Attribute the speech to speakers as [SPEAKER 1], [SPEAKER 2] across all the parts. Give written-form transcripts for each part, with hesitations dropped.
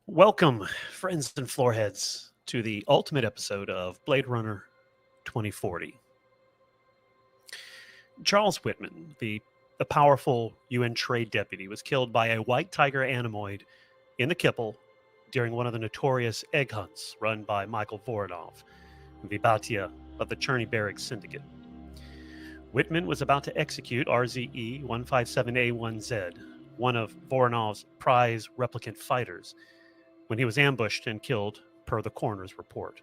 [SPEAKER 1] Welcome, friends and floorheads, to the ultimate episode of Blade Runner 2040. Charles Whitman, the powerful UN trade deputy, was killed by a white tiger anemoid in the kipple during one of the notorious egg hunts run by Michael Voronov, Vibatia of the Cherny-Barrick Syndicate. Whitman was about to execute RZE 157A1Z, one of Voronov's prize replicant fighters, when he was ambushed and killed, per the coroner's report.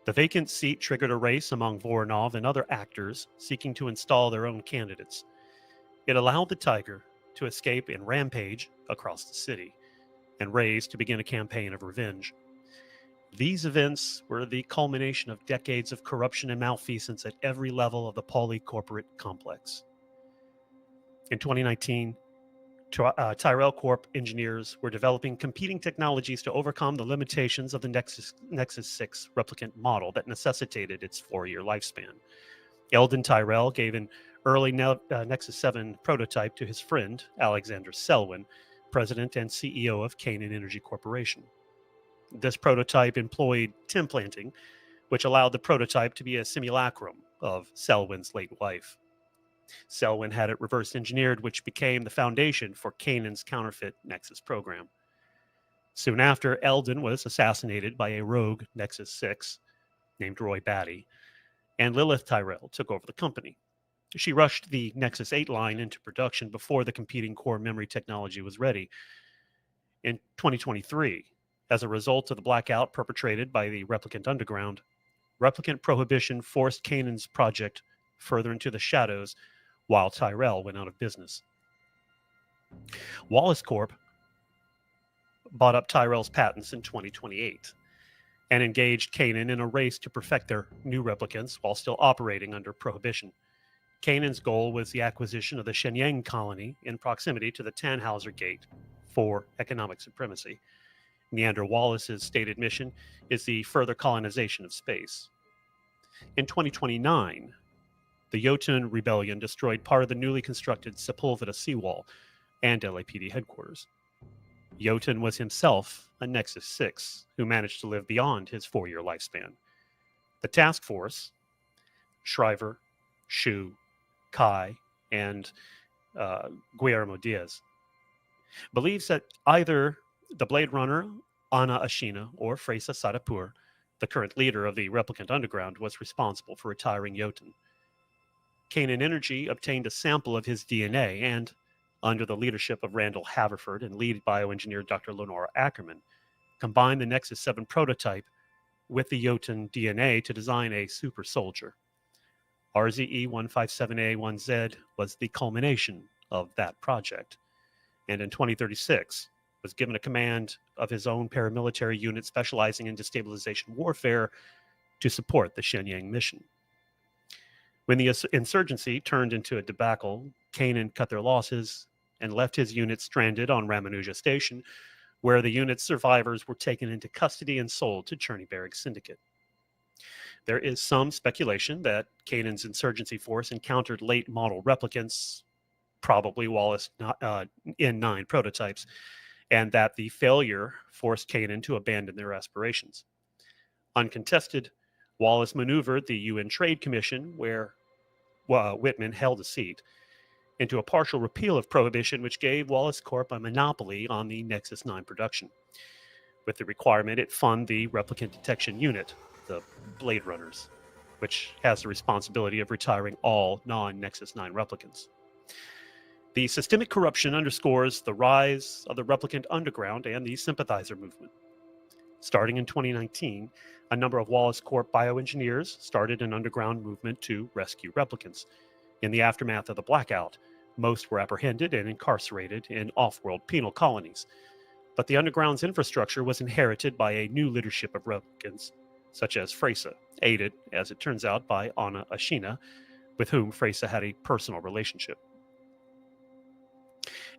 [SPEAKER 1] The vacant seat triggered a race among Voronov and other actors seeking to install their own candidates. It allowed the Tiger to escape and rampage across the city, and Reyes to begin a campaign of revenge. These events were the culmination of decades of corruption and malfeasance at every level of the poly-corporate complex. In 2019, Tyrell Corp engineers were developing competing technologies to overcome the limitations of the Nexus 6 replicant model that necessitated its 4-year lifespan. Eldon Tyrell gave an early Nexus 7 prototype to his friend, Alexander Selwyn, president and CEO of Canaan Energy Corporation. This prototype employed timplanting, which allowed the prototype to be a simulacrum of Selwyn's late wife. Selwyn had it reverse engineered, which became the foundation for Canaan's counterfeit Nexus program. Soon after, Eldon was assassinated by a rogue Nexus 6 named Roy Batty, and Lilith Tyrell took over the company. She rushed the Nexus 8 line into production before the competing core memory technology was ready. In 2023, as a result of the blackout perpetrated by the Replicant Underground, replicant prohibition forced Canaan's project further into the shadows while Tyrell went out of business. Wallace Corp bought up Tyrell's patents in 2028 and engaged Canaan in a race to perfect their new replicants while still operating under prohibition. Canaan's goal was the acquisition of the Shenyang colony in proximity to the Tannhauser Gate for economic supremacy. Neander Wallace's stated mission is the further colonization of space. In 2029, the Jotun rebellion destroyed part of the newly constructed Sepulveda seawall and LAPD headquarters. Jotun was himself a Nexus 6 who managed to live beyond his 4-year lifespan. The task force, Shriver, Shu, Kai, and Guillermo Diaz, believes that either the Blade Runner, Ana Ashina, or Freysa Sadapur, the current leader of the Replicant Underground, was responsible for retiring Jotun. Canaan Energy obtained a sample of his DNA and, under the leadership of Randall Haverford and lead bioengineer Dr. Lenora Ackerman, combined the Nexus 7 prototype with the Jotun DNA to design a super soldier. RZE 157A1Z was the culmination of that project, and in 2036 was given a command of his own paramilitary unit specializing in destabilization warfare to support the Shenyang mission. When the insurgency turned into a debacle, Canaan cut their losses and left his unit stranded on Ramanuja Station, where the unit's survivors were taken into custody and sold to Cherny-Barrick Syndicate. There is some speculation that Canaan's insurgency force encountered late model replicants, probably Wallace N9 prototypes, and that the failure forced Canaan to abandon their aspirations. Uncontested, Wallace maneuvered the UN Trade Commission, where Whitman held a seat, into a partial repeal of prohibition, which gave Wallace Corp a monopoly on the Nexus 9 production, with the requirement it fund the Replicant Detection Unit, the Blade Runners, which has the responsibility of retiring all non-Nexus 9 replicants. The systemic corruption underscores the rise of the Replicant Underground and the sympathizer movement. Starting in 2019, a number of Wallace Corp bioengineers started an underground movement to rescue replicants. In the aftermath of the blackout, most were apprehended and incarcerated in off-world penal colonies. But the underground's infrastructure was inherited by a new leadership of replicants, such as Freysa, aided, as it turns out, by Ana Ashina, with whom Freysa had a personal relationship.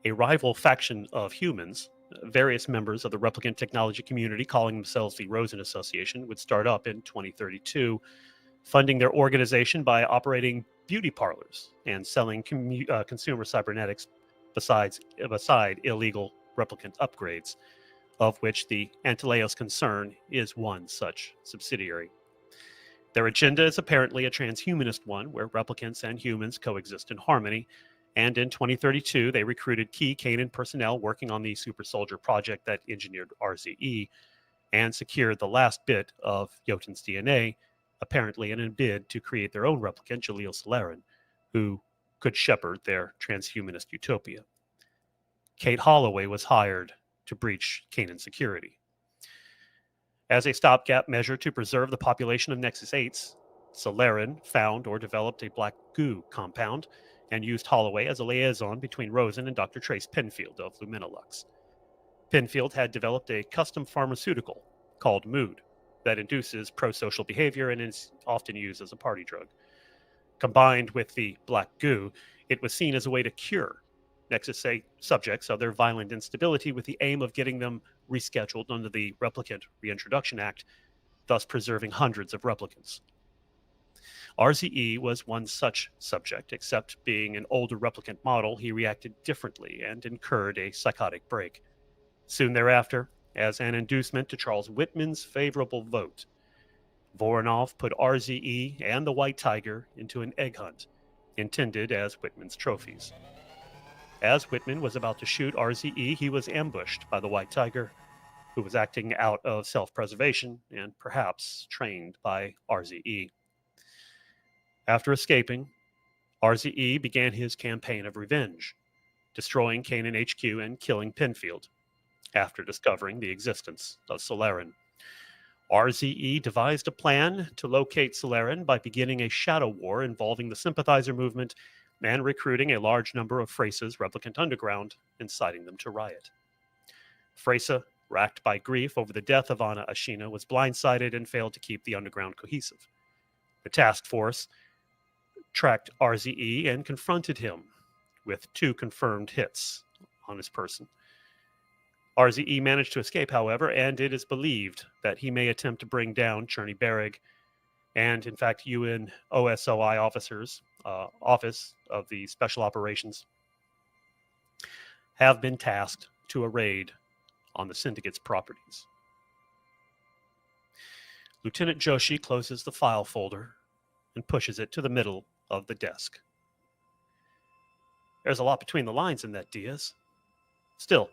[SPEAKER 1] A rival faction of humans, various members of the replicant technology community calling themselves the Rosen Association, would start up in 2032, funding their organization by operating beauty parlors and selling consumer cybernetics beside illegal replicant upgrades. of which the Antileos concern is one such subsidiary. Their agenda is apparently a transhumanist one, where replicants and humans coexist in harmony. And in 2032, they recruited key Kanan personnel working on the super soldier project that engineered RZE and secured the last bit of Jotun's DNA, apparently in a bid to create their own replicant, Jalil Solarin, who could shepherd their transhumanist utopia. Kate Holloway was hired to breach Kanan security. As a stopgap measure to preserve the population of Nexus 8s, Solarin found or developed a black goo compound and used Holloway as a liaison between Rosen and Dr. Trace Penfield of Luminolux. Penfield had developed a custom pharmaceutical called Mood that induces pro-social behavior and is often used as a party drug. Combined with the black goo, it was seen as a way to cure Nexus 8 subjects of their violent instability with the aim of getting them rescheduled under the Replicant Reintroduction Act, thus preserving hundreds of replicants. RZE was one such subject, except being an older replicant model, he reacted differently and incurred a psychotic break. Soon thereafter, as an inducement to Charles Whitman's favorable vote, Voronov put RZE and the White Tiger into an egg hunt, intended as Whitman's trophies. As Whitman was about to shoot RZE, he was ambushed by the White Tiger, who was acting out of self-preservation and perhaps trained by RZE. After escaping, RZE began his campaign of revenge, destroying Kanan HQ and killing Penfield, after discovering the existence of Solarin. RZE devised a plan to locate Solarin by beginning a shadow war involving the sympathizer movement and recruiting a large number of Fresa's replicant underground, inciting them to riot. Fresa, racked by grief over the death of Anna Ashina, was blindsided and failed to keep the underground cohesive. The task force tracked RZE and confronted him with 2 confirmed hits on his person. RZE managed to escape, however, and it is believed that he may attempt to bring down Cherny Berrig, and in fact UN OSOI officers, Office of the Special Operations, have been tasked to a raid on the syndicate's properties. Lieutenant Joshi closes the file folder and pushes it to the middle of the desk. There's a lot between the lines in that, Diaz. Still,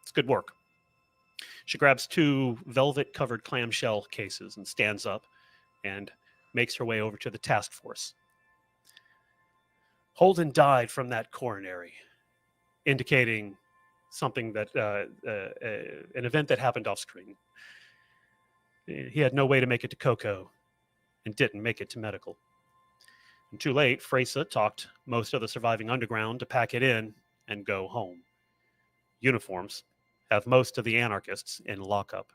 [SPEAKER 1] it's good work. She grabs 2 velvet-covered clamshell cases and stands up and makes her way over to the task force. Holden died from that coronary, indicating something that an event that happened off screen. He had no way to make it to Coco and didn't make it to medical. And too late, Fresa talked most of the surviving underground to pack it in and go home. Uniforms have most of the anarchists in lockup.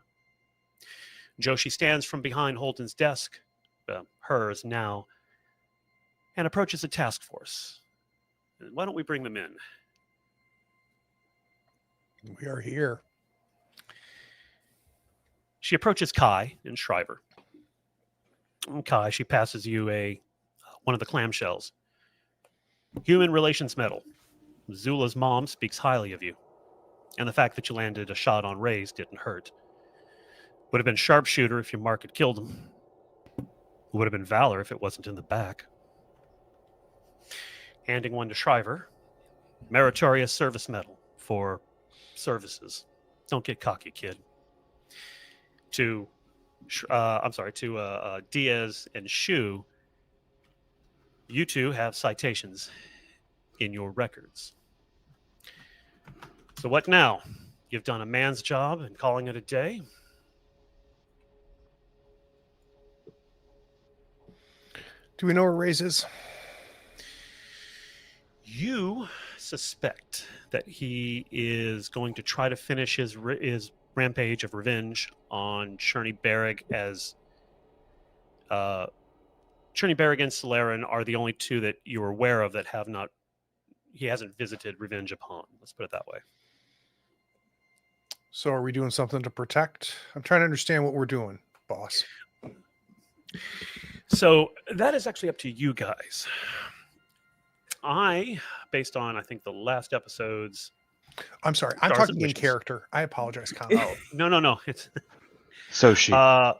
[SPEAKER 1] Joshi stands from behind Holden's desk, hers now, and approaches the task force. Why don't we bring them in?
[SPEAKER 2] We are here.
[SPEAKER 1] She approaches Kai and Shriver. Kai, she passes you one of the clamshells. Human relations medal. Zula's mom speaks highly of you. And the fact that you landed a shot on Reyes didn't hurt. Would have been sharpshooter if your mark had killed him. Would have been valor if it wasn't in the back. Handing one to Shriver. Meritorious service medal for services. Don't get cocky, kid. To Diaz and Shu, you 2 have citations in your records. So what now? You've done a man's job and calling it a day?
[SPEAKER 2] Do we know where Reyes is?
[SPEAKER 1] You suspect that he is going to try to finish his rampage of revenge on Cherny Berrig, as Cherny Berrig and Solarin are the only 2 that you're aware of that he hasn't visited revenge upon. Let's put it that way.
[SPEAKER 2] So are we doing something to protect? I'm trying to understand what we're doing, boss.
[SPEAKER 1] So that is actually up to you guys. Based on, I think, the last episode's
[SPEAKER 2] I'm sorry. I'm
[SPEAKER 1] Stars and
[SPEAKER 2] talking in
[SPEAKER 1] wishes.
[SPEAKER 2] character. I apologize, Connor.
[SPEAKER 1] Oh, no. It's
[SPEAKER 3] So she.
[SPEAKER 1] uh,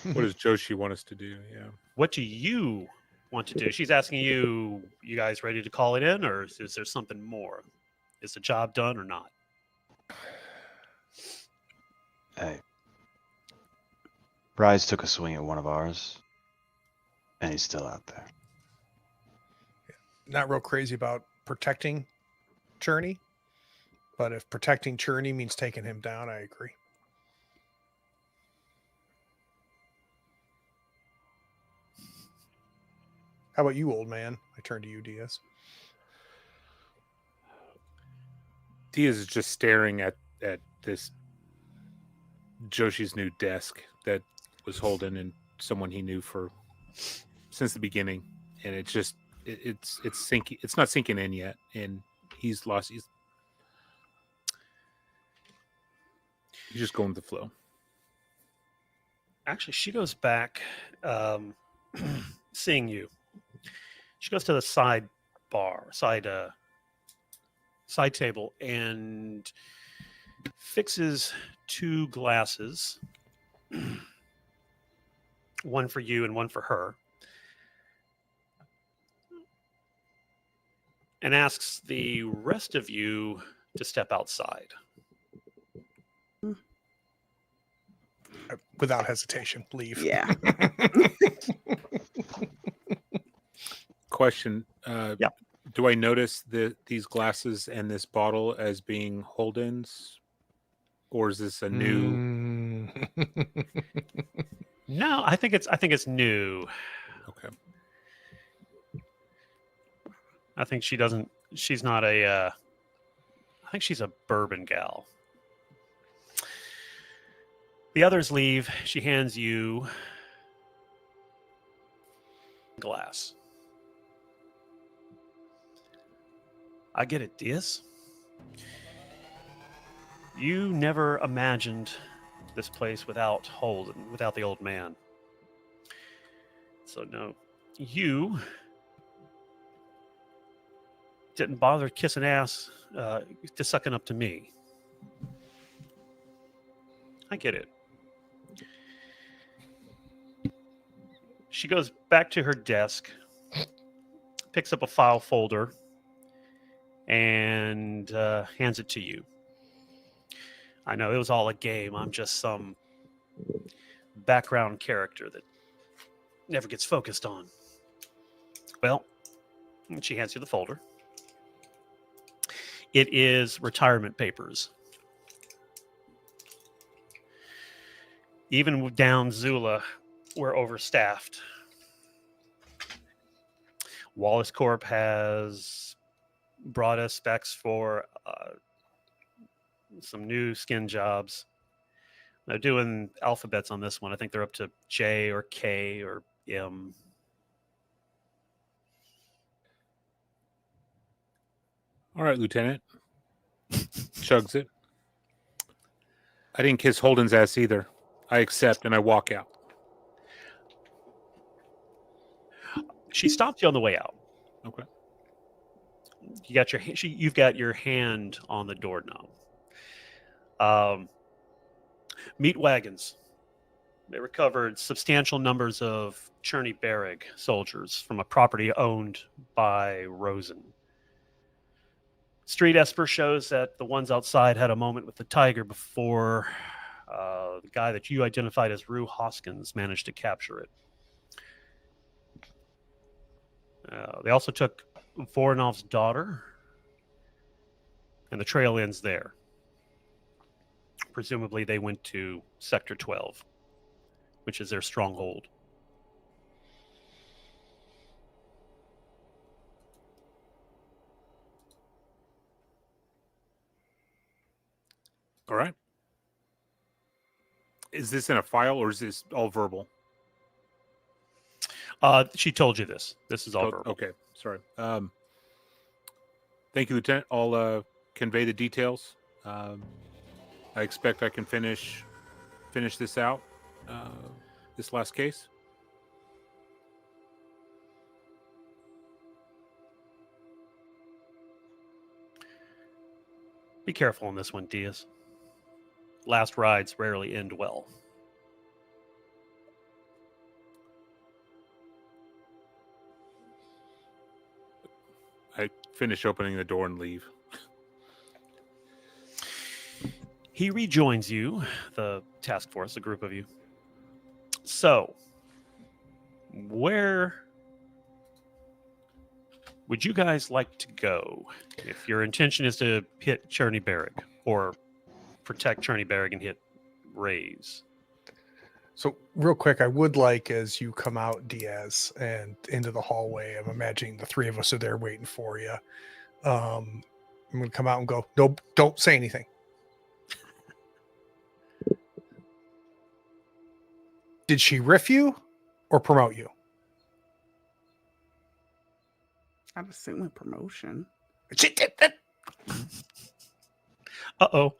[SPEAKER 4] What does Joshi want us to do? Yeah.
[SPEAKER 1] what do you want to do? She's asking you. You guys ready to call it in, or is there something more? Is the job done or not?
[SPEAKER 3] Hey. Rise took a swing at one of ours, and he's still out there.
[SPEAKER 2] Not real crazy about protecting Churney, but if protecting Churney means taking him down, I agree. How about you, old man? I turn to you, Diaz.
[SPEAKER 4] Diaz is just staring at this Joshi's new desk that was holding and someone he knew for since the beginning, and it's just it's sinking. It's not sinking in yet, and he's lost. He's just going with the flow.
[SPEAKER 1] Actually, she goes back, seeing you. She goes to the side table, and fixes 2 glasses, one for you and one for her, and asks the rest of you to step outside.
[SPEAKER 2] Without hesitation, leave.
[SPEAKER 5] Yeah.
[SPEAKER 4] Question.
[SPEAKER 1] Yeah.
[SPEAKER 4] Do I notice these glasses and this bottle as being hold-ins, or is this a new?
[SPEAKER 1] No, I think it's new.
[SPEAKER 4] Okay.
[SPEAKER 1] I think she's not a I think she's a bourbon gal. The others leave. She hands you a glass. I get it, Diaz. You never imagined this place without Holden, without the old man. So no, you didn't bother kissing ass to sucking up to me. I get it. She goes back to her desk, picks up a file folder, and hands it to you. I know it was all a game. I'm just some background character that never gets focused on. Well, and she hands you the folder. It is retirement papers. Even down Zula, we're overstaffed. Wallace Corp has brought us specs for some new skin jobs. They're doing alphabets on this one. I think they're up to J or K or M.
[SPEAKER 4] All right, Lieutenant. Chugs it. I didn't kiss Holden's ass either. I accept and I walk out.
[SPEAKER 1] She stopped you on the way out.
[SPEAKER 4] Okay.
[SPEAKER 1] You've got your hand on the doorknob. Meat wagons. They recovered substantial numbers of Churney Barrig soldiers from a property owned by Rosen. Street Esper shows that the ones outside had a moment with the tiger before the guy that you identified as Rue Hoskins managed to capture it. They also took Voronov's daughter, and the trail ends there. Presumably they went to Sector 12, which is their stronghold.
[SPEAKER 4] All right. Is this in a file or is this all verbal?
[SPEAKER 1] She told you this. This is all verbal.
[SPEAKER 4] Okay. Sorry. Thank you, Lieutenant. I'll convey the details. I expect I can finish this out, this last case.
[SPEAKER 1] Be careful on this one, Diaz. Last rides rarely end well.
[SPEAKER 4] I finish opening the door and leave.
[SPEAKER 1] He rejoins you, the task force, a group of you. So, where would you guys like to go? If your intention is to hit Cherny Barrack or protect Cherny Barrack and hit Rays.
[SPEAKER 2] So real quick, I would like, as you come out, Diaz, and into the hallway, I'm imagining the three of us are there waiting for you. I'm going to come out and go, no, don't say anything. Did she riff you or promote you?
[SPEAKER 5] I'd assume a promotion.
[SPEAKER 1] Uh-oh.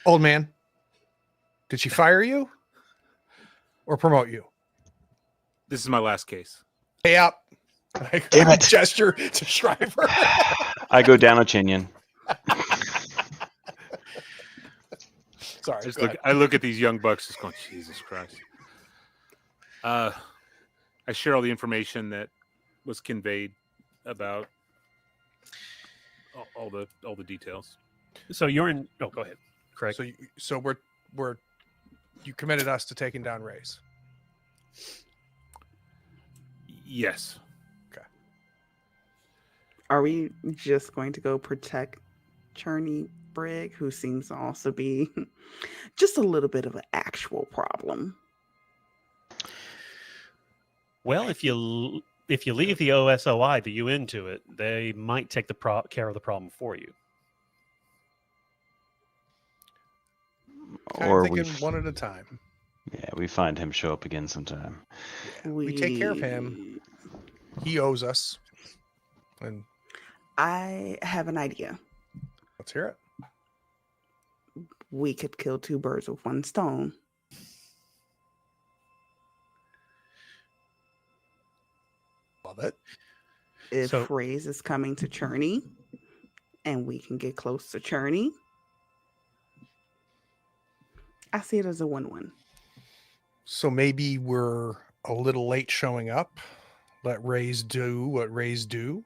[SPEAKER 2] Old man, did she fire you or promote you?
[SPEAKER 4] This is my last case.
[SPEAKER 2] Pay up. I
[SPEAKER 3] Damn it.
[SPEAKER 2] gesture to Shriver.
[SPEAKER 3] I go down a chinion.
[SPEAKER 2] Sorry.
[SPEAKER 4] I look at these young bucks just going, Jesus Christ. I share all the information that was conveyed about all the details.
[SPEAKER 1] So you're in. Oh, go ahead. Craig.
[SPEAKER 2] So we're you committed us to taking down Rays.
[SPEAKER 4] Yes.
[SPEAKER 5] Are we just going to go protect Cherny Brigg, who seems to also be just a little bit of an actual problem?
[SPEAKER 1] Well, if you leave the OSOI, the UN, to it, they might take the care of the problem for you.
[SPEAKER 3] Or
[SPEAKER 2] I'm
[SPEAKER 3] we,
[SPEAKER 2] thinking one at a time.
[SPEAKER 3] yeah, we find him show up again sometime.
[SPEAKER 2] We take care of him. He owes us. And
[SPEAKER 5] I have an idea.
[SPEAKER 2] let's hear it.
[SPEAKER 5] We could kill two birds with one stone.
[SPEAKER 2] Love it.
[SPEAKER 5] If
[SPEAKER 1] So-
[SPEAKER 5] Rays is coming to Cherny and we can get close to Cherny, I see it as a win-win.
[SPEAKER 2] So maybe we're a little late showing up. Let Rays do what Rays do,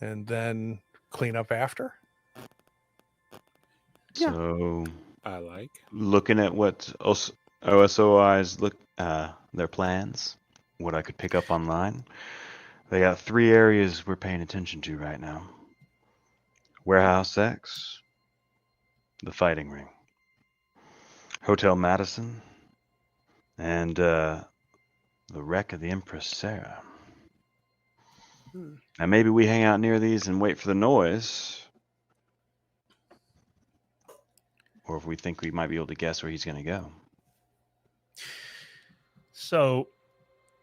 [SPEAKER 2] and then clean up after.
[SPEAKER 5] Yeah.
[SPEAKER 3] So
[SPEAKER 4] I like.
[SPEAKER 3] looking at what OSOI's their plans, what I could pick up online. They got 3 areas we're paying attention to right now. Warehouse X, the fighting ring, Hotel Madison, and the wreck of the Empress Sarah.
[SPEAKER 5] Hmm.
[SPEAKER 3] Now maybe we hang out near these and wait for the noise. Or if we think we might be able to guess where he's going to go.
[SPEAKER 1] So,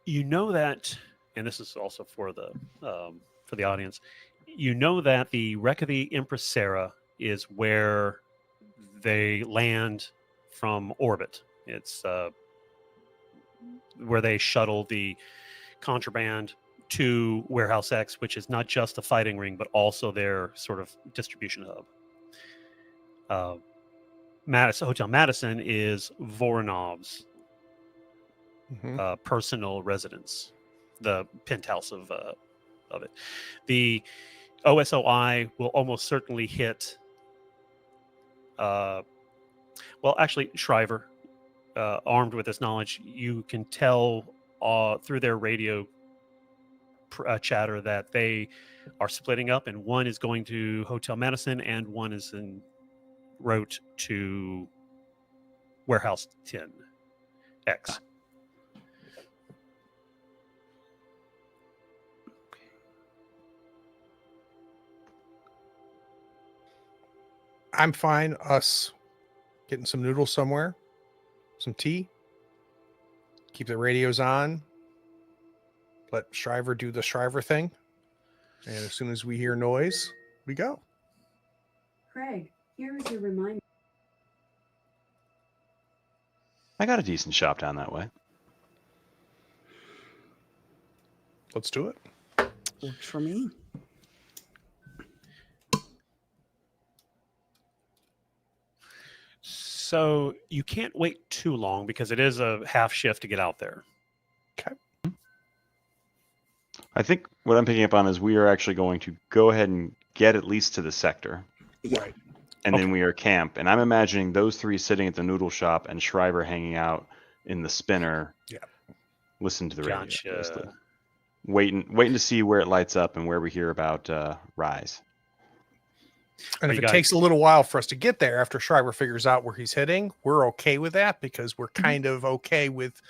[SPEAKER 1] you know that, and this is also for the audience. You know that the wreck of the Empress Sarah is where they land from orbit. It's where they shuttle the contraband to Warehouse X, which is not just the fighting ring, but also their sort of distribution hub. Hotel Madison is Voronov's personal residence, the penthouse of it. The OSOI will almost certainly hit. Well, actually, Shriver, armed with this knowledge, you can tell through their radio chatter that they are splitting up, and one is going to Hotel Madison, and one is en route to Warehouse 10X.
[SPEAKER 2] I'm fine us getting some noodles somewhere, some tea, keep the radios on, let Shriver do the Shriver thing, and as soon as we hear noise, we go.
[SPEAKER 6] Craig, here is your reminder.
[SPEAKER 3] I got a decent shop down that way.
[SPEAKER 2] Let's do it.
[SPEAKER 5] Works for me.
[SPEAKER 1] So you can't wait too long because it is a half shift to get out there.
[SPEAKER 3] I think what I'm picking up on is we are actually going to go ahead and get at least to the sector,
[SPEAKER 5] Yeah.
[SPEAKER 2] Right.
[SPEAKER 3] and then we are camp. And I'm imagining those three sitting at the noodle shop and Shriver hanging out in the spinner.
[SPEAKER 2] Yeah.
[SPEAKER 3] Listen to the radio.
[SPEAKER 1] Gotcha.
[SPEAKER 3] Basically. Waiting to see where it lights up and where we hear about Rise.
[SPEAKER 2] And
[SPEAKER 1] Are
[SPEAKER 2] if
[SPEAKER 1] you
[SPEAKER 2] it
[SPEAKER 1] guys-
[SPEAKER 2] takes a little while for us to get there after Shriver figures out where he's heading, we're okay with that because we're kind of okay with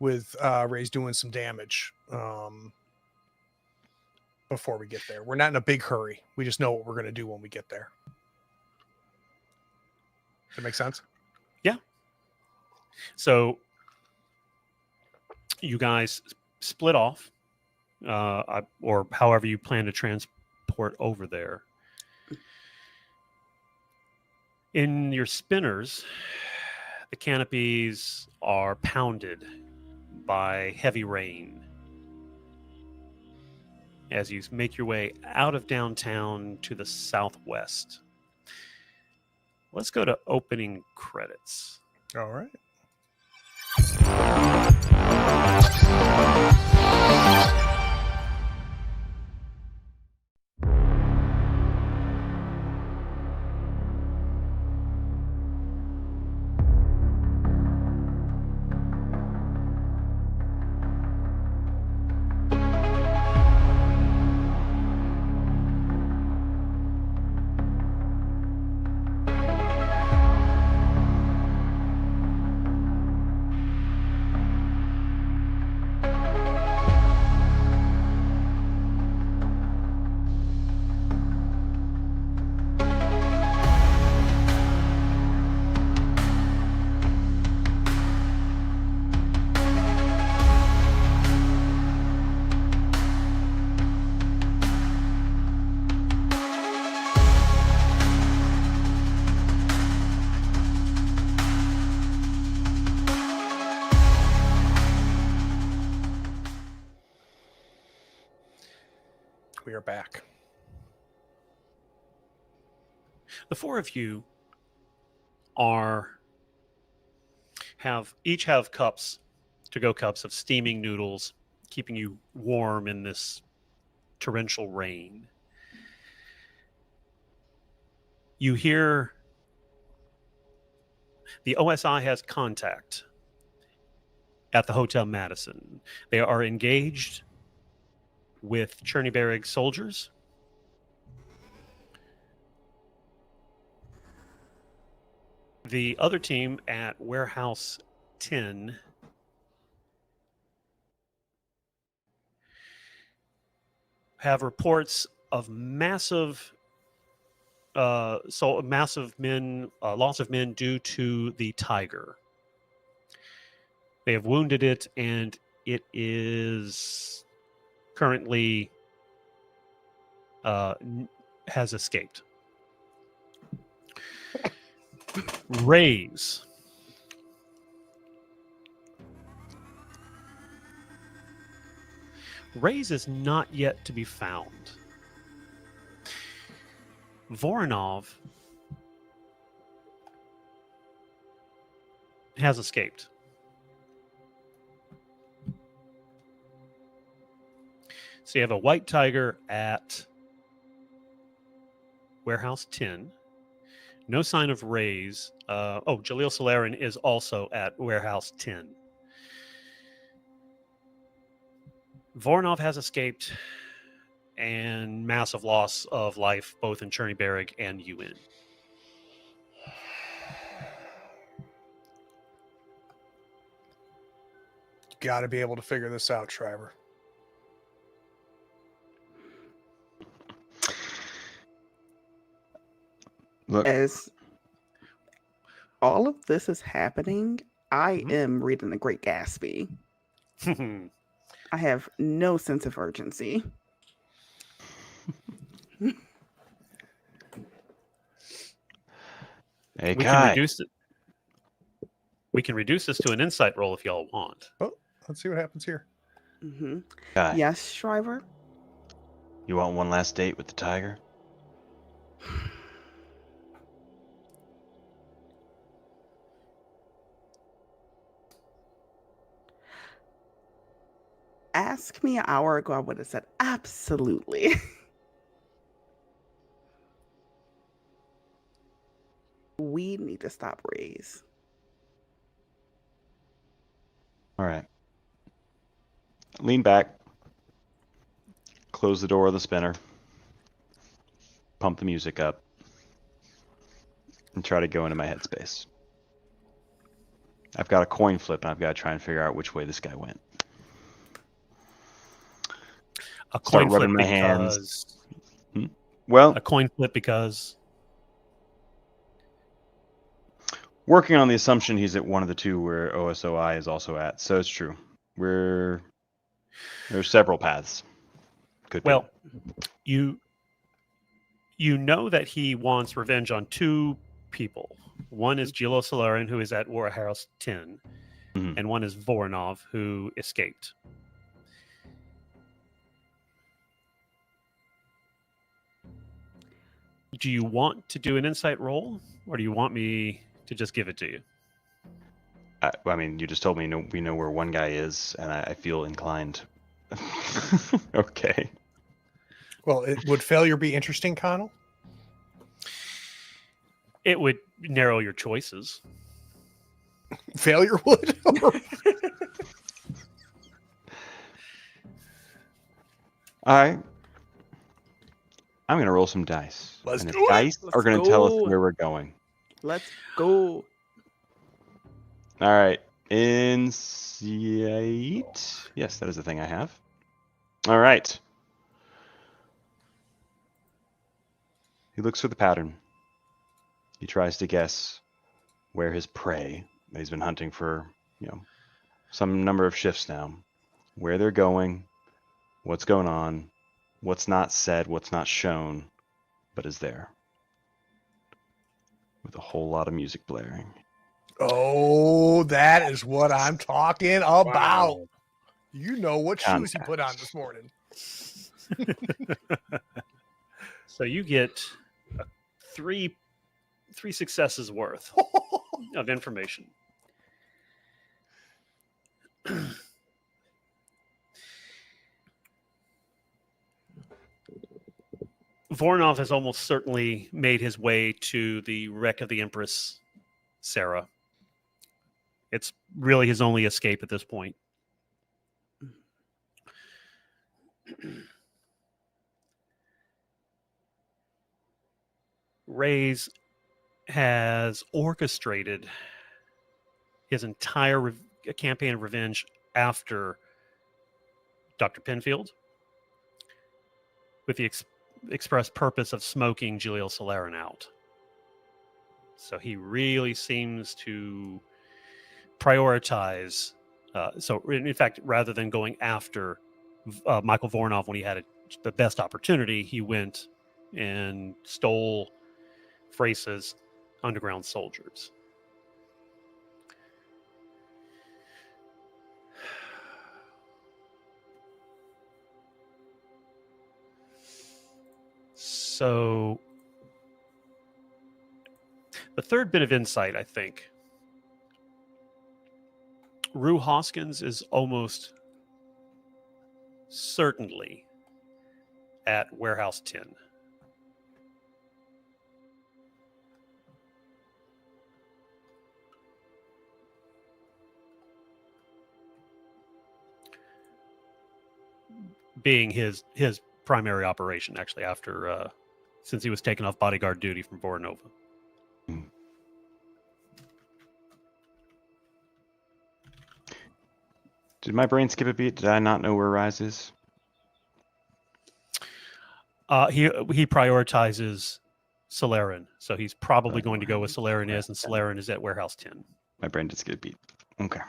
[SPEAKER 2] Ray's doing some damage before we get there. We're not in a big hurry. We just know what we're going to do when we get there. Does that make sense?
[SPEAKER 1] So you guys split off, or however you plan to transport over there. In your spinners, the canopies are pounded by heavy rain as you make your way out of downtown to the southwest. Let's go to opening credits.
[SPEAKER 2] All right. We are back.
[SPEAKER 1] The four of you each have cups, to-go cups of steaming noodles, keeping you warm in this torrential rain. You hear the OSI has contact at the Hotel Madison. They are engaged with Chernyberg soldiers. The other team at Warehouse 10 have reports of massive loss of men due to the tiger. They have wounded it, and it is currently has escaped. Raise. Raise is not yet to be found. Voronov has escaped. So you have a white tiger at Warehouse 10. No sign of Rays. Jaleel Solarin is also at Warehouse 10. Voronov has escaped, and massive loss of life both in Chernyberg and UN.
[SPEAKER 2] Got to be able to figure this out, Shriver.
[SPEAKER 3] Look,
[SPEAKER 5] As all of this is happening, I
[SPEAKER 1] Mhm.
[SPEAKER 5] am reading The Great Gatsby. I have no sense of urgency.
[SPEAKER 3] hey,
[SPEAKER 1] we
[SPEAKER 3] Kai.
[SPEAKER 1] can reduce this to an insight roll if y'all want.
[SPEAKER 2] Let's see what happens here.
[SPEAKER 5] Hmm
[SPEAKER 3] Kai,
[SPEAKER 5] Yes, Shriver?
[SPEAKER 3] you want one last date with the tiger?
[SPEAKER 5] asked me an hour ago, I would have said absolutely. We need to stop Rays.
[SPEAKER 3] All right. Lean back. Close the door of the spinner. Pump the music up. And try to go into my headspace. I've got a coin flip, and I've got to try and figure out which way this guy went.
[SPEAKER 1] A
[SPEAKER 3] Start
[SPEAKER 1] coin flip
[SPEAKER 3] rubbing my
[SPEAKER 1] because
[SPEAKER 3] hands. Well,
[SPEAKER 1] a coin flip because
[SPEAKER 3] working on the assumption he's at one of the two where OSOI is also at, so it's true. There's several paths. Could
[SPEAKER 1] well, you know that he wants revenge on two people. One is Gilo Solarian, who is at Warehouse 10,
[SPEAKER 3] Mhm.
[SPEAKER 1] and one is Voronov, who escaped. Do you want to do an insight roll, or do you want me to just give it to you?
[SPEAKER 3] I mean, you just told me we know where one guy is, and I feel inclined. Okay.
[SPEAKER 2] Well, would failure be interesting, Connell?
[SPEAKER 1] It would narrow your choices.
[SPEAKER 2] Failure would?
[SPEAKER 3] All right. I'm going to roll some dice.
[SPEAKER 2] Let's
[SPEAKER 3] and the
[SPEAKER 2] do it.
[SPEAKER 3] dice
[SPEAKER 5] Let's
[SPEAKER 3] are going to tell us
[SPEAKER 5] go.
[SPEAKER 3] where we're going.
[SPEAKER 5] Let's go.
[SPEAKER 3] All right. Insight. Yes, that is the thing I have. All right. He looks for the pattern. He tries to guess where his prey that he's been hunting for, some number of shifts now, where they're going, what's going on, what's not said, what's not shown, but is there. With a whole lot of music blaring.
[SPEAKER 2] Oh, that is what I'm talking about.
[SPEAKER 4] Wow.
[SPEAKER 2] You know what shoes he put on this morning.
[SPEAKER 1] So you get three successes worth of information. Voronov has almost certainly made his way to the wreck of the Empress Sarah. It's really his only escape at this point. Reyes has orchestrated his entire campaign of revenge after Dr. Penfield with the express purpose of smoking Julio Solarin out. So he really seems to prioritize. So in fact, rather than going after Michael Voronov when he had the best opportunity, he went and stole Frace's underground soldiers. So the third bit of insight, I think, Rue Hoskins is almost certainly at Warehouse 10. Being his primary operation, actually, after since he was taken off bodyguard duty from Voronova.
[SPEAKER 3] Did my brain skip a beat? Did I not know where Rise is?
[SPEAKER 1] He prioritizes Solarin, so he's probably going to go with Solarin is, and Solarin is at Warehouse 10.
[SPEAKER 3] My brain did skip a beat. Okay.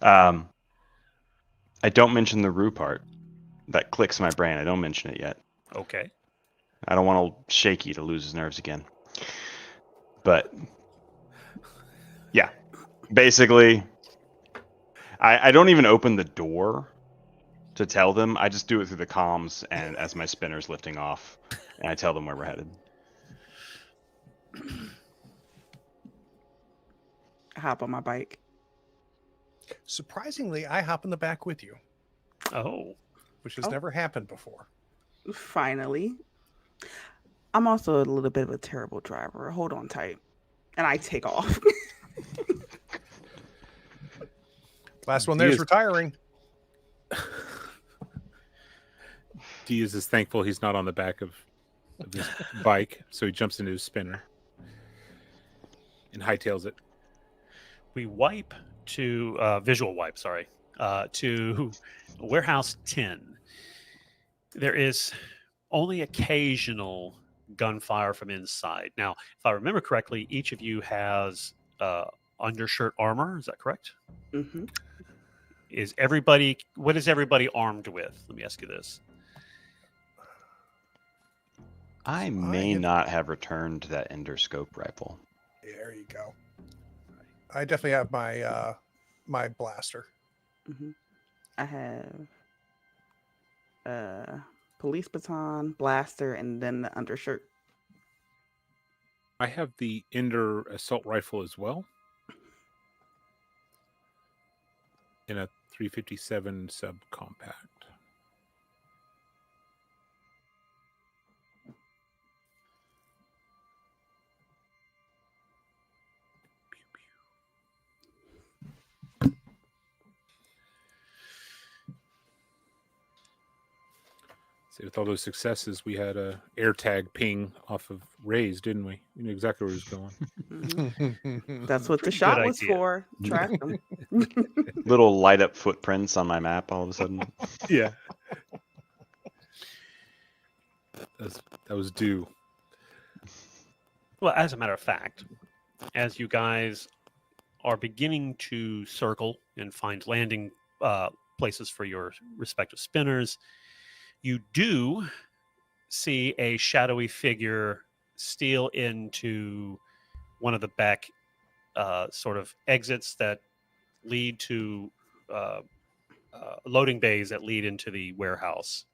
[SPEAKER 3] I don't mention the Rue part. That clicks my brain. I don't mention it yet.
[SPEAKER 1] Okay.
[SPEAKER 3] I don't want old Shaky to lose his nerves again. But yeah, basically, I don't even open the door to tell them. I just do it through the comms and as my spinner's lifting off, and I tell them where we're headed.
[SPEAKER 5] I hop on my bike.
[SPEAKER 2] Surprisingly, I hop in the back with you.
[SPEAKER 1] Oh,
[SPEAKER 2] which has
[SPEAKER 5] Oh.
[SPEAKER 2] never happened before.
[SPEAKER 5] Finally. I'm also a little bit of a terrible driver. Hold on tight. And I take off.
[SPEAKER 2] Last one there's
[SPEAKER 4] Diaz-
[SPEAKER 2] retiring.
[SPEAKER 4] Diaz is thankful he's not on the back of his bike, so he jumps into his spinner and hightails it.
[SPEAKER 1] we wipe to visual wipe. Sorry, to warehouse 10. There is only occasional gunfire from inside. Now, if I remember correctly, each of you has undershirt armor. Is that correct?
[SPEAKER 5] Hmm.
[SPEAKER 1] Is everybody? What is everybody armed with? Let me ask you this.
[SPEAKER 3] I
[SPEAKER 2] So
[SPEAKER 3] may
[SPEAKER 2] have-
[SPEAKER 3] not have returned that endoscope rifle.
[SPEAKER 2] There you go. I definitely have my my blaster.
[SPEAKER 5] Hmm. I have police baton, blaster, and then the undershirt.
[SPEAKER 4] I have the Ender assault rifle as well in a 357 subcompact. See, with all those successes, we had a air tag ping off of Ray's, didn't we? We knew exactly where he was going.
[SPEAKER 5] Mhm. That's what the
[SPEAKER 1] Pretty
[SPEAKER 5] shot
[SPEAKER 1] good
[SPEAKER 5] was
[SPEAKER 1] idea.
[SPEAKER 5] for. Track them.
[SPEAKER 3] Little light up footprints on my map all of a sudden.
[SPEAKER 4] Yeah. That was due.
[SPEAKER 1] Well, as a matter of fact, as you guys are beginning to circle and find landing places for your respective spinners, you do see a shadowy figure steal into one of the back sort of exits that lead to loading bays that lead into the warehouse.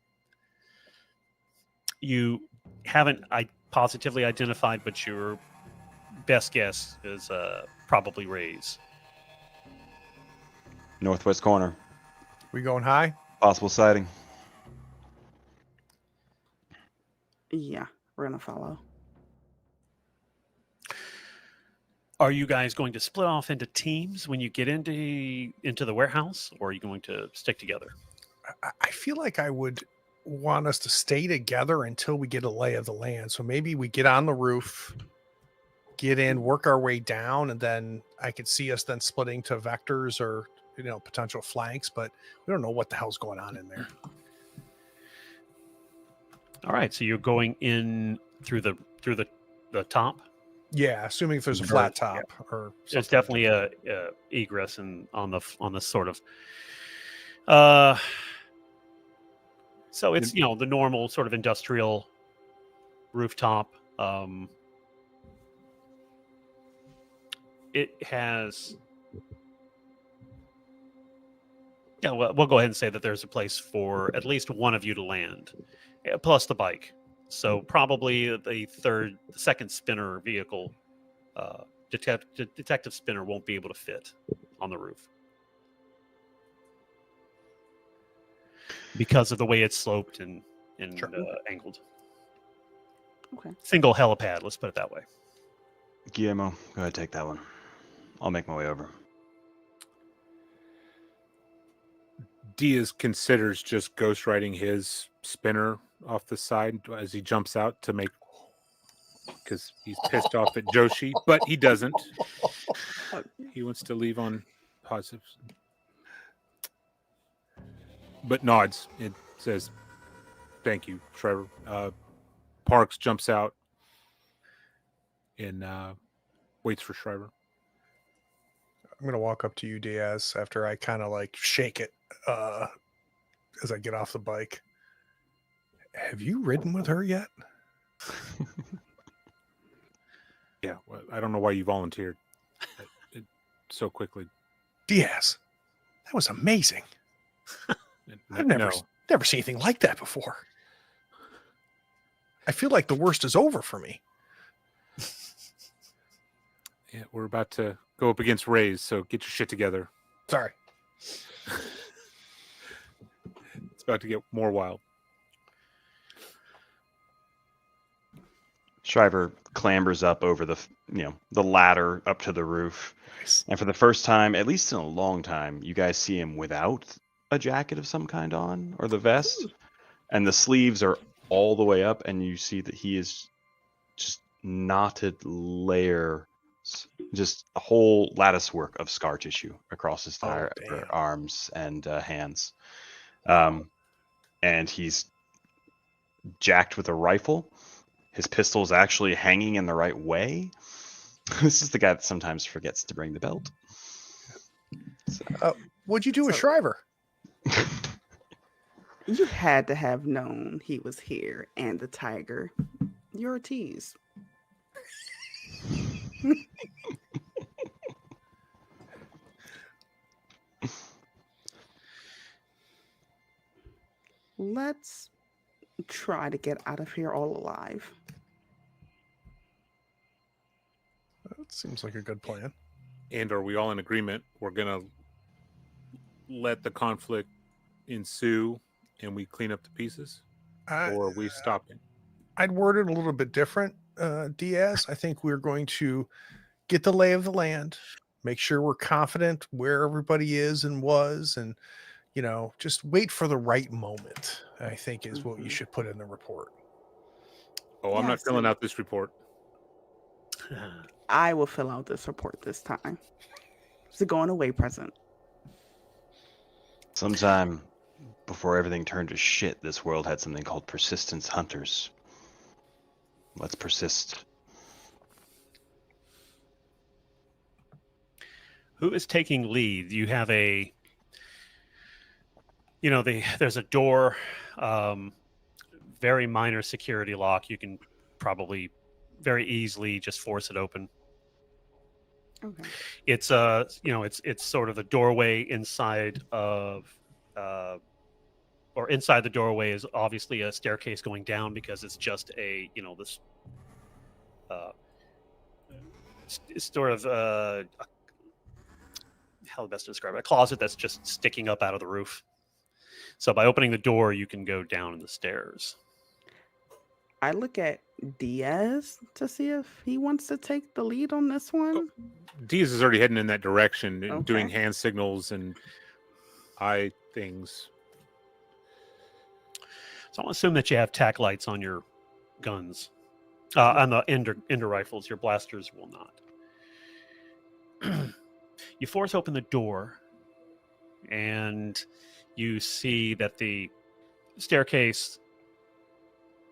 [SPEAKER 1] You haven't positively identified, but your best guess is probably Ray's.
[SPEAKER 3] Northwest corner.
[SPEAKER 2] We going high?
[SPEAKER 3] Possible sighting.
[SPEAKER 5] Yeah, we're gonna follow.
[SPEAKER 1] Are you guys going to split off into teams when you get into the warehouse, or are you going to stick together?
[SPEAKER 2] I feel like I would want us to stay together until we get a lay of the land. So maybe we get on the roof, get in, work our way down, and then I could see us then splitting to vectors or potential flanks, but we don't know what the hell's going on in there.
[SPEAKER 1] All right, so you're going in through the top.
[SPEAKER 2] Yeah, assuming if there's a
[SPEAKER 1] Or-
[SPEAKER 2] flat top or
[SPEAKER 1] There's
[SPEAKER 2] something.
[SPEAKER 1] definitely a egress and on the sort of. So it's the normal sort of industrial rooftop. It has. Yeah, well, we'll go ahead and say that there's a place for at least one of you to land, plus the bike. So probably the second spinner vehicle, detective spinner, won't be able to fit on the roof because of the way it's sloped and
[SPEAKER 2] Sure.
[SPEAKER 1] angled.
[SPEAKER 5] Okay.
[SPEAKER 1] Single helipad, let's put it that way.
[SPEAKER 3] Guillermo, go ahead, take that one. I'll make my way over.
[SPEAKER 4] Diaz considers just ghostwriting his spinner off the side as he jumps out to make, because he's pissed off at Joshi, but he doesn't. He wants to leave on positives, but nods. It says, "Thank you, Trevor." Parks jumps out and waits for Shriver.
[SPEAKER 2] I'm gonna walk up to you, Diaz, after I kind of like shake it as I get off the bike. Have you ridden with her yet?
[SPEAKER 4] Yeah, well, I don't know why you volunteered so quickly.
[SPEAKER 2] Diaz, that was amazing. I've never seen anything like that before. I feel like the worst is over for me.
[SPEAKER 4] Yeah, we're about to go up against Rays, so get your shit together.
[SPEAKER 2] Sorry.
[SPEAKER 4] about to get more wild.
[SPEAKER 3] Shriver clambers up over the ladder up to the roof.
[SPEAKER 2] Nice.
[SPEAKER 3] And for the first time, at least in a long time, you guys see him without a jacket of some kind on, or the vest. And the sleeves are all the way up, and you see that he is just knotted layers, just a whole lattice work of scar tissue across his entire
[SPEAKER 2] damn.
[SPEAKER 3] arms and hands. And he's jacked with a rifle. His pistol is actually hanging in the right way. This is the guy that sometimes forgets to bring the belt.
[SPEAKER 2] What'd you do with
[SPEAKER 5] So-
[SPEAKER 2] Shriver?
[SPEAKER 5] You had to have known he was here and the tiger. You're a tease. Let's try to get out of here all alive.
[SPEAKER 2] That seems like a good plan.
[SPEAKER 4] And are we all in agreement? We're gonna let the conflict ensue, and we clean up the pieces, or are we stopping?
[SPEAKER 2] I'd word it a little bit different, Diaz. I think we're going to get the lay of the land, make sure we're confident where everybody is and was, and just wait for the right moment, I think is what you should put in the report.
[SPEAKER 4] Oh, I'm not
[SPEAKER 5] Yes,
[SPEAKER 4] filling
[SPEAKER 5] and-
[SPEAKER 4] out this report.
[SPEAKER 5] I will fill out this report this time. It's a going away present.
[SPEAKER 3] Sometime before everything turned to shit, this world had something called persistence hunters. Let's persist.
[SPEAKER 1] Who is taking lead? You have there's a door, very minor security lock. You can probably very easily just force it open.
[SPEAKER 5] Okay.
[SPEAKER 1] It's it's sort of a doorway inside of or inside the doorway is obviously a staircase going down, because it's just this it's sort of how best to describe it, a closet that's just sticking up out of the roof. So by opening the door, you can go down the stairs.
[SPEAKER 5] I look at Diaz to see if he wants to take the lead on this one.
[SPEAKER 4] Diaz is already heading in that direction and doing
[SPEAKER 5] Okay.
[SPEAKER 4] hand signals and eye things.
[SPEAKER 1] So I'll assume that you have tack lights on your guns, on the ender rifles. Your blasters will not. You force open the door, and you see that the staircase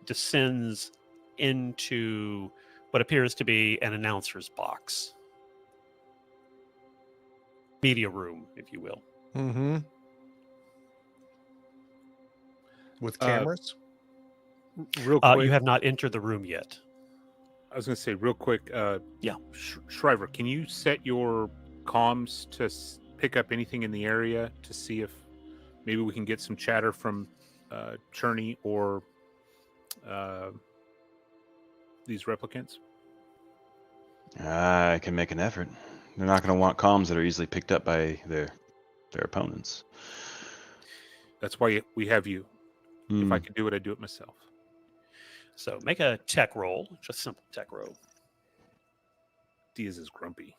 [SPEAKER 1] descends into what appears to be an announcer's box. Media room, if you will.
[SPEAKER 2] Mm-hmm. With cameras?
[SPEAKER 4] Real quick,
[SPEAKER 1] You have not entered the room yet.
[SPEAKER 4] I was going to say real quick.
[SPEAKER 1] Yeah.
[SPEAKER 4] Shriver, can you set your comms to pick up anything in the area to see if maybe we can get some chatter from Cherney or these replicants?
[SPEAKER 3] I can make an effort. They're not going to want comms that are easily picked up by their opponents.
[SPEAKER 4] That's why we have you. If I
[SPEAKER 3] Hmm.
[SPEAKER 4] could do it, I'd do it myself.
[SPEAKER 1] So make a tech roll, just simple tech roll.
[SPEAKER 4] Diaz is grumpy.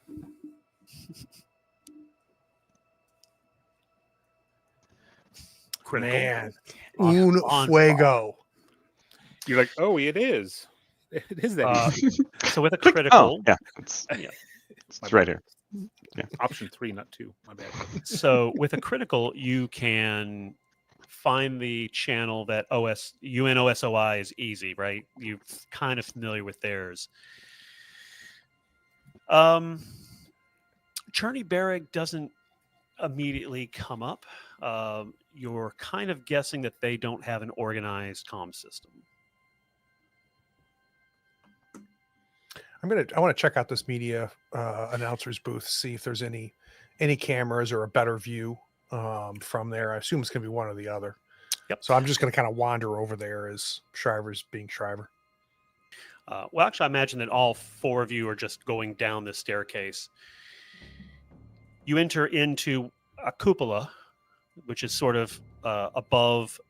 [SPEAKER 1] Critical.
[SPEAKER 2] Man.
[SPEAKER 1] On-
[SPEAKER 2] Un
[SPEAKER 1] on
[SPEAKER 2] fuego.
[SPEAKER 4] You're like, oh, it is. It is that easy.
[SPEAKER 1] So with a
[SPEAKER 3] Click.
[SPEAKER 1] critical,
[SPEAKER 3] Oh, yeah. It's,
[SPEAKER 1] Yeah.
[SPEAKER 3] it's right here.
[SPEAKER 4] Option 3, not 2. My bad.
[SPEAKER 1] so with a critical, you can find the channel that UNOSOI is easy, right? You're kind of familiar with theirs. Cherney Barrick doesn't immediately come up. You're kind of guessing that they don't have an organized comm system.
[SPEAKER 2] I want to check out this media announcer's booth, see if there's any cameras or a better view from there. I assume it's going to be one or the other.
[SPEAKER 1] Yep.
[SPEAKER 2] So I'm just going to kind of wander over there as Shriver's being Shriver.
[SPEAKER 1] Well, actually, I imagine that all four of you are just going down this staircase. You enter into a cupola, which is sort of above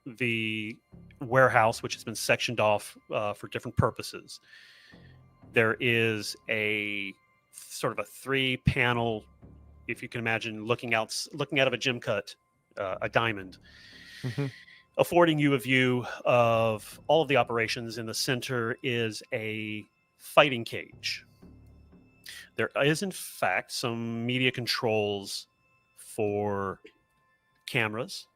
[SPEAKER 1] the warehouse, which has been sectioned off for different purposes. There is a sort of a 3-panel, if you can imagine, looking out of a gym cut, a diamond,
[SPEAKER 2] Mhm.
[SPEAKER 1] affording you a view of all of the operations. In the center is a fighting cage. There is, in fact, some media controls for cameras.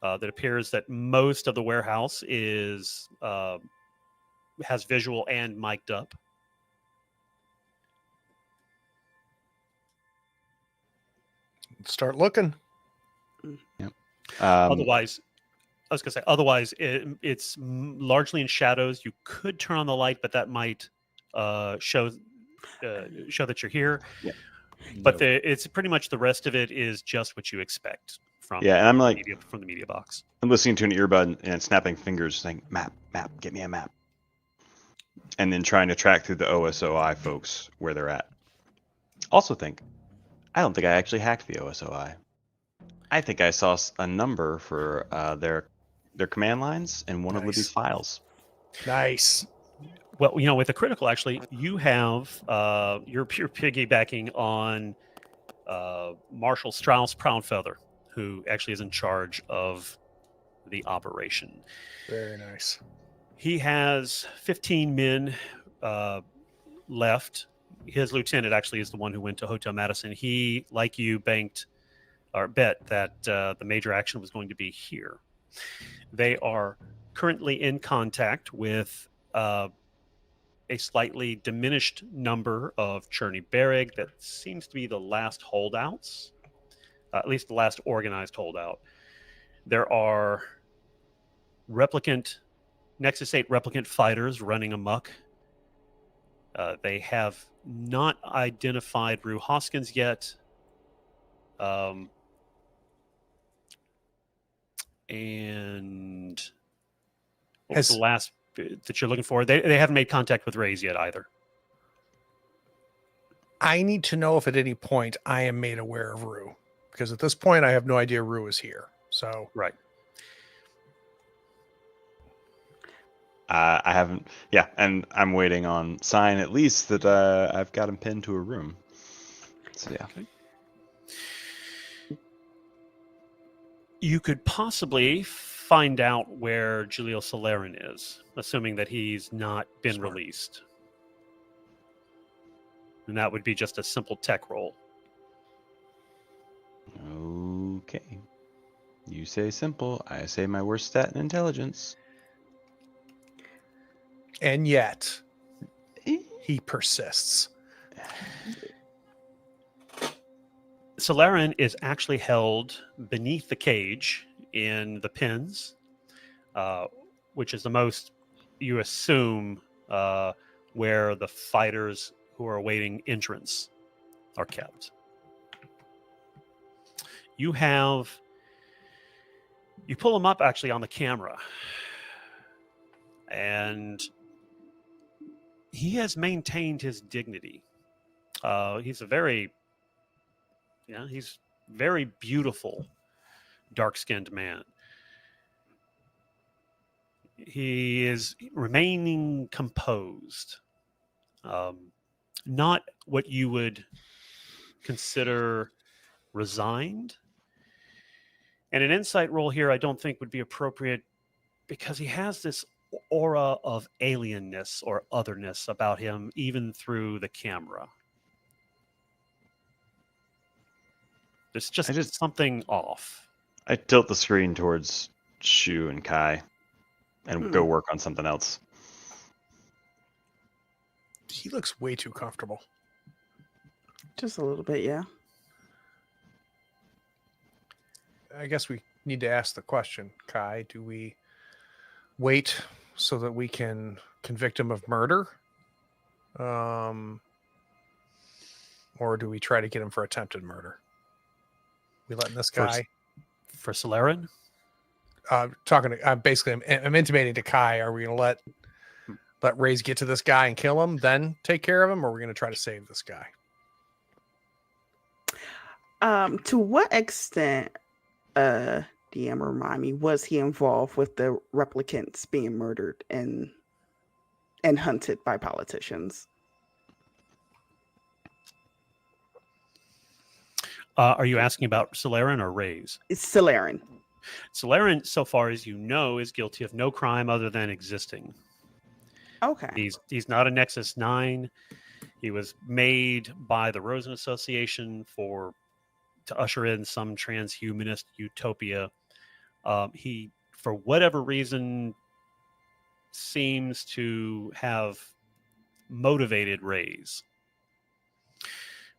[SPEAKER 1] That appears that most of the warehouse is has visual and mic'd up.
[SPEAKER 2] Start looking.
[SPEAKER 1] Otherwise, I was going to say, otherwise, it's largely in shadows. You could turn on the light, but that might show that you're here.
[SPEAKER 3] Yeah.
[SPEAKER 1] But it's pretty much the rest of it is just what you expect from
[SPEAKER 3] Yeah, and I'm like,
[SPEAKER 1] from the media box.
[SPEAKER 3] I'm listening to an earbud and snapping fingers, saying, "Map, map, get me a map," and then trying to track through the OSOI folks where they're at. Also, I don't think I actually hacked the OSOI. I think I saw a number for their command lines in one of Libby's files.
[SPEAKER 2] Nice.
[SPEAKER 1] Well, with the critical, actually, you have you're piggybacking on Marshal Strauss Proudfeather, who actually is in charge of the operation.
[SPEAKER 2] Very nice.
[SPEAKER 1] He has 15 men left. His lieutenant actually is the one who went to Hotel Madison. He, like you, bet that the major action was going to be here. They are currently in contact with a slightly diminished number of Cherny Berrig that seems to be the last holdouts, at least the last organized holdout. There are Nexus 8 replicant fighters running amok. They have not identified Rue Hoskins yet. And what was the last that you're looking for? They haven't made contact with Rays yet either.
[SPEAKER 2] I need to know if at any point I am made aware of Rue, because at this point I have no idea Rue is here. So
[SPEAKER 1] right.
[SPEAKER 3] I haven't. Yeah, and I'm waiting on sign at least that I've got him pinned to a room. So yeah.
[SPEAKER 1] Okay. You could possibly find out where Julio Solarin is, assuming that he's not been released. And that would be just a simple tech roll.
[SPEAKER 3] Okay. You say simple, I say my worst stat in intelligence.
[SPEAKER 2] And yet, he persists.
[SPEAKER 1] Solarin is actually held beneath the cage in the pens, which is the most, you assume, where the fighters who are awaiting entrance are kept. You pull him up actually on the camera, and he has maintained his dignity. He's very beautiful, dark-skinned man. He is remaining composed. Not what you would consider resigned. And an insight roll here I don't think would be appropriate because he has this aura of alienness or otherness about him, even through the camera. There's just something off.
[SPEAKER 3] I tilt the screen towards Shu and Kai and go work on something else.
[SPEAKER 2] He looks way too comfortable.
[SPEAKER 5] Just a little bit, yeah.
[SPEAKER 2] I guess we need to ask the question, Kai. Do we wait so that we can convict him of murder? Or do we try to get him for attempted murder? We letting this guy...
[SPEAKER 1] For Solarin?
[SPEAKER 2] I'm intimating to Kai, are we going to let Rays get to this guy and kill him, then take care of him, or are we going to try to save this guy?
[SPEAKER 5] To what extent, DM, remind me, was he involved with the replicants being murdered and hunted by politicians?
[SPEAKER 1] Are you asking about Solarin or Rays?
[SPEAKER 5] It's Solarin.
[SPEAKER 1] Solarin, so far as you know, is guilty of no crime other than existing.
[SPEAKER 5] Okay.
[SPEAKER 1] He's not a Nexus 9. He was made by the Rosen Association to usher in some transhumanist utopia. He, for whatever reason, seems to have motivated Rays.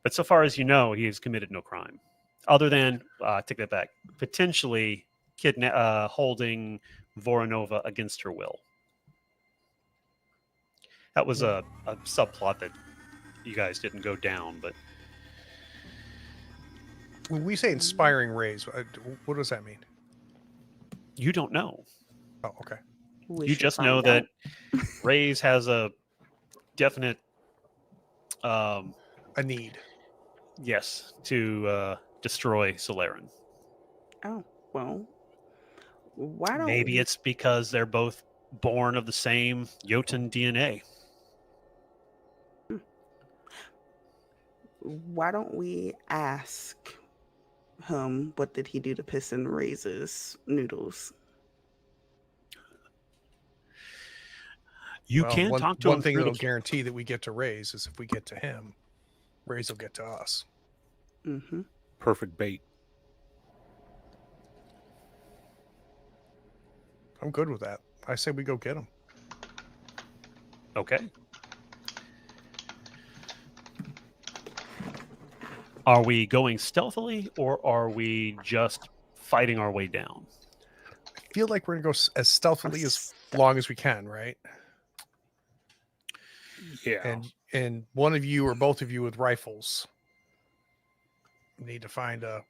[SPEAKER 1] But so far as you know, he has committed no crime, other than take that back, potentially holding Voronova against her will. That was a subplot that you guys didn't go down, but
[SPEAKER 2] When we say inspiring rays, what does that mean?
[SPEAKER 1] you don't know.
[SPEAKER 2] Oh, okay.
[SPEAKER 5] We
[SPEAKER 1] You
[SPEAKER 5] should
[SPEAKER 1] just know
[SPEAKER 5] find
[SPEAKER 1] that Rays has a definite,
[SPEAKER 2] A need.
[SPEAKER 1] yes, to destroy Solarin.
[SPEAKER 5] out. Oh, well, why don't
[SPEAKER 1] Maybe
[SPEAKER 5] we,
[SPEAKER 1] it's because they're both born of the same Jotun DNA.
[SPEAKER 5] why don't we ask him what did he do to piss and Ray's noodles?
[SPEAKER 1] You
[SPEAKER 2] Well,
[SPEAKER 1] can
[SPEAKER 2] one,
[SPEAKER 1] talk to
[SPEAKER 2] one
[SPEAKER 1] him
[SPEAKER 2] thing
[SPEAKER 1] through
[SPEAKER 2] that'll
[SPEAKER 1] the
[SPEAKER 2] guarantee that we get to Rays is if we get to him, Rays will get to us.
[SPEAKER 5] Mm-hmm.
[SPEAKER 4] Perfect bait.
[SPEAKER 2] I'm good with that. I say we go get him.
[SPEAKER 1] Okay. Are we going stealthily or are we just fighting our way down?
[SPEAKER 2] I feel like we're gonna go as stealthily as long as we can, right?
[SPEAKER 4] Yeah.
[SPEAKER 2] And one of you or both of you with rifles need to find a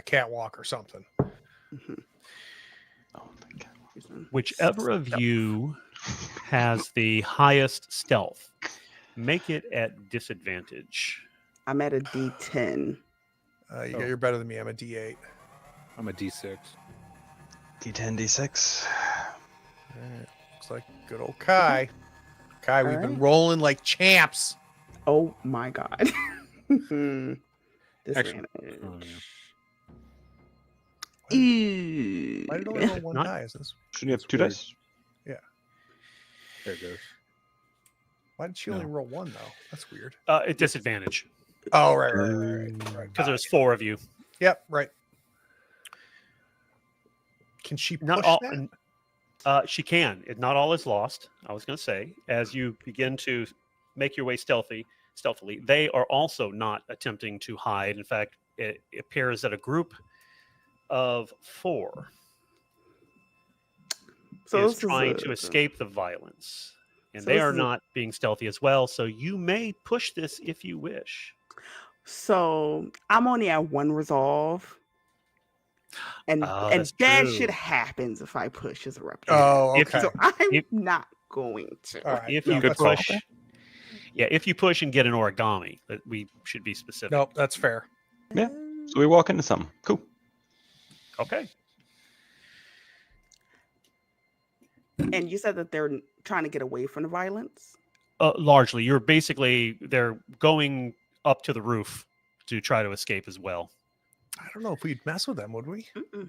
[SPEAKER 2] catwalk or something.
[SPEAKER 5] Mm-hmm.
[SPEAKER 3] Oh my god.
[SPEAKER 1] Whichever of you has the highest stealth, make it at disadvantage.
[SPEAKER 5] I'm at a D10.
[SPEAKER 2] You're better than me. I'm a D8.
[SPEAKER 4] I'm a D6.
[SPEAKER 3] D10, D6.
[SPEAKER 2] Alright, looks like good old Kai. Kai, we've been
[SPEAKER 5] Alright.
[SPEAKER 2] rolling like champs.
[SPEAKER 5] Oh my god.
[SPEAKER 4] Actually,
[SPEAKER 5] Disadvantage.
[SPEAKER 4] oh, yeah.
[SPEAKER 5] Ew.
[SPEAKER 2] Why did it only roll one
[SPEAKER 1] Not-
[SPEAKER 2] die? Is this?
[SPEAKER 3] Shouldn't you have
[SPEAKER 2] That's
[SPEAKER 3] two
[SPEAKER 2] weird.
[SPEAKER 3] dice?
[SPEAKER 4] There it goes.
[SPEAKER 2] Why did she only roll one though? That's weird.
[SPEAKER 1] At disadvantage,
[SPEAKER 2] Oh, right.
[SPEAKER 1] because there's 4 of you.
[SPEAKER 2] Yep, right. Can she push
[SPEAKER 1] Not all.
[SPEAKER 2] that?
[SPEAKER 1] She can. Not all is lost. I was going to say, as you begin to make your way stealthily, they are also not attempting to hide. In fact, it appears that a group of 4
[SPEAKER 5] So
[SPEAKER 1] is
[SPEAKER 5] this is
[SPEAKER 1] trying
[SPEAKER 5] a-
[SPEAKER 1] to escape the violence, and
[SPEAKER 5] So
[SPEAKER 1] they
[SPEAKER 5] this
[SPEAKER 1] are
[SPEAKER 5] is a-
[SPEAKER 1] not being stealthy as well. So you may push this if you wish.
[SPEAKER 5] So I'm only at 1 resolve. And
[SPEAKER 1] Oh,
[SPEAKER 5] and
[SPEAKER 1] that's
[SPEAKER 5] bad
[SPEAKER 1] true.
[SPEAKER 5] shit happens if I push as a replica.
[SPEAKER 2] Oh,
[SPEAKER 1] If
[SPEAKER 2] okay.
[SPEAKER 5] So I'm
[SPEAKER 1] If-
[SPEAKER 5] not going to.
[SPEAKER 2] All right.
[SPEAKER 1] If
[SPEAKER 2] No,
[SPEAKER 1] you
[SPEAKER 2] that's
[SPEAKER 1] push,
[SPEAKER 2] fine.
[SPEAKER 1] yeah, if you push and get an origami, that we should be specific.
[SPEAKER 2] Nope, that's fair.
[SPEAKER 3] Yeah. So we walk into something. Cool.
[SPEAKER 1] Okay.
[SPEAKER 5] And you said that they're trying to get away from the violence.
[SPEAKER 1] Largely, they're going up to the roof to try to escape as well.
[SPEAKER 2] I don't know if we'd mess with them, would we?
[SPEAKER 5] Mm-mm.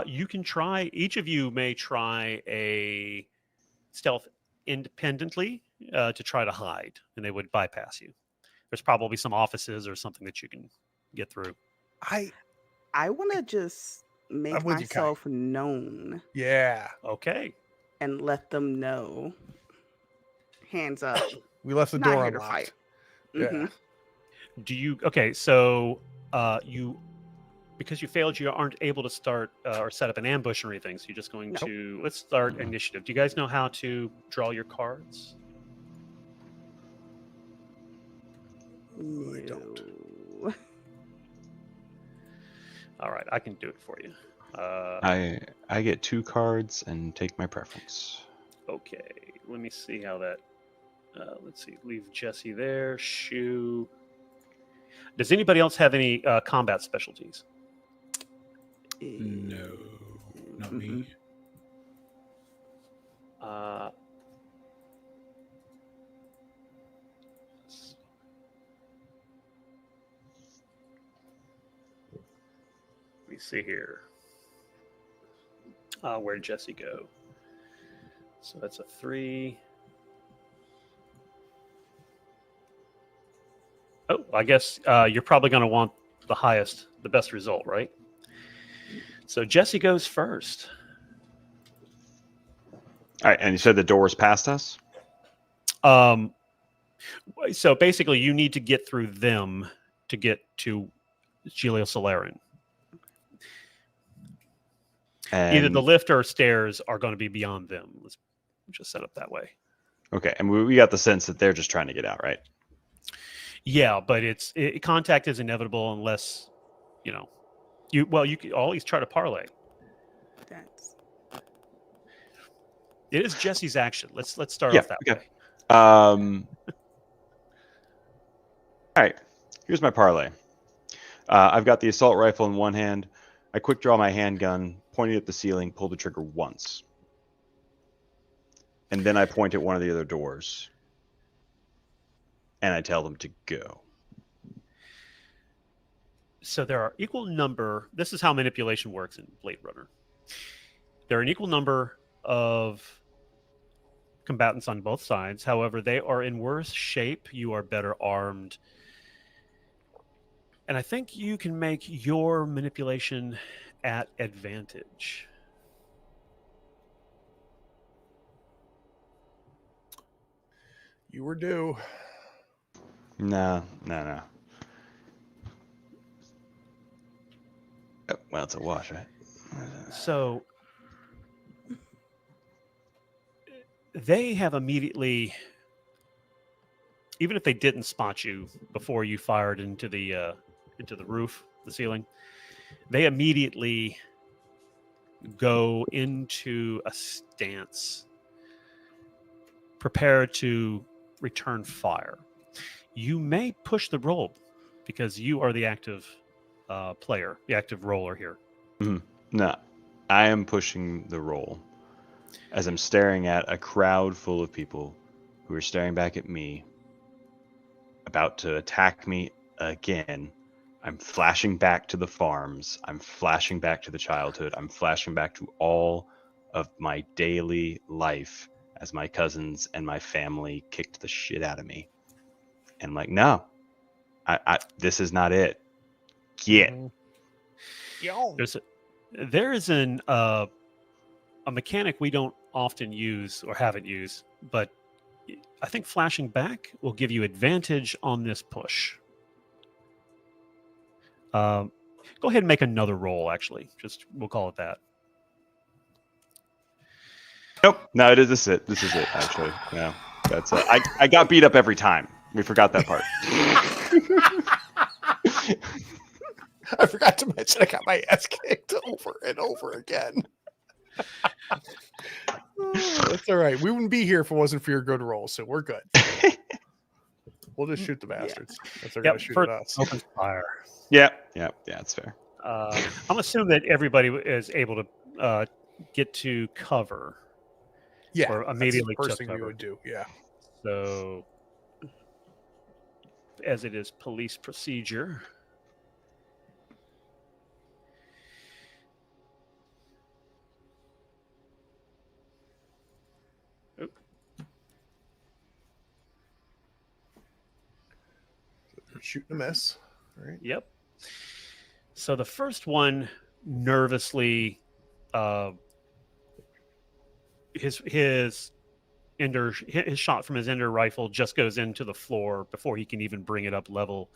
[SPEAKER 1] You can try. Each of you may try a stealth independently to try to hide, and they would bypass you. There's probably some offices or something that you can get through.
[SPEAKER 2] I
[SPEAKER 5] want to just make
[SPEAKER 2] I'm with you, Kai.
[SPEAKER 5] myself known
[SPEAKER 2] yeah.
[SPEAKER 1] Okay.
[SPEAKER 5] and let them know. Hands up.
[SPEAKER 2] We left the
[SPEAKER 5] Not
[SPEAKER 2] door
[SPEAKER 5] here to
[SPEAKER 2] unlocked.
[SPEAKER 5] fight.
[SPEAKER 2] Yeah.
[SPEAKER 5] Mhm.
[SPEAKER 1] Do you? Okay. So because you failed, you aren't able to start or set up an ambush or anything. So you're just going
[SPEAKER 5] Nope.
[SPEAKER 1] to let's start initiative. Do you guys know how to draw your cards?
[SPEAKER 2] I don't.
[SPEAKER 5] No.
[SPEAKER 1] All right, I can do it for you.
[SPEAKER 3] I get 2 cards and take my preference.
[SPEAKER 1] Okay, let me see how that. Let's see. Leave Jesse there. Shu. Does anybody else have any combat specialties?
[SPEAKER 4] No, not me.
[SPEAKER 5] Mm-mm.
[SPEAKER 1] Uh, let me see here. Where'd Jesse go? So that's a 3. Oh, I guess you're probably going to want the best result, right? So Jesse goes first.
[SPEAKER 3] All right, and you said the door's past us?
[SPEAKER 1] So basically, you need to get through them to get to Gelio Solarin.
[SPEAKER 3] And,
[SPEAKER 1] Either the lift or stairs are going to be beyond them. Let's just set up that way.
[SPEAKER 3] okay, and we got the sense that they're just trying to get out, right?
[SPEAKER 1] Yeah, but contact is inevitable unless, you could always try to parlay.
[SPEAKER 5] That's
[SPEAKER 1] It is Jesse's action. Let's start
[SPEAKER 3] Yeah,
[SPEAKER 1] off that
[SPEAKER 3] okay.
[SPEAKER 1] way.
[SPEAKER 3] All right, here's my parlay. I've got the assault rifle in one hand. I quick draw my handgun, point it at the ceiling, pull the trigger once. And then I point at one of the other doors. And I tell them to go.
[SPEAKER 1] So there are equal number. This is how manipulation works in Blade Runner. There are an equal number of combatants on both sides. However, they are in worse shape. You are better armed. And I think you can make your manipulation at advantage.
[SPEAKER 2] You were due.
[SPEAKER 3] No. Oh, well, it's a wash, right?
[SPEAKER 1] So they have immediately, even if they didn't spot you before you fired into the roof, the ceiling, they immediately go into a stance, prepared to return fire. You may push the roll because you are the active player, the active roller here.
[SPEAKER 3] No, I am pushing the roll as I'm staring at a crowd full of people who are staring back at me, about to attack me again. I'm flashing back to the farms. I'm flashing back to the childhood. I'm flashing back to all of my daily life as my cousins and my family kicked the shit out of me. And I'm like, no, this is not it. Get.
[SPEAKER 2] Yo.
[SPEAKER 1] There is a mechanic we don't often use or haven't used, but I think flashing back will give you advantage on this push. Go ahead and make another roll, actually. We'll call it that.
[SPEAKER 3] Nope. No, this is it, actually. No, that's I got beat up every time. We forgot that part.
[SPEAKER 2] I forgot to mention I got my ass kicked over and over again. That's all right. We wouldn't be here if it wasn't for your good roll, so we're good. We'll just shoot the bastards. If they're going to shoot at us.
[SPEAKER 1] Open fire.
[SPEAKER 3] Yeah, that's fair.
[SPEAKER 1] I'm assuming that everybody is able to get to cover.
[SPEAKER 2] Yeah,
[SPEAKER 1] or immediately
[SPEAKER 2] that's the first
[SPEAKER 1] took
[SPEAKER 2] thing we
[SPEAKER 1] cover.
[SPEAKER 2] would do. Yeah.
[SPEAKER 1] So, as it is police procedure,
[SPEAKER 2] Shoot and a miss. All right.
[SPEAKER 1] Yep. So the first one nervously, his shot from his ender rifle just goes into the floor before he can even bring it up level.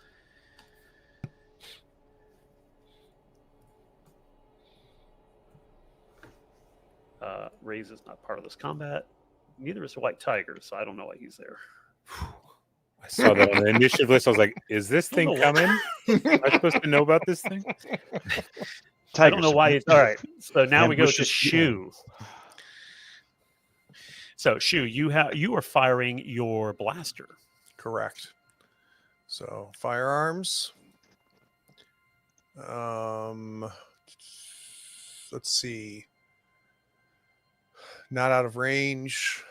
[SPEAKER 1] Raze is not part of this combat. Neither is White Tiger, so I don't know why he's there.
[SPEAKER 4] I saw that on the initiative list. I was like, is this thing coming? Am I supposed to know about this thing?
[SPEAKER 1] I don't know why he's all right. So now we go to
[SPEAKER 3] Ambushes
[SPEAKER 1] Shu. So Shu, you are firing your blaster.
[SPEAKER 2] Correct. So firearms. Let's see. Not out of range.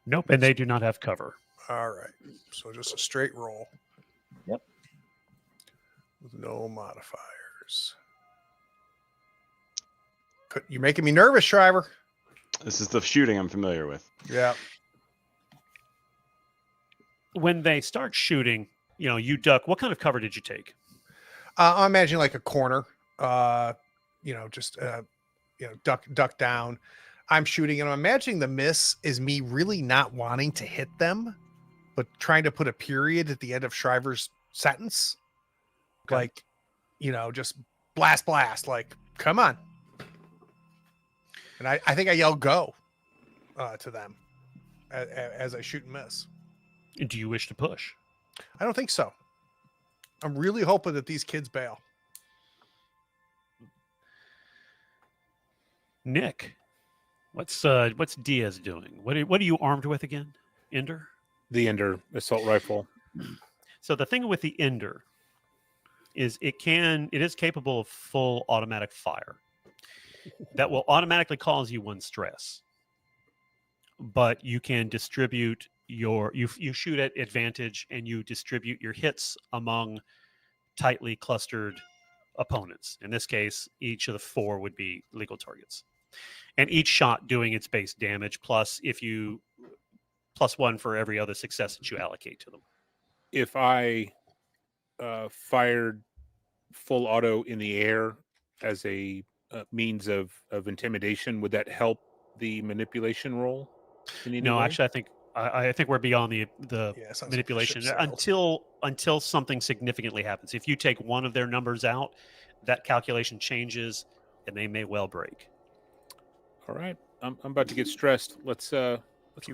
[SPEAKER 1] Nope, and they do not have cover.
[SPEAKER 2] All right. So just a straight roll.
[SPEAKER 1] Yep.
[SPEAKER 2] With no modifiers. You're making me nervous, Shriver.
[SPEAKER 3] This is the shooting I'm familiar with.
[SPEAKER 2] Yeah.
[SPEAKER 1] When they start shooting, you duck. What kind of cover did you take?
[SPEAKER 2] I imagine like a corner. Duck down. I'm shooting, and I'm imagining the miss is me really not wanting to hit them, but trying to put a period at the end of Shriver's sentence.
[SPEAKER 1] Okay.
[SPEAKER 2] Like, just blast, like, come on. And I think I yell go to them as I shoot and miss.
[SPEAKER 1] Do you wish to push?
[SPEAKER 2] I don't think so. I'm really hoping that these kids bail.
[SPEAKER 1] Nick, what's Diaz doing? What are you armed with again? Ender?
[SPEAKER 4] The Ender assault rifle.
[SPEAKER 1] So the thing with the Ender is it is capable of full automatic fire. That will automatically cause you 1 stress. But you can distribute you shoot at advantage, and you distribute your hits among tightly clustered opponents. In this case, each of the 4 would be legal targets. And each shot doing its base damage, plus +1 for every other success that you allocate to them.
[SPEAKER 4] If I fired full auto in the air as a means of intimidation, would that help the manipulation roll? In any
[SPEAKER 1] No,
[SPEAKER 4] way?
[SPEAKER 1] actually, I think we're beyond the
[SPEAKER 2] Yeah, sounds like
[SPEAKER 1] manipulation
[SPEAKER 2] ship sails.
[SPEAKER 1] until something significantly happens. If you take one of their numbers out, that calculation changes, and they may well break.
[SPEAKER 4] All right, I'm about to get stressed. Let's go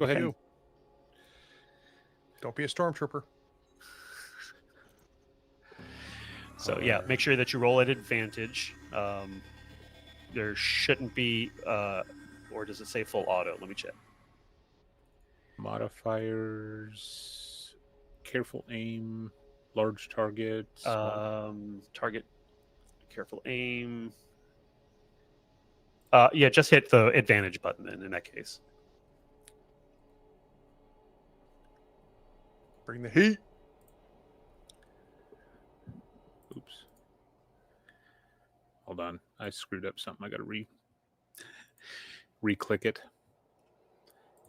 [SPEAKER 4] ahead. And,
[SPEAKER 2] Don't be a stormtrooper.
[SPEAKER 1] So yeah, make sure that you roll at advantage. There shouldn't be, or does it say full auto? Let me check.
[SPEAKER 4] modifiers, careful aim, large target, small.
[SPEAKER 1] Target, careful aim. Yeah, just hit the advantage button then in that case.
[SPEAKER 2] Bring the heat.
[SPEAKER 4] Oops. Hold on. I screwed up something. I got to re-click it.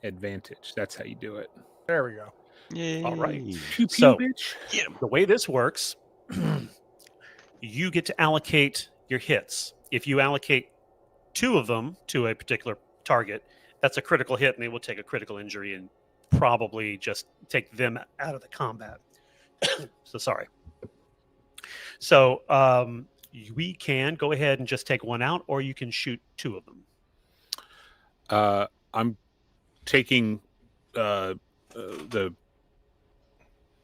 [SPEAKER 4] Advantage. That's how you do it.
[SPEAKER 2] There we go.
[SPEAKER 3] Yay.
[SPEAKER 1] All right.
[SPEAKER 4] Pew,
[SPEAKER 1] So-
[SPEAKER 4] bitch.
[SPEAKER 1] The way this works, you get to allocate your hits. If you allocate 2 of them to a particular target, that's a critical hit, and they will take a critical injury and probably just take them out of the combat. So sorry. So we can go ahead and just take 1 out, or you can shoot 2 of them.
[SPEAKER 4] I'm taking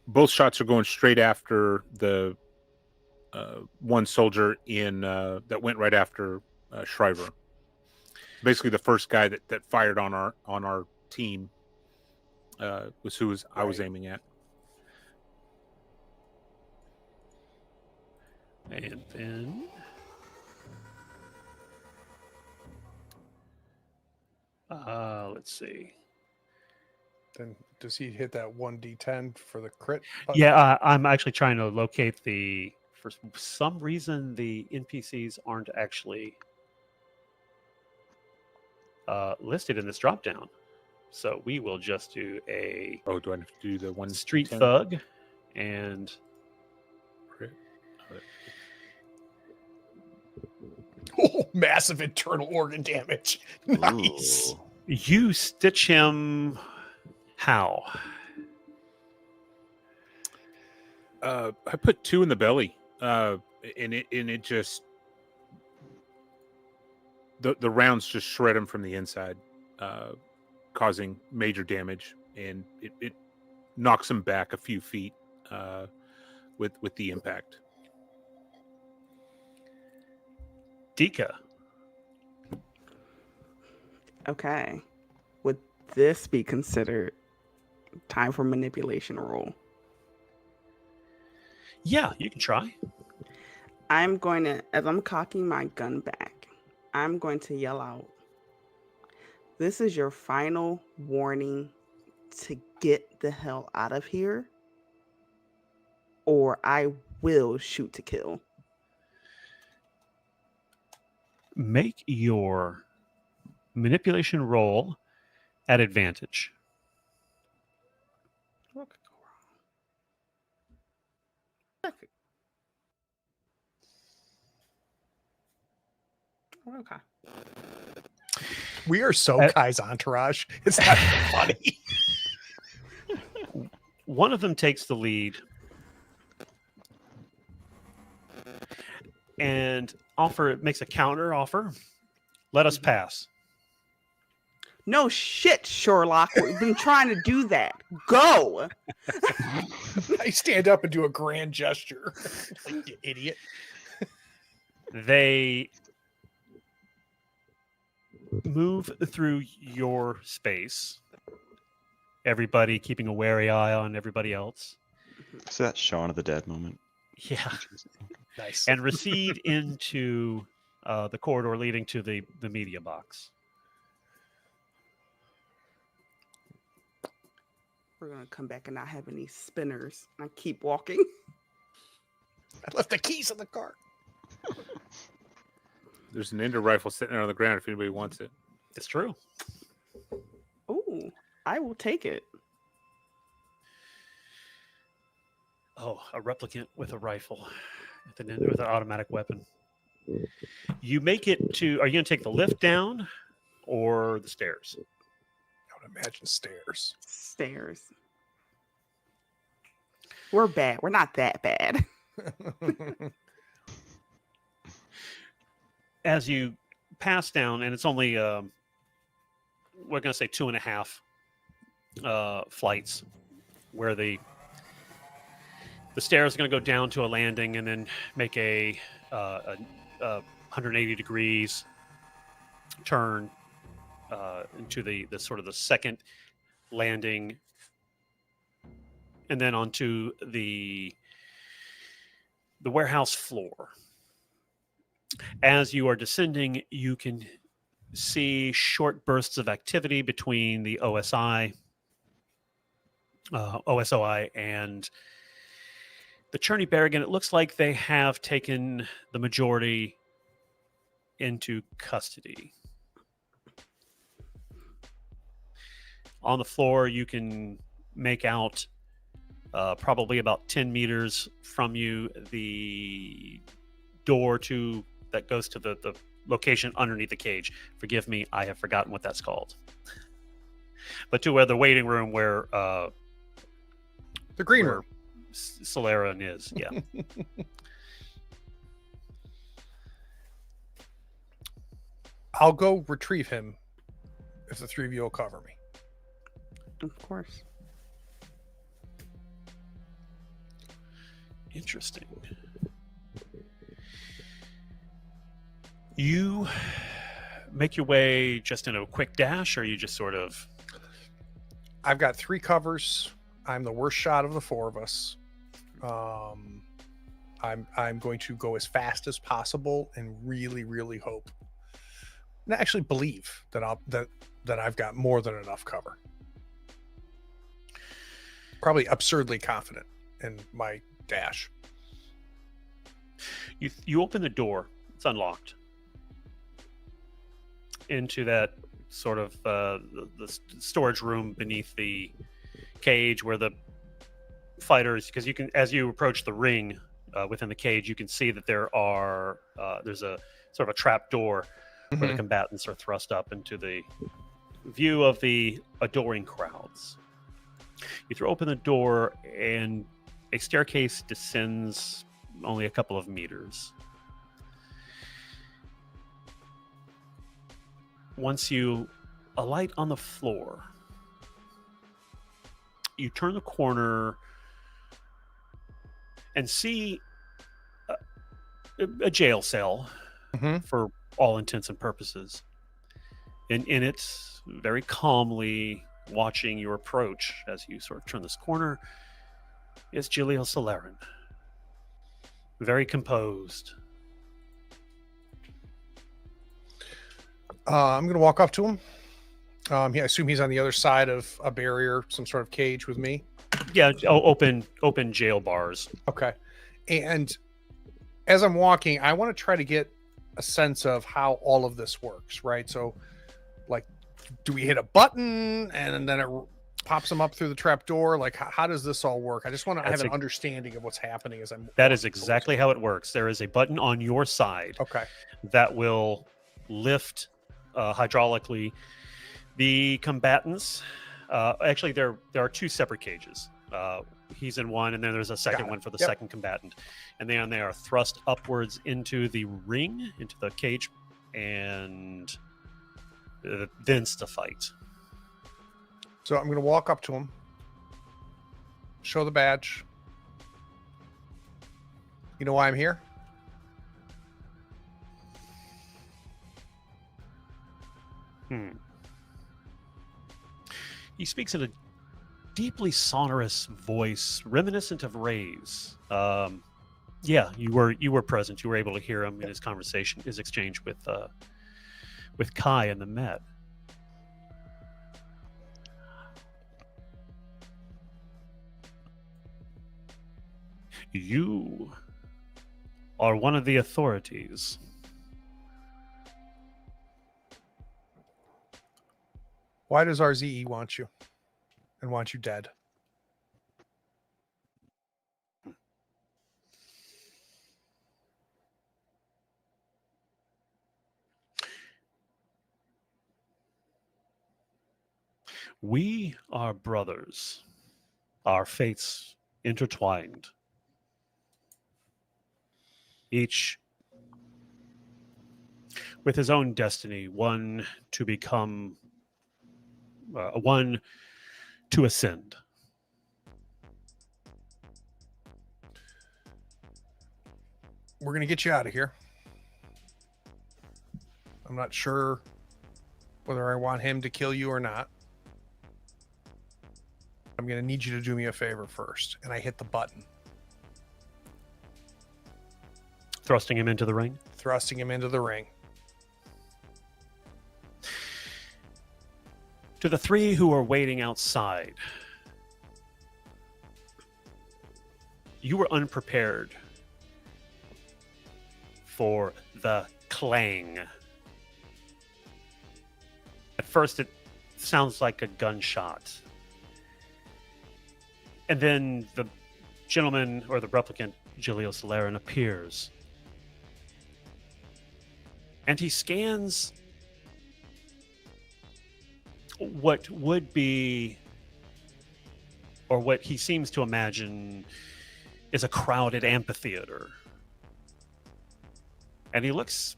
[SPEAKER 4] both shots are going straight after the one soldier in that went right after Shriver. Basically, the first guy that fired on our team was who I was aiming at.
[SPEAKER 1] And then let's see.
[SPEAKER 2] Then does he hit that 1d10 for the crit button?
[SPEAKER 1] Yeah, I'm actually trying to locate for some reason, the NPCs aren't actually listed in this dropdown. So we will just do a
[SPEAKER 4] Oh, do I have to do the one
[SPEAKER 1] street
[SPEAKER 4] 10?
[SPEAKER 1] thug and
[SPEAKER 4] Crit?
[SPEAKER 2] Oh, massive internal organ damage. Nice.
[SPEAKER 3] Ooh.
[SPEAKER 1] you stitch him. How?
[SPEAKER 4] I put 2 in the belly, and it just the rounds just shred him from the inside, causing major damage, and it knocks him back a few feet with the impact.
[SPEAKER 1] Dika.
[SPEAKER 5] Okay. Would this be considered time for manipulation roll?
[SPEAKER 1] Yeah, you can try.
[SPEAKER 5] I'm going to, as I'm cocking my gun back, I'm going to yell out, "This is your final warning to get the hell out of here, or I will shoot to kill."
[SPEAKER 1] Make your manipulation roll at advantage.
[SPEAKER 5] What could go wrong? Okay.
[SPEAKER 2] We are so Kai's entourage. It's not even funny.
[SPEAKER 1] One of them takes the lead and makes a counter offer. Let us pass.
[SPEAKER 5] No shit, Sherlock. We've been trying to do that. Go.
[SPEAKER 2] I stand up and do a grand gesture. Like, you idiot.
[SPEAKER 1] They move through your space. Everybody keeping a wary eye on everybody else.
[SPEAKER 3] Is that Shaun of the Dead moment?
[SPEAKER 1] Yeah.
[SPEAKER 2] Nice.
[SPEAKER 1] And recede into the corridor leading to the media box.
[SPEAKER 5] We're going to come back and not have any spinners. I keep walking.
[SPEAKER 2] I left the keys in the car.
[SPEAKER 4] There's an ender rifle sitting on the ground if anybody wants it.
[SPEAKER 1] It's true.
[SPEAKER 5] Ooh, I will take it.
[SPEAKER 1] Oh, a replicant with a rifle, with an automatic weapon. You make it to. Are you going to take the lift down or the stairs?
[SPEAKER 2] I would imagine stairs.
[SPEAKER 5] Stairs. We're bad. We're not that bad.
[SPEAKER 1] As you pass down, and it's only we're going to say 2.5 flights, where the stairs are going to go down to a landing and then make a 180 degrees turn into the sort of the second landing, and then onto the warehouse floor. As you are descending, you can see short bursts of activity between the OSI and the Cherney Berrigan. It looks like they have taken the majority into custody. On the floor, you can make out probably about 10 meters from you the door that goes to the location underneath the cage. Forgive me, I have forgotten what that's called. But to where the waiting room where
[SPEAKER 2] The green room.
[SPEAKER 1] Solaran is, yeah.
[SPEAKER 2] I'll go retrieve him if the three of you will cover me.
[SPEAKER 5] Of course.
[SPEAKER 1] Interesting. You make your way just in a quick dash, or you just sort of...
[SPEAKER 2] I've got 3 covers. I'm the worst shot of the 4 of us. I'm going to go as fast as possible and really, really hope, and actually believe that I've got more than enough cover. Probably absurdly confident in my dash.
[SPEAKER 1] You open the door. It's unlocked. Into that sort of the storage room beneath the cage where the fighters, because you can, as you approach the ring within the cage, you can see that there's a sort of a trap door where the combatants are thrust up into the view of the adoring crowds. You throw open the door and a staircase descends only a couple of meters. Once you alight on the floor, you turn the corner and see a jail cell for all intents and purposes. And in it, very calmly watching your approach as you sort of turn this corner, is Jaleel Solaran. very composed.
[SPEAKER 2] I'm going to walk up to him. I assume he's on the other side of a barrier, some sort of cage with me.
[SPEAKER 1] Yeah, open jail bars.
[SPEAKER 2] Okay. And as I'm walking, I want to try to get a sense of how all of this works, right? So, like, do we hit a button and then it pops them up through the trap door? Like, how does this all work? I just want to have an understanding of what's happening as I'm.
[SPEAKER 1] That is exactly how it works. There is a button on your side
[SPEAKER 2] Okay.
[SPEAKER 1] that will lift hydraulically the combatants. Actually, there are two separate cages. He's in one, and then there's a second one for the second combatant. And then they are thrust upwards into the ring, into the cage, and thence to fight.
[SPEAKER 2] So I'm going to walk up to him, show the badge. You know why I'm here?
[SPEAKER 1] He speaks in a deeply sonorous voice, reminiscent of Ray's. Yeah, you were present. You were able to hear him in his conversation, his exchange with Kai and the Met. You are one of the authorities.
[SPEAKER 2] Why does RZE want you and want you dead?
[SPEAKER 1] We are brothers, our fates intertwined. Each with his own destiny, one to become, one to ascend.
[SPEAKER 2] We're going to get you out of here. I'm not sure whether I want him to kill you or not. I'm going to need you to do me a favor first. And I hit the button.
[SPEAKER 1] Thrusting him into the ring?
[SPEAKER 2] Thrusting him into the ring.
[SPEAKER 1] To the three who are waiting outside, you were unprepared for the clang. At first, it sounds like a gunshot. And then the gentleman, or the replicant, Julius Laren, appears. And he scans what would be, or what he seems to imagine, is a crowded amphitheater. And he looks...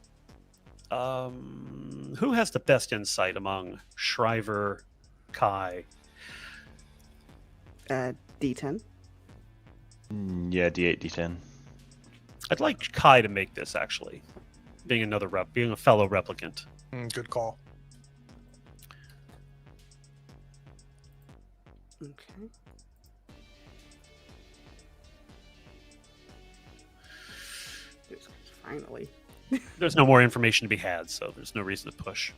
[SPEAKER 1] who has the best insight among Shriver, Kai?
[SPEAKER 5] D10.
[SPEAKER 3] Yeah, D8, D10.
[SPEAKER 1] I'd like Kai to make this, actually. Being a fellow replicant.
[SPEAKER 2] Good call.
[SPEAKER 5] Okay. Finally.
[SPEAKER 1] There's no more information to be had, so there's no reason to push.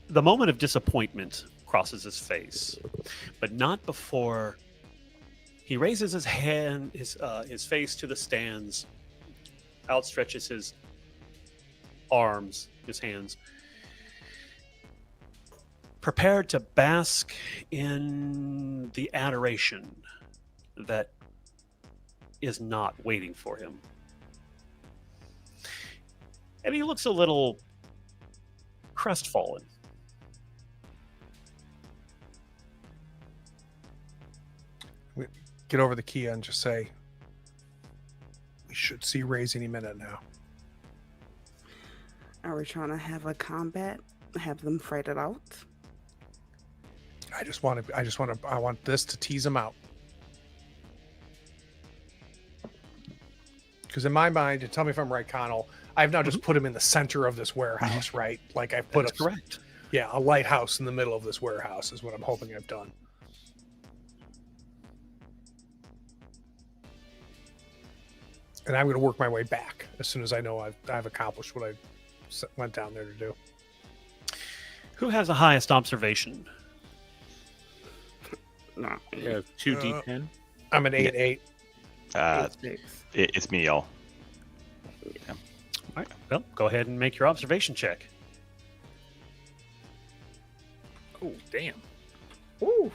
[SPEAKER 1] The moment of disappointment crosses his face, but not before he raises his hand, his face to the stands, outstretches his arms, his hands, prepared to bask in the adoration that is not waiting for him. And he looks a little crestfallen.
[SPEAKER 2] Get over the Kia and just say, we should see Rays any minute now.
[SPEAKER 5] Are we trying to have a combat? Have them fight it out?
[SPEAKER 2] I want this to tease him out. Because in my mind, and tell me if I'm right, Connell, I've now just put him in the center of this warehouse, right? Like I've put
[SPEAKER 1] That's correct.
[SPEAKER 2] Yeah, a lighthouse in the middle of this warehouse is what I'm hoping I've done. And I'm going to work my way back as soon as I know I've accomplished what I went down there to do.
[SPEAKER 1] Who has the highest observation?
[SPEAKER 5] No.
[SPEAKER 4] You have 2d10.
[SPEAKER 2] I'm an 8-8.
[SPEAKER 3] It's me, y'all.
[SPEAKER 1] All right. Well, go ahead and make your observation check.
[SPEAKER 4] Oh, damn.
[SPEAKER 5] Ooh.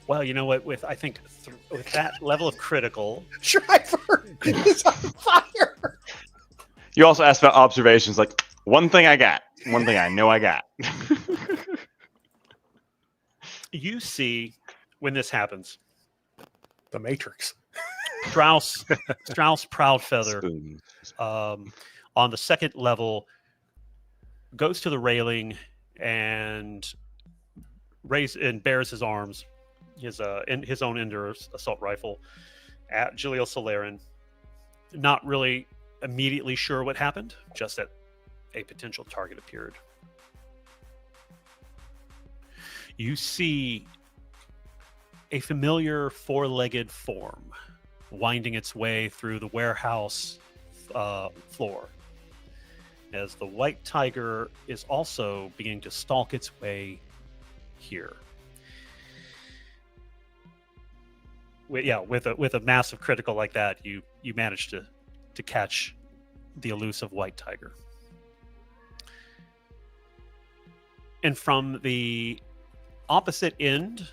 [SPEAKER 1] Well, you know what? With with that level of critical,
[SPEAKER 2] Shriver is on fire.
[SPEAKER 3] You also asked about observations. Like, one thing I got. One thing I know I got.
[SPEAKER 1] you see when this happens,
[SPEAKER 2] The Matrix.
[SPEAKER 1] Strauss Proudfeather
[SPEAKER 3] Spoons.
[SPEAKER 1] on the second level goes to the railing and bares his arms, his own Ender assault rifle at Julio Solarin. Not really immediately sure what happened, just that a potential target appeared. You see a familiar four-legged form winding its way through the warehouse floor, as the white tiger is also beginning to stalk its way here. With a massive critical like that, you manage to catch the elusive white tiger. And from the opposite end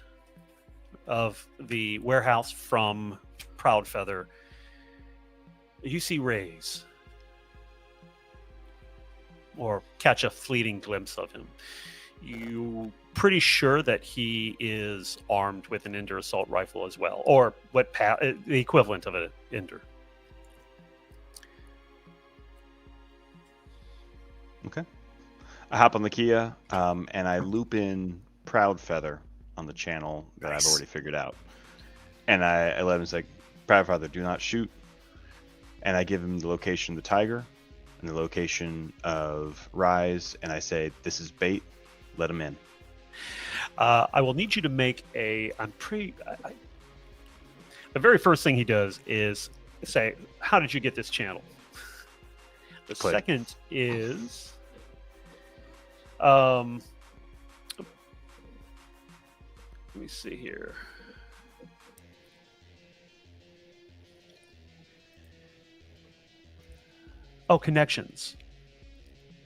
[SPEAKER 1] of the warehouse from Proudfeather, you see Rays, or catch a fleeting glimpse of him. You pretty sure that he is armed with an Ender assault rifle as well, or the equivalent of an Ender.
[SPEAKER 3] Okay. I hop on the Kia, and I loop in Proudfeather on the channel that I've already figured out. And I let him say, Proudfeather, do not shoot. And I give him the location of the tiger and the location of Rise, and I say, this is bait, let him in.
[SPEAKER 1] I will need you to make the very first thing he does is say, how did you get this channel? The
[SPEAKER 3] Click.
[SPEAKER 1] second is let me see here. Oh, connections.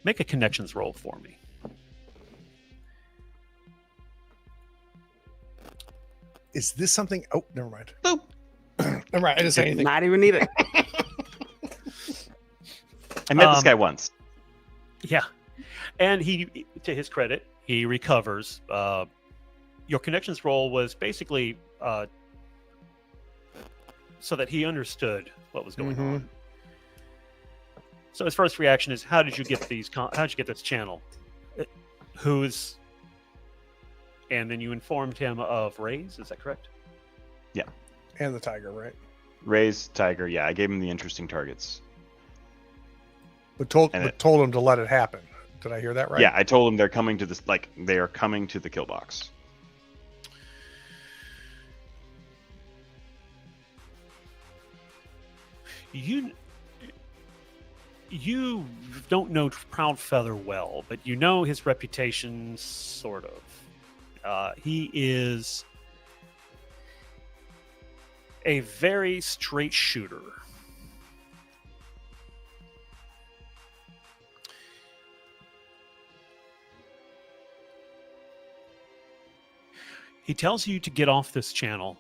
[SPEAKER 1] Make a connections roll for me.
[SPEAKER 2] Is this something? Oh, never mind. Boop. Never mind. I didn't say
[SPEAKER 5] Did
[SPEAKER 2] anything.
[SPEAKER 5] not even need it.
[SPEAKER 3] I met this guy once.
[SPEAKER 1] Yeah. And he, to his credit, he recovers. Your connections roll was basically so that he understood what was going on. So his first reaction is, how did you get this channel? Who's... And then you informed him of Rays, is that correct?
[SPEAKER 3] Yeah.
[SPEAKER 2] And the tiger, right?
[SPEAKER 3] Ray's tiger, yeah. I gave him the interesting targets.
[SPEAKER 2] But told him to let it happen. Did I hear that right?
[SPEAKER 3] Yeah, I told him they're coming to they are coming to the kill box.
[SPEAKER 1] You don't know Proudfeather well, but you know his reputation, sort of. He is a very straight shooter. He tells you to get off this channel,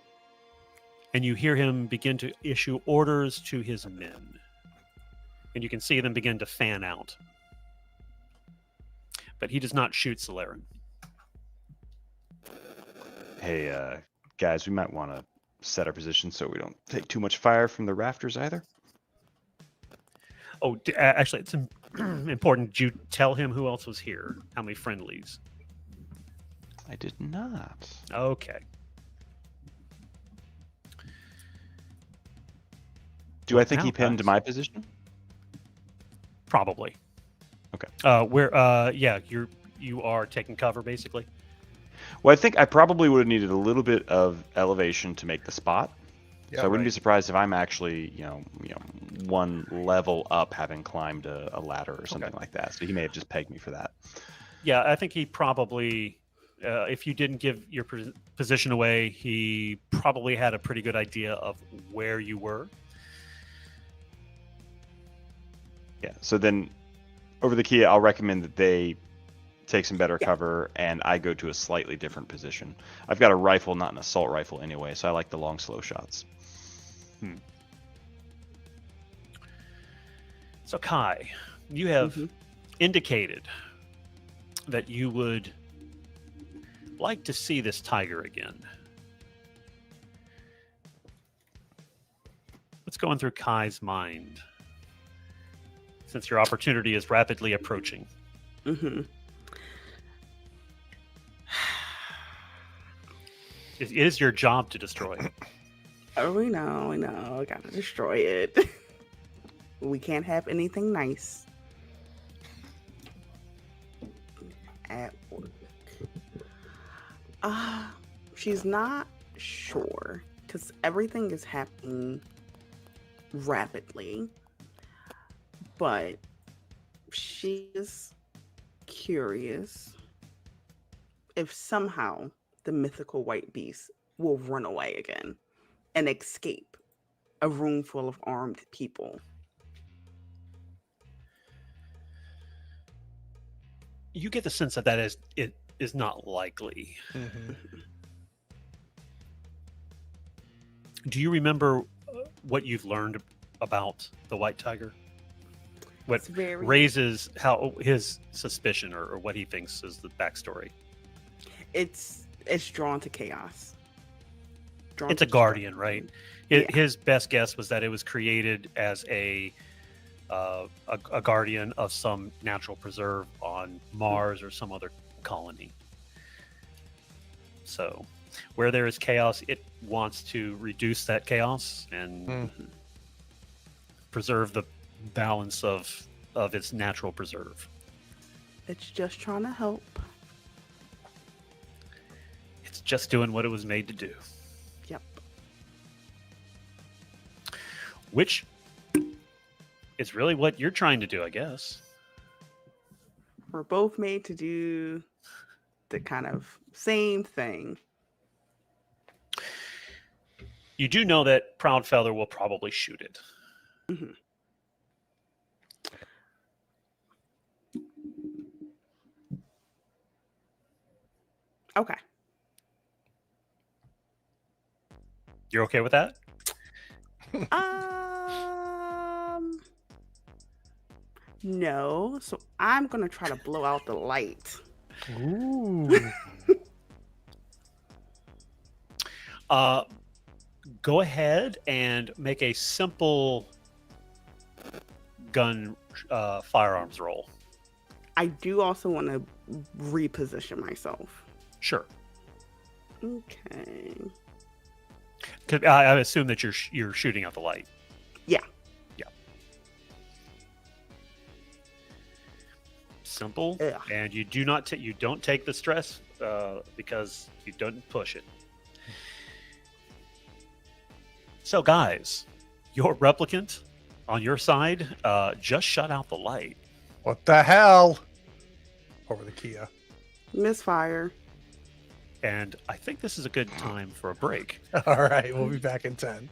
[SPEAKER 1] and you hear him begin to issue orders to his men. And you can see them begin to fan out. But he does not shoot Solarin.
[SPEAKER 3] Hey, guys, we might want to set our position so we don't take too much fire from the rafters either.
[SPEAKER 1] Oh, actually, it's important. Did you tell him who else was here? How many friendlies?
[SPEAKER 3] I did not.
[SPEAKER 1] Okay.
[SPEAKER 3] Do I think he
[SPEAKER 1] Now,
[SPEAKER 3] pinned
[SPEAKER 1] guys.
[SPEAKER 3] my position?
[SPEAKER 1] Probably.
[SPEAKER 3] Okay.
[SPEAKER 1] Yeah, you are taking cover, basically.
[SPEAKER 3] Well, I think I probably would have needed a little bit of elevation to make the spot.
[SPEAKER 2] Yeah,
[SPEAKER 3] So I wouldn't be
[SPEAKER 2] right.
[SPEAKER 3] surprised if I'm actually, one level up, having climbed a ladder or something like that. So he may have just pegged me for that.
[SPEAKER 1] Yeah, I think he probably, if you didn't give your position away, he probably had a pretty good idea of where you were.
[SPEAKER 3] Yeah. So then, over the Kia, I'll recommend that they take some better
[SPEAKER 5] Yeah.
[SPEAKER 3] cover, and I go to a slightly different position. I've got a rifle, not an assault rifle anyway, so I like the long, slow shots.
[SPEAKER 1] So Kai, you have
[SPEAKER 5] Mhm.
[SPEAKER 1] indicated that you would like to see this tiger again. What's going through Kai's mind since your opportunity is rapidly approaching?
[SPEAKER 5] Mm-hmm.
[SPEAKER 1] It is your job to destroy it.
[SPEAKER 5] Oh, we know. I gotta destroy it. We can't have anything nice at work. She's not sure because everything is happening rapidly, but she's curious if somehow the mythical white beast will run away again and escape a room full of armed people.
[SPEAKER 1] You get the sense that it is not likely.
[SPEAKER 2] Mhm.
[SPEAKER 1] Do you remember what you've learned about the white tiger? What
[SPEAKER 5] It's very
[SPEAKER 1] raises how his suspicion or what he thinks is the backstory?
[SPEAKER 5] it's drawn to chaos. Drawn
[SPEAKER 1] It's
[SPEAKER 5] to
[SPEAKER 1] a guardian, right?
[SPEAKER 5] Yeah.
[SPEAKER 1] His best guess was that it was created as a guardian of some natural preserve on Mars or some other colony. So, where there is chaos, it wants to reduce that chaos and preserve the balance of its natural preserve.
[SPEAKER 5] It's just trying to help.
[SPEAKER 1] It's just doing what it was made to do,
[SPEAKER 5] Yep.
[SPEAKER 1] which is really what you're trying to do, I guess.
[SPEAKER 5] We're both made to do the kind of same thing.
[SPEAKER 1] You do know that Proudfeather will probably shoot it.
[SPEAKER 5] Mhm. Okay.
[SPEAKER 1] You're okay with that?
[SPEAKER 5] No. So I'm gonna try to blow out the light.
[SPEAKER 2] Ooh.
[SPEAKER 1] Go ahead and make a simple gun firearms roll.
[SPEAKER 5] I do also want to reposition myself.
[SPEAKER 1] Sure.
[SPEAKER 5] Okay.
[SPEAKER 1] 'Cause I assume that you're shooting out the light.
[SPEAKER 5] Yeah.
[SPEAKER 1] Yeah. Simple,
[SPEAKER 5] Ugh.
[SPEAKER 1] and you don't take the stress because you don't push it. So, guys, your replicant on your side just shut out the light.
[SPEAKER 2] What the hell? Over the Kia.
[SPEAKER 5] Misfire.
[SPEAKER 1] And I think this is a good time for a break.
[SPEAKER 2] All right, we'll be back in 10.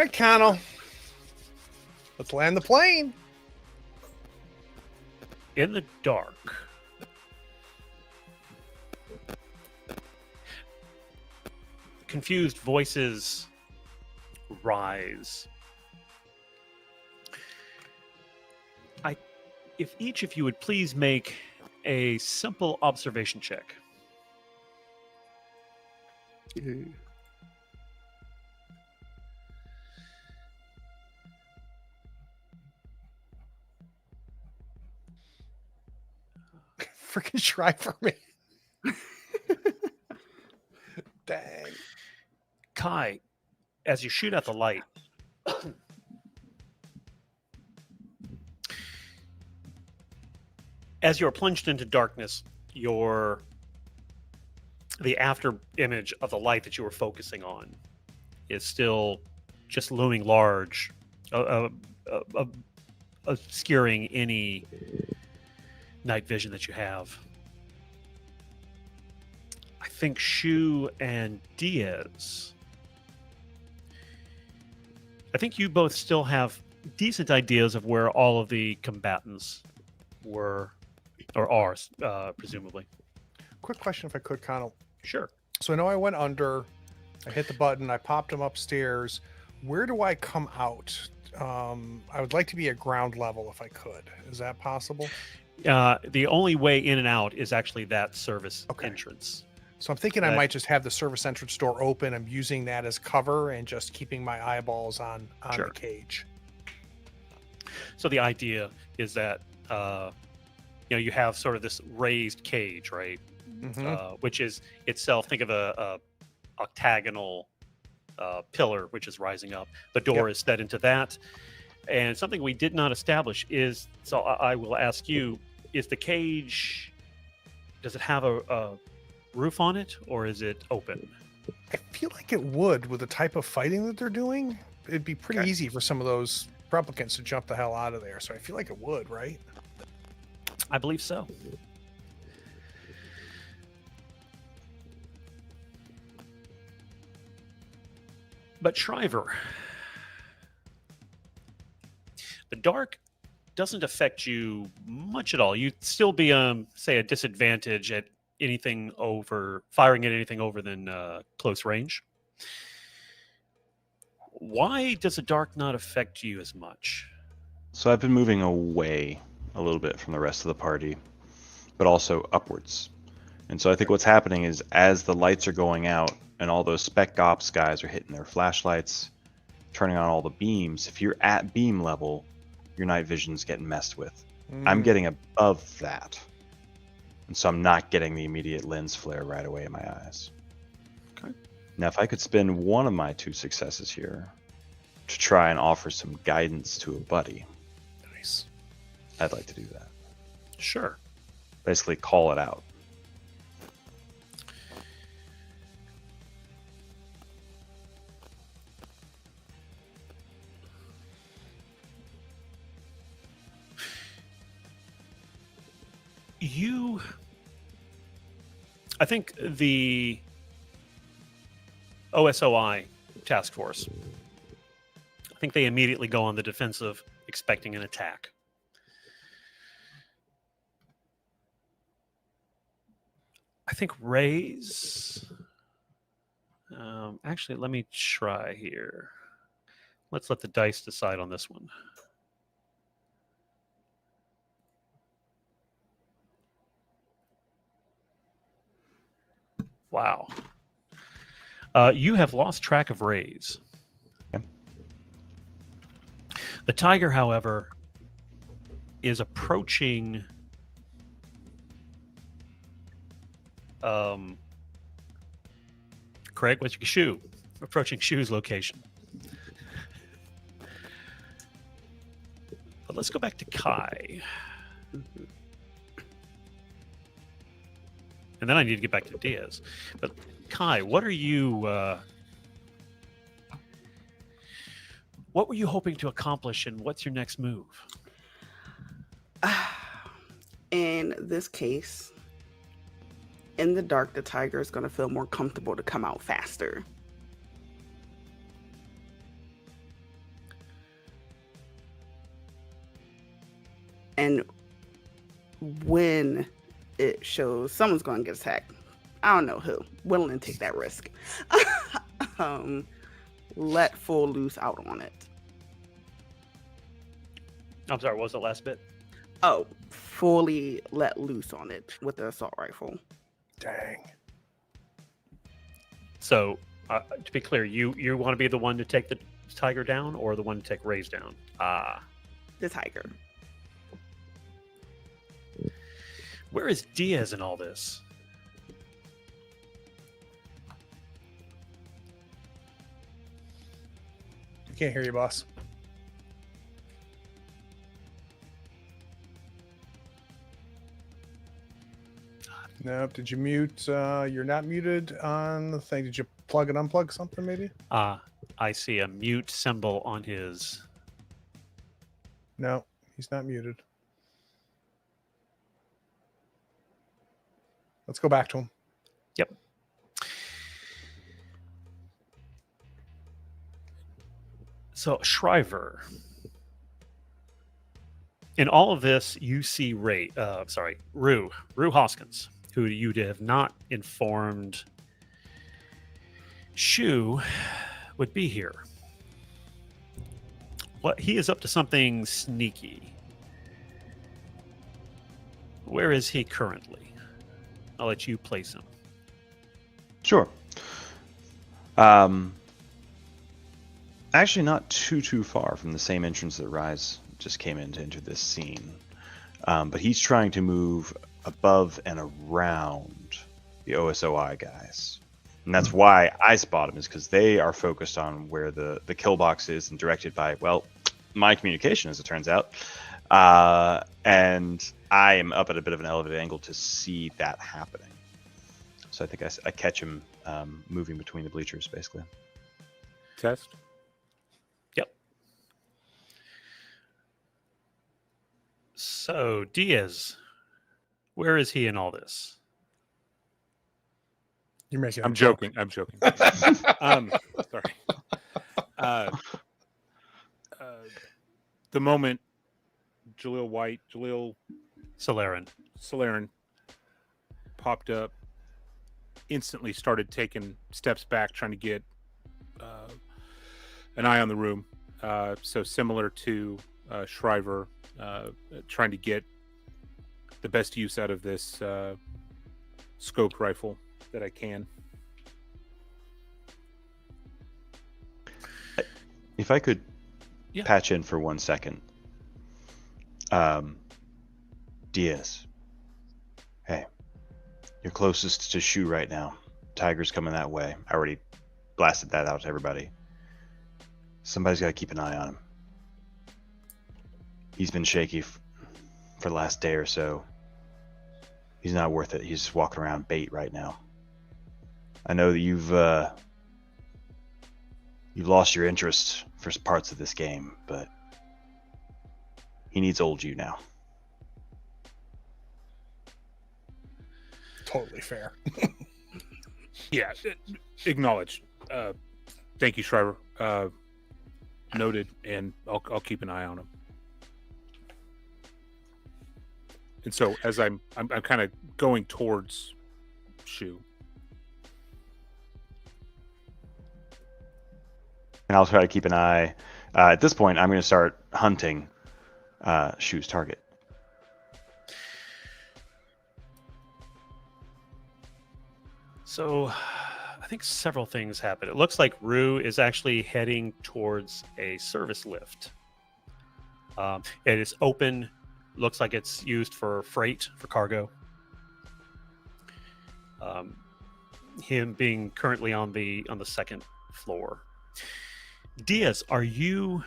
[SPEAKER 2] right, Connell. Let's land the plane.
[SPEAKER 1] In the dark, confused voices rise. If each of you would please make a simple observation check.
[SPEAKER 2] Freaking Shriver, man. Dang.
[SPEAKER 1] Kai, as you shoot out the light, as you're plunged into darkness, the after image of the light that you were focusing on is still just looming large, obscuring any night vision that you have. I think Shu and Diaz, I think you both still have decent ideas of where all of the combatants were or are, presumably.
[SPEAKER 2] Quick question, if I could, Connell.
[SPEAKER 1] Sure.
[SPEAKER 2] So I know I went under, I hit the button, I popped him upstairs. Where do I come out? I would like to be at ground level if I could. Is that possible?
[SPEAKER 1] The only way in and out is actually that service
[SPEAKER 2] Okay.
[SPEAKER 1] entrance.
[SPEAKER 2] So I'm thinking I might just have the service entrance door open. I'm using that as cover and just keeping my eyeballs on
[SPEAKER 1] Sure.
[SPEAKER 2] the cage.
[SPEAKER 1] So the idea is that you have sort of this raised cage, right?
[SPEAKER 2] Mhm.
[SPEAKER 1] Which is itself, think of a octagonal pillar which is rising up. The door is set into that. And something we did not establish is, so I will ask you, is the cage, does it have a roof on it, or is it open?
[SPEAKER 2] I feel like it would with the type of fighting that they're doing. It'd be pretty
[SPEAKER 1] Okay.
[SPEAKER 2] easy for some of those replicants to jump the hell out of there. So I feel like it would, right?
[SPEAKER 1] I believe so. But Shriver, the dark doesn't affect you much at all. You'd still be, say, a disadvantage at firing at anything over than close range. Why does the dark not affect you as much?
[SPEAKER 3] So I've been moving away a little bit from the rest of the party, but also upwards. And so I think what's happening is as the lights are going out and all those spec ops guys are hitting their flashlights, turning on all the beams, if you're at beam level, your night vision's getting messed with. I'm
[SPEAKER 2] Mm.
[SPEAKER 3] getting above that. And so I'm not getting the immediate lens flare right away in my eyes.
[SPEAKER 1] Okay.
[SPEAKER 3] Now, if I could spend one of my 2 successes here to try and offer some guidance to a buddy,
[SPEAKER 2] Nice.
[SPEAKER 3] I'd like to do that.
[SPEAKER 1] Sure.
[SPEAKER 3] Basically call it out.
[SPEAKER 1] I think the OSOI task force, I think they immediately go on the defensive, expecting an attack. I think Ray's... actually, let me try here. Let's let the dice decide on this one. Wow. You have lost track of Rays.
[SPEAKER 3] Okay.
[SPEAKER 1] The tiger, however, is approaching Craig, what's your Shu? Approaching Shu's location. But let's go back to Kai. And then I need to get back to Diaz. But Kai, what were you hoping to accomplish, and what's your next move?
[SPEAKER 5] In this case, in the dark, the tiger is going to feel more comfortable to come out faster. And when it shows someone's going to get attacked, I don't know who, willing to take that risk, let full loose out on it.
[SPEAKER 1] I'm sorry, what was the last bit?
[SPEAKER 5] Oh, fully let loose on it with the assault rifle.
[SPEAKER 2] Dang.
[SPEAKER 1] So, to be clear, you want to be the one to take the tiger down or the one to take Ray's down?
[SPEAKER 5] The tiger.
[SPEAKER 1] Where is Diaz in all this?
[SPEAKER 2] I can't hear you, boss. Nope. Did you mute? You're not muted on the thing. Did you plug and unplug something, maybe?
[SPEAKER 1] I see a mute symbol on his.
[SPEAKER 2] No, he's not muted. Let's go back to him.
[SPEAKER 1] Yep. So, Shriver. In all of this, you see Rue Hoskins, who you have not informed Shu would be here. He is up to something sneaky. Where is he currently? I'll let you place him.
[SPEAKER 3] Sure. Actually, not too far from the same entrance that Rise just came in to enter this scene. But he's trying to move above and around the OSOI guys. And that's why I spot them, is because they are focused on where the kill box is and directed by, well, my communication, as it turns out. And I am up at a bit of an elevated angle to see that happening. So I think I catch him moving between the bleachers, basically.
[SPEAKER 4] Test.
[SPEAKER 1] Yep. So, Diaz, where is he in all this?
[SPEAKER 2] You're making.
[SPEAKER 4] I'm joking. I'm joking. Sorry. The moment Jalil Solarin popped up, instantly started taking steps back, trying to get an eye on the room. So similar to Shriver, trying to get the best use out of this scoped rifle that I can.
[SPEAKER 3] If I could
[SPEAKER 1] Yeah.
[SPEAKER 3] patch in for 1 second. Diaz. Hey, you're closest to Shu right now. Tiger's coming that way. I already blasted that out to everybody. Somebody's got to keep an eye on him. He's been shaky for the last day or so. He's not worth it. He's just walking around bait right now. I know that you've lost your interest for parts of this game, but he needs old you now.
[SPEAKER 2] Totally fair.
[SPEAKER 4] Yeah, acknowledged. Thank you, Shriver. Noted, and I'll keep an eye on him. And so, as I'm kind of going towards Shu.
[SPEAKER 3] And I'll try to keep an eye. At this point, I'm going to start hunting Shu's target.
[SPEAKER 1] So, I think several things happen. It looks like Rue is actually heading towards a service lift. It is open. Looks like it's used for freight, for cargo. Him being currently on the second floor. Diaz, are you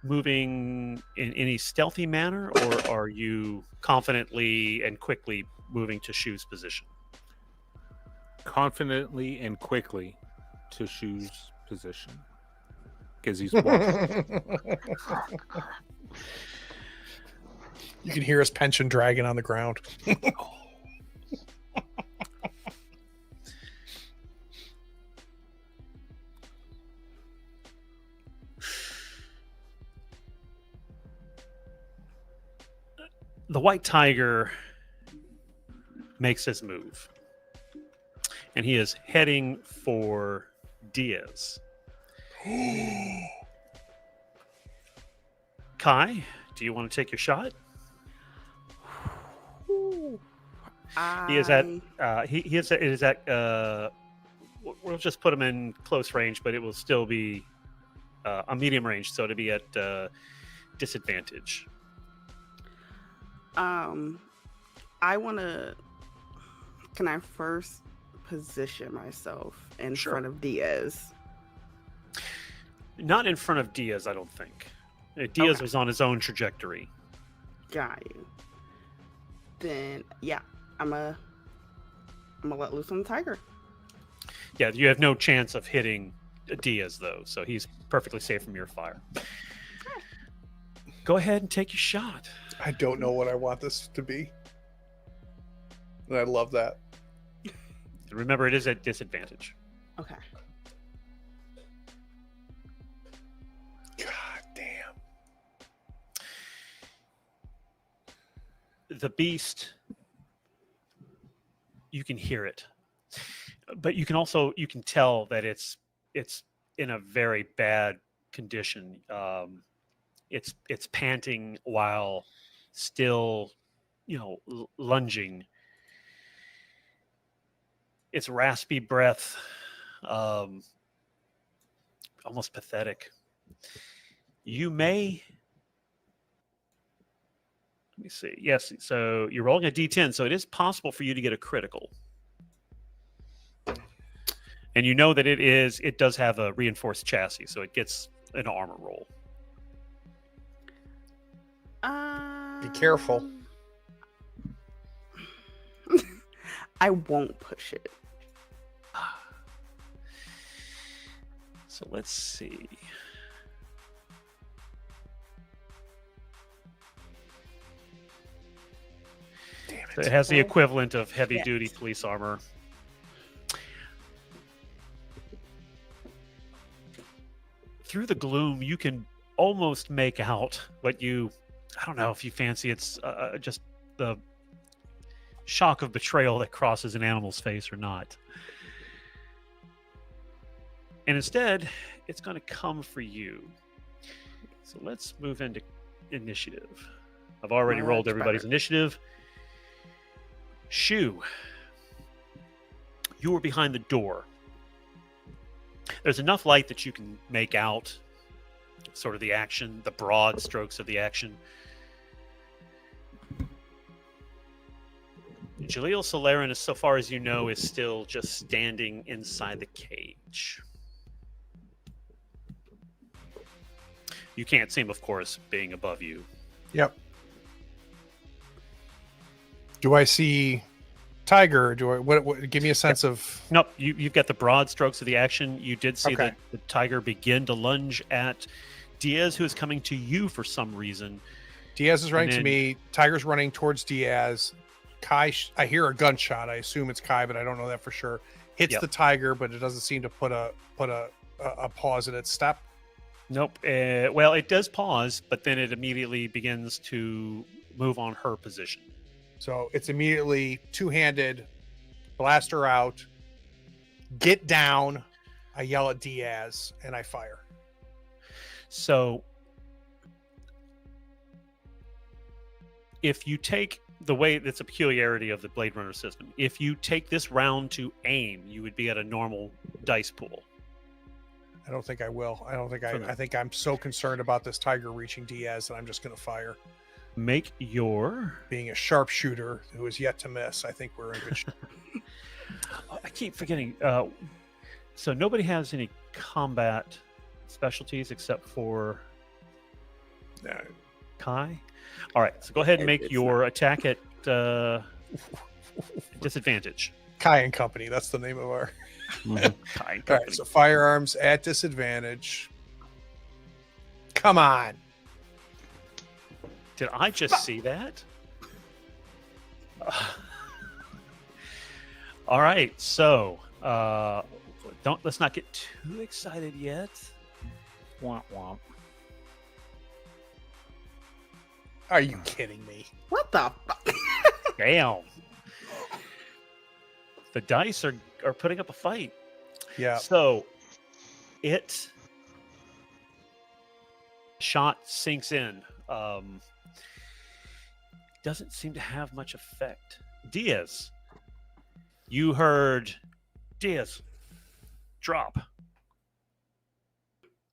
[SPEAKER 1] moving in any stealthy manner, or are you confidently and quickly moving to Shu's position?
[SPEAKER 4] Confidently and quickly to Shu's position. Because he's walking.
[SPEAKER 2] You can hear his pension dragging on the ground.
[SPEAKER 1] The white tiger makes his move, and he is heading for Diaz. Kai, do you want to take your shot? He is at it is at we'll just put him in close range, but it will still be a medium range, so to be at disadvantage.
[SPEAKER 5] I want to. Can I first position myself in
[SPEAKER 1] Sure.
[SPEAKER 5] front of Diaz?
[SPEAKER 1] Not in front of Diaz, I don't think. Diaz
[SPEAKER 5] Okay.
[SPEAKER 1] was on his own trajectory.
[SPEAKER 5] Got you. Then yeah, I'm gonna let loose on the tiger.
[SPEAKER 1] Yeah, you have no chance of hitting Diaz though, so he's perfectly safe from your fire. Go ahead and take your shot.
[SPEAKER 2] I don't know what I want this to be. And I love that.
[SPEAKER 1] Remember, it is at disadvantage.
[SPEAKER 5] Okay.
[SPEAKER 2] God damn.
[SPEAKER 1] The beast, you can hear it, but you can tell that it's in a very bad condition. It's panting while still, lunging. Its raspy breath, almost pathetic. You may. Let me see. Yes, so you're rolling a d10, so it is possible for you to get a critical. And you know that it does have a reinforced chassis, so it gets an armor roll.
[SPEAKER 2] Be careful.
[SPEAKER 5] I won't push it.
[SPEAKER 1] So let's see.
[SPEAKER 2] Damn
[SPEAKER 1] So
[SPEAKER 2] it.
[SPEAKER 1] it has the
[SPEAKER 5] Okay.
[SPEAKER 1] equivalent of heavy-duty
[SPEAKER 5] Yes.
[SPEAKER 1] police armor. Through the gloom, you can almost make out I don't know if you fancy it's just the shock of betrayal that crosses an animal's face or not. And instead, it's going to come for you. So let's move into initiative. I've already
[SPEAKER 5] Oh,
[SPEAKER 1] rolled
[SPEAKER 5] that's
[SPEAKER 1] everybody's
[SPEAKER 5] better.
[SPEAKER 1] initiative. Shu, you were behind the door. There's enough light that you can make out sort of the action, the broad strokes of the action. Jaleel Solarin, as so far as you know, is still just standing inside the cage. You can't see him, of course, being above you.
[SPEAKER 2] Yep. Do I see Tiger? Do I what give me a sense of
[SPEAKER 1] Nope, you've got the broad strokes of the action. You did see
[SPEAKER 2] Okay.
[SPEAKER 1] the tiger begin to lunge at Diaz, who is coming to you for some reason.
[SPEAKER 2] Diaz is running
[SPEAKER 1] then-
[SPEAKER 2] to me, Tiger's running towards Diaz. Kai I hear a gunshot. I assume it's Kai, but I don't know that for sure. Hits
[SPEAKER 1] Yep.
[SPEAKER 2] the Tiger, but it doesn't seem to put a pause in its step.
[SPEAKER 1] Nope. Well, it does pause, but then it immediately begins to move on her position.
[SPEAKER 2] So it's immediately two-handed, blast her out, get down. I yell at Diaz and I fire.
[SPEAKER 1] So if you take the way that's a peculiarity of the Blade Runner system, if you take this round to aim, you would be at a normal dice pool.
[SPEAKER 2] I don't think I will. I don't think
[SPEAKER 1] For that.
[SPEAKER 2] I think I'm so concerned about this Tiger reaching Diaz that I'm just going to fire.
[SPEAKER 1] Make your.
[SPEAKER 2] Being a sharpshooter who is yet to miss, I think we're in good shape.
[SPEAKER 1] I keep forgetting. So nobody has any combat specialties except for
[SPEAKER 2] Yeah.
[SPEAKER 1] Kai. All right, so go ahead and make
[SPEAKER 5] It's
[SPEAKER 1] your attack at disadvantage.
[SPEAKER 2] Kai and Company, that's the name of our.
[SPEAKER 3] Mhm.
[SPEAKER 1] Kai and
[SPEAKER 2] All right,
[SPEAKER 1] company.
[SPEAKER 2] so firearms at disadvantage. Come on.
[SPEAKER 1] Did I just see that? All right, so let's not get too excited yet.
[SPEAKER 4] Womp womp.
[SPEAKER 2] Are you kidding me?
[SPEAKER 5] What? What the fuck?
[SPEAKER 1] Damn. The dice are putting up a fight.
[SPEAKER 2] Yeah.
[SPEAKER 1] So it shot sinks in. Doesn't seem to have much effect. Diaz, you heard Diaz drop.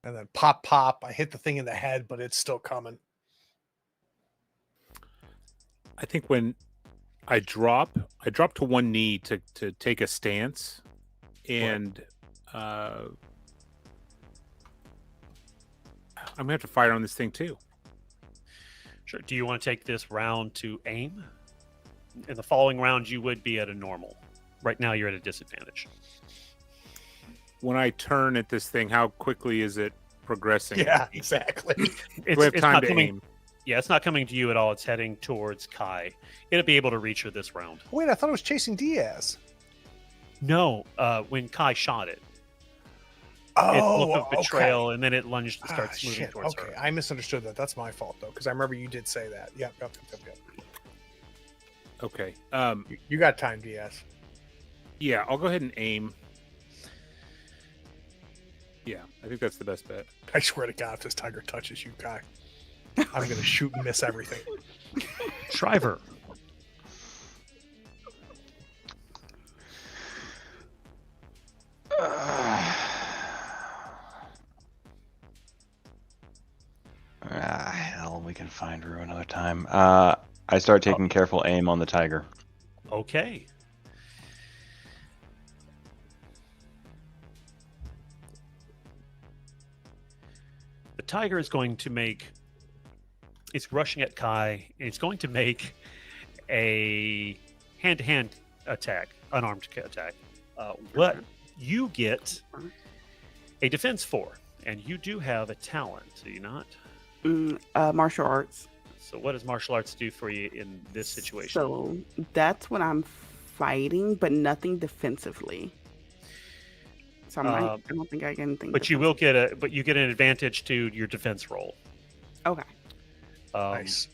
[SPEAKER 2] And then pop, pop. I hit the thing in the head, but it's still coming.
[SPEAKER 4] I think when I drop to one knee to take a stance, and I'm gonna have to fire on this thing too.
[SPEAKER 1] Sure. Do you want to take this round to aim? In the following round, you would be at a normal. Right now, you're at a disadvantage.
[SPEAKER 4] When I turn at this thing, how quickly is it progressing?
[SPEAKER 2] Yeah, exactly.
[SPEAKER 1] It's,
[SPEAKER 4] Do I have
[SPEAKER 1] it's
[SPEAKER 4] time
[SPEAKER 1] not
[SPEAKER 4] to
[SPEAKER 1] coming.
[SPEAKER 4] aim?
[SPEAKER 1] Yeah, it's not coming to you at all. It's heading towards Kai. It'll be able to reach her this round.
[SPEAKER 2] Wait, I thought it was chasing Diaz.
[SPEAKER 1] No, when Kai shot it, it
[SPEAKER 2] Oh,
[SPEAKER 1] looked of betrayal, and then it lunged and starts moving
[SPEAKER 2] shit.
[SPEAKER 1] towards
[SPEAKER 2] Okay,
[SPEAKER 1] her.
[SPEAKER 2] I misunderstood that. That's my fault, though, because I remember you did say that. Yep.
[SPEAKER 4] Okay.
[SPEAKER 2] You got time, Diaz.
[SPEAKER 4] Yeah, I'll go ahead and aim. Yeah, I think that's the best bet.
[SPEAKER 2] I swear to God, if this tiger touches you, Kai, I'm going to shoot and miss everything.
[SPEAKER 1] Shriver.
[SPEAKER 3] Hell, we can find Rue another time. I start taking careful aim on the tiger.
[SPEAKER 1] Okay. The tiger is going to make. It's rushing at Kai, and it's going to make a hand-to-hand attack, unarmed attack. What you get a defense for, and you do have a talent, do you not?
[SPEAKER 5] Martial arts.
[SPEAKER 1] So, what does martial arts do for you in this situation?
[SPEAKER 5] So that's when I'm fighting, but nothing defensively. So I don't think I get anything.
[SPEAKER 1] But you will get you get an advantage to your defense roll.
[SPEAKER 5] Okay.
[SPEAKER 2] Nice.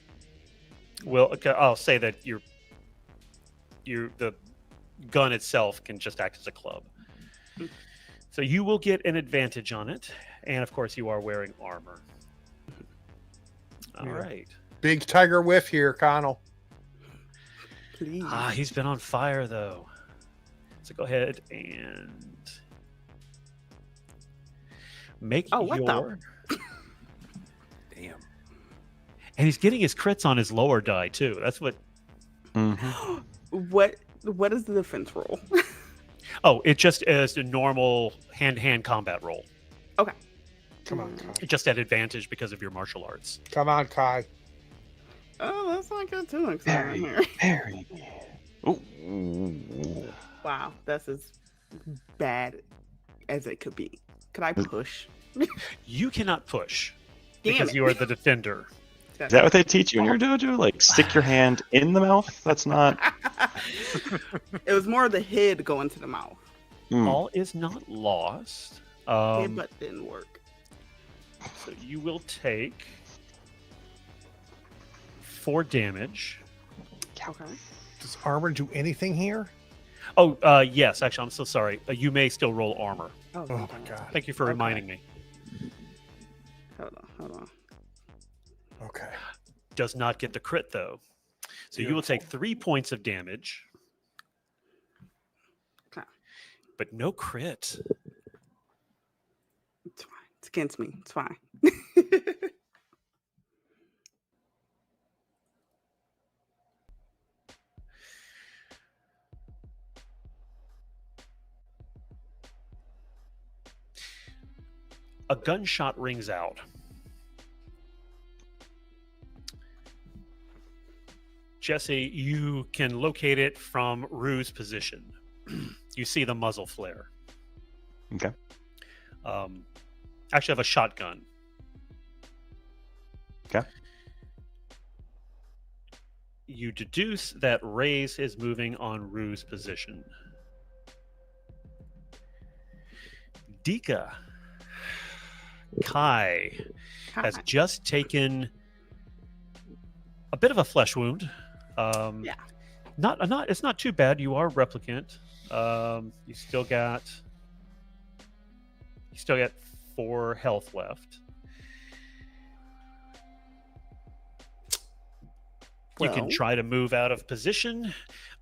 [SPEAKER 1] Well, okay, I'll say that the gun itself can just act as a club. So you will get an advantage on it, and of course you are wearing armor. All
[SPEAKER 2] Yeah.
[SPEAKER 1] right.
[SPEAKER 2] Big tiger whiff here, Connell.
[SPEAKER 5] Please.
[SPEAKER 1] He's been on fire though. So go ahead and make
[SPEAKER 5] what the-
[SPEAKER 1] your.
[SPEAKER 4] Damn.
[SPEAKER 1] And he's getting his crits on his lower die too. That's what.
[SPEAKER 5] What is the defense roll?
[SPEAKER 1] Oh, it just is a normal hand-to-hand combat roll.
[SPEAKER 5] Okay.
[SPEAKER 2] Come on, Kai.
[SPEAKER 1] Just at advantage because of your martial arts.
[SPEAKER 2] Come on, Kai.
[SPEAKER 5] Oh, that's not good too exciting here.
[SPEAKER 3] Very. Ooh.
[SPEAKER 5] Wow, that's as bad as it could be. Could I push?
[SPEAKER 1] You cannot push
[SPEAKER 5] Damn
[SPEAKER 1] because
[SPEAKER 5] it.
[SPEAKER 1] you are the defender.
[SPEAKER 3] Is that what they teach you in your dojo? Like, stick your hand in the mouth? That's not.
[SPEAKER 5] It was more of the head going to the mouth.
[SPEAKER 1] All is not lost.
[SPEAKER 5] Headbutt didn't work.
[SPEAKER 1] So you will take 4 damage.
[SPEAKER 5] Okay.
[SPEAKER 2] Does armor do anything here?
[SPEAKER 1] Oh, yes. Actually, I'm so sorry. You may still roll armor.
[SPEAKER 5] Oh,
[SPEAKER 2] Oh, my God.
[SPEAKER 1] Thank you for
[SPEAKER 5] Okay.
[SPEAKER 1] reminding me.
[SPEAKER 5] Hold on.
[SPEAKER 2] Okay.
[SPEAKER 1] Does not get the crit, though. So you will take 3 points of damage.
[SPEAKER 5] Okay.
[SPEAKER 1] But no crit.
[SPEAKER 5] It's fine. It's against me. It's fine.
[SPEAKER 1] A gunshot rings out. Jesse, you can locate it from Rue's position. You see the muzzle flare.
[SPEAKER 3] Okay.
[SPEAKER 1] Actually, I have a shotgun.
[SPEAKER 3] Okay.
[SPEAKER 1] You deduce that Reyes is moving on Rue's position. Dika, Kai has just taken a bit of a flesh wound
[SPEAKER 5] Yeah.
[SPEAKER 1] Not. It's not too bad. You are a replicant. You still got 4 health left. You can
[SPEAKER 5] Well.
[SPEAKER 1] try to move out of position.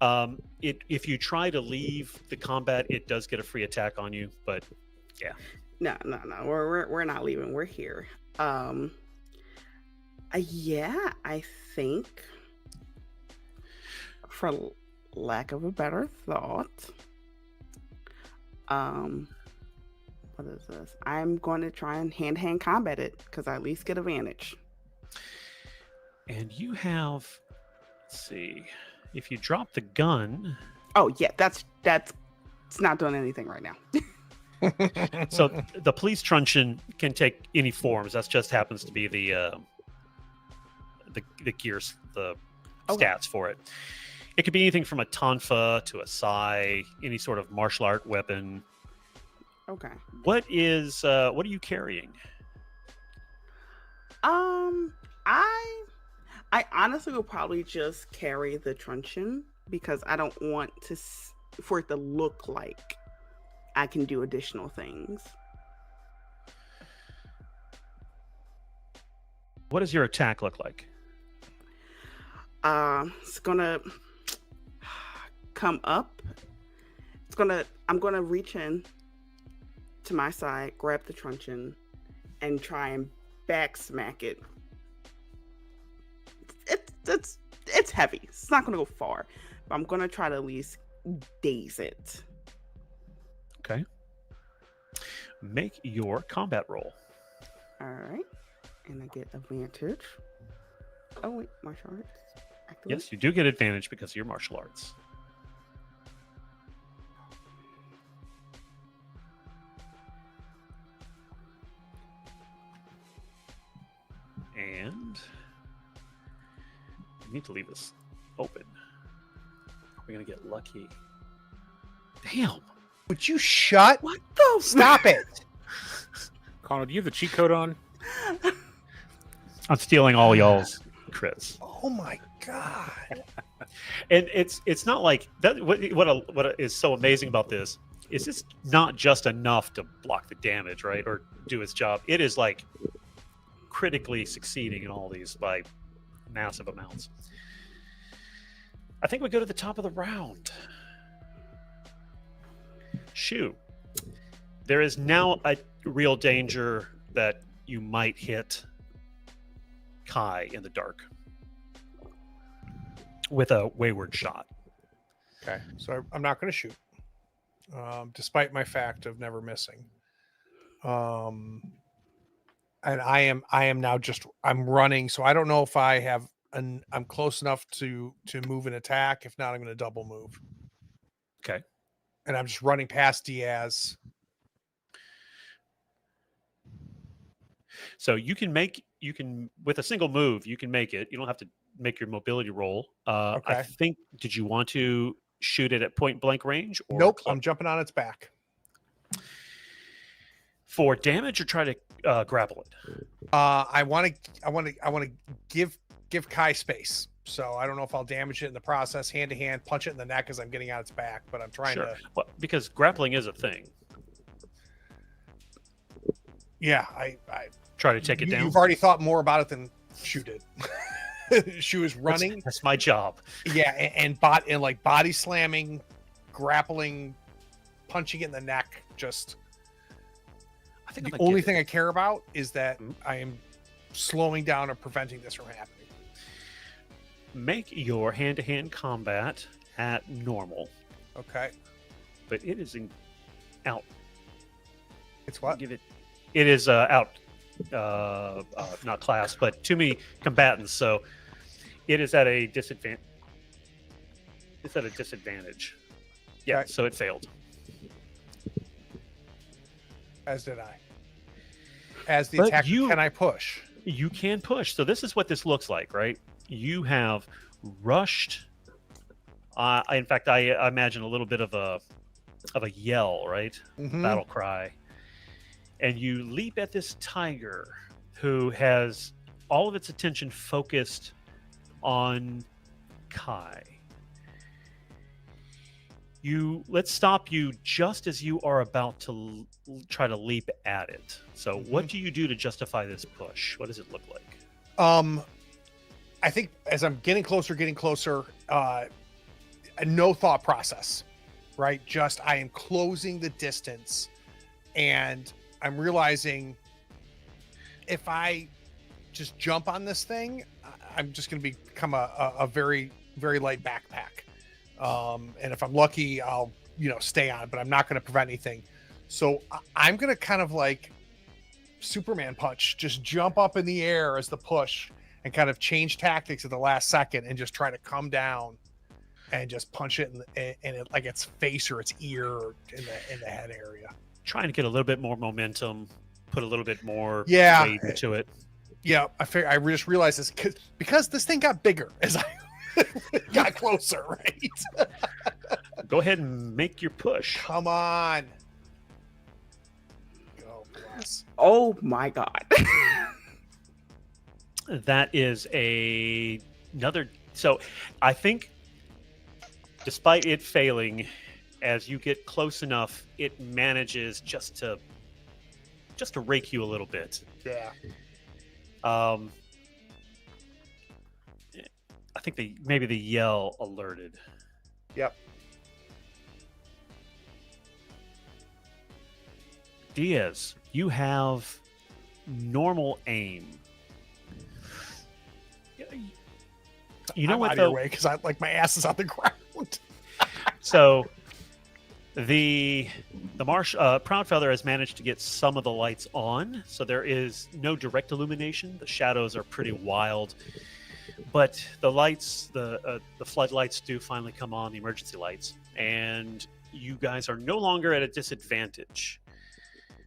[SPEAKER 1] If you try to leave the combat, it does get a free attack on you. But
[SPEAKER 5] No. We're not leaving. We're here. Yeah, I think, for lack of a better thought, what is this? I'm going to try and hand-to-hand combat it because I at least get advantage.
[SPEAKER 1] and you have. Let's see. If you drop the gun,
[SPEAKER 5] Oh yeah, that's it's not doing anything right now.
[SPEAKER 1] so the police truncheon can take any forms. That just happens to be the gears, the
[SPEAKER 5] Okay.
[SPEAKER 1] stats for it. It could be anything from a tonfa to a sai, any sort of martial art weapon.
[SPEAKER 5] Okay.
[SPEAKER 1] What are you carrying?
[SPEAKER 5] I honestly will probably just carry the truncheon because I don't want for it to look like I can do additional things.
[SPEAKER 1] What does your attack look like?
[SPEAKER 5] It's gonna come up. I'm gonna reach in to my side, grab the truncheon, and try and back smack it. It's heavy. It's not gonna go far, but I'm gonna try to at least daze it.
[SPEAKER 1] Okay. Make your combat roll.
[SPEAKER 5] All right, and I get advantage. Oh wait, martial arts. Activate.
[SPEAKER 1] Yes, you do get advantage because of your martial arts. And we need to leave this open. We're gonna get lucky. Damn.
[SPEAKER 2] Would you shut?
[SPEAKER 5] What the?
[SPEAKER 2] Stop it!
[SPEAKER 4] Connor, do you have the cheat code on?
[SPEAKER 1] I'm stealing all y'all's crits.
[SPEAKER 2] Oh my god!
[SPEAKER 1] And it's not like that. What is so amazing about this is it's not just enough to block the damage, right, or do its job. It is like critically succeeding in all these by massive amounts. I think we go to the top of the round. Shoo. There is now a real danger that you might hit Kai in the dark with a wayward shot.
[SPEAKER 2] Okay, so I'm not going to shoot, despite my fact of never missing. And I am now I'm running, so I don't know if I'm close enough to move and attack. If not, I'm going to double move.
[SPEAKER 1] Okay.
[SPEAKER 2] And I'm just running past Diaz.
[SPEAKER 1] So you can with a single move, you can make it. You don't have to make your mobility roll. I
[SPEAKER 2] Okay.
[SPEAKER 1] think, did you want to shoot it at point blank range? Or
[SPEAKER 2] Nope,
[SPEAKER 1] close?
[SPEAKER 2] I'm jumping on its back.
[SPEAKER 1] For damage or try to grapple it?
[SPEAKER 2] I want to give Kai space. So I don't know if I'll damage it in the process, hand to hand, punch it in the neck as I'm getting on its back, but I'm trying to.
[SPEAKER 1] Well, because grappling is a thing.
[SPEAKER 2] Yeah, I
[SPEAKER 1] Try to take it down.
[SPEAKER 2] You've already thought more about it than Shu did. Shu is running.
[SPEAKER 1] That's my job.
[SPEAKER 2] Yeah, and like body slamming, grappling, punching it in the neck. Just
[SPEAKER 1] I think
[SPEAKER 2] the
[SPEAKER 1] I'm gonna
[SPEAKER 2] only
[SPEAKER 1] get
[SPEAKER 2] thing I care about is that
[SPEAKER 1] Mhm.
[SPEAKER 2] I am slowing down or preventing this from happening.
[SPEAKER 1] Make your hand-to-hand combat at normal,
[SPEAKER 2] Okay,
[SPEAKER 1] but it is out.
[SPEAKER 2] it's what?
[SPEAKER 1] Give it. It is out. Not class, but too many combatants, so it is at a disadvantage. It's at a disadvantage. Yeah,
[SPEAKER 2] Okay.
[SPEAKER 1] so it failed.
[SPEAKER 2] As did I. As the
[SPEAKER 1] But
[SPEAKER 2] attacker,
[SPEAKER 1] you-
[SPEAKER 2] can I push?
[SPEAKER 1] You can push. So this is what this looks like, right? You have rushed. In fact, I imagine a little bit of a yell, right?
[SPEAKER 2] Mhm.
[SPEAKER 1] Battle cry. And you leap at this tiger who has all of its attention focused on Kai. Let's stop you just as you are about to try to leap at it. So, what do you do to justify this push? What does it look like?
[SPEAKER 2] I think as I'm getting closer, no thought process, right? Just I am closing the distance, and I'm realizing if I just jump on this thing, I'm just going to become a very, very light backpack. And if I'm lucky, I'll, stay on, but I'm not going to prevent anything. So I'm going to kind of like Superman punch, just jump up in the air as the push and kind of change tactics at the last second and just try to come down and just punch it in it, like its face or its ear or in the head area.
[SPEAKER 1] Trying to get a little bit more momentum, put a little bit more weight into it.
[SPEAKER 2] Yeah, I just realized this because this thing got bigger as I got closer, right?
[SPEAKER 1] Go ahead and make your push.
[SPEAKER 2] Come on. Go, bless.
[SPEAKER 5] Oh my god.
[SPEAKER 1] That is another. So I think despite it failing, as you get close enough, it manages just to rake you a little bit.
[SPEAKER 2] Yeah.
[SPEAKER 1] I think maybe the yell alerted.
[SPEAKER 2] Yep.
[SPEAKER 1] Diaz, you have normal aim. You know
[SPEAKER 2] I'm
[SPEAKER 1] what
[SPEAKER 2] out of
[SPEAKER 1] though?
[SPEAKER 2] your way because I like my ass is on the ground.
[SPEAKER 1] So the Proud Feather has managed to get some of the lights on, so there is no direct illumination. The shadows are pretty wild, but the lights, the floodlights do finally come on, the emergency lights, and you guys are no longer at a disadvantage,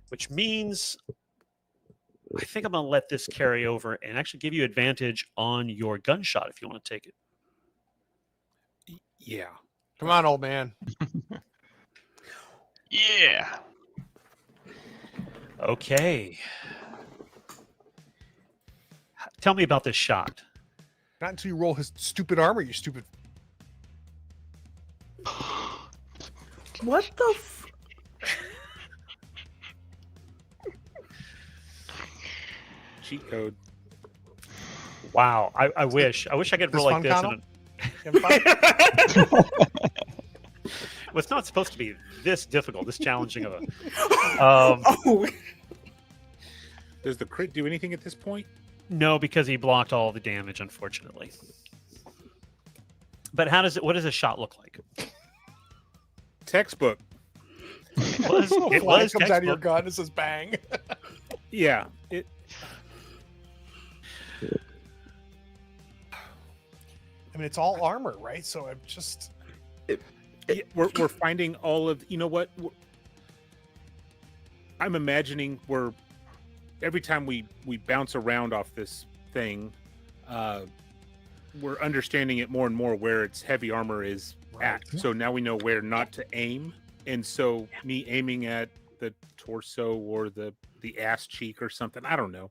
[SPEAKER 1] which means I think I'm going to let this carry over and actually give you advantage on your gunshot if you want to take it.
[SPEAKER 4] Yeah.
[SPEAKER 2] Come on, old man.
[SPEAKER 3] Yeah.
[SPEAKER 1] Okay. Tell me about this shot.
[SPEAKER 2] Not until you roll his stupid armor, you stupid.
[SPEAKER 5] What the
[SPEAKER 4] Cheat code.
[SPEAKER 1] Wow. I wish I could roll like this.
[SPEAKER 2] Connell? You having fun?
[SPEAKER 1] Well, it's not supposed to be this difficult, this challenging of a.
[SPEAKER 5] Oh,
[SPEAKER 4] Does the crit do anything at this point?
[SPEAKER 1] No, because he blocked all the damage, unfortunately. But what does a shot look like?
[SPEAKER 4] Textbook.
[SPEAKER 1] It was
[SPEAKER 2] Fly comes out of your
[SPEAKER 1] textbook.
[SPEAKER 2] gun. It says bang.
[SPEAKER 4] Yeah.
[SPEAKER 2] I mean, it's all armor, right? So I'm just.
[SPEAKER 4] We're finding all of, you know what? I'm imagining every time we bounce around off this thing, we're understanding it more and more where its heavy armor is at. So now we know where not to aim. And so me aiming at the torso or the ass cheek or something, I don't know.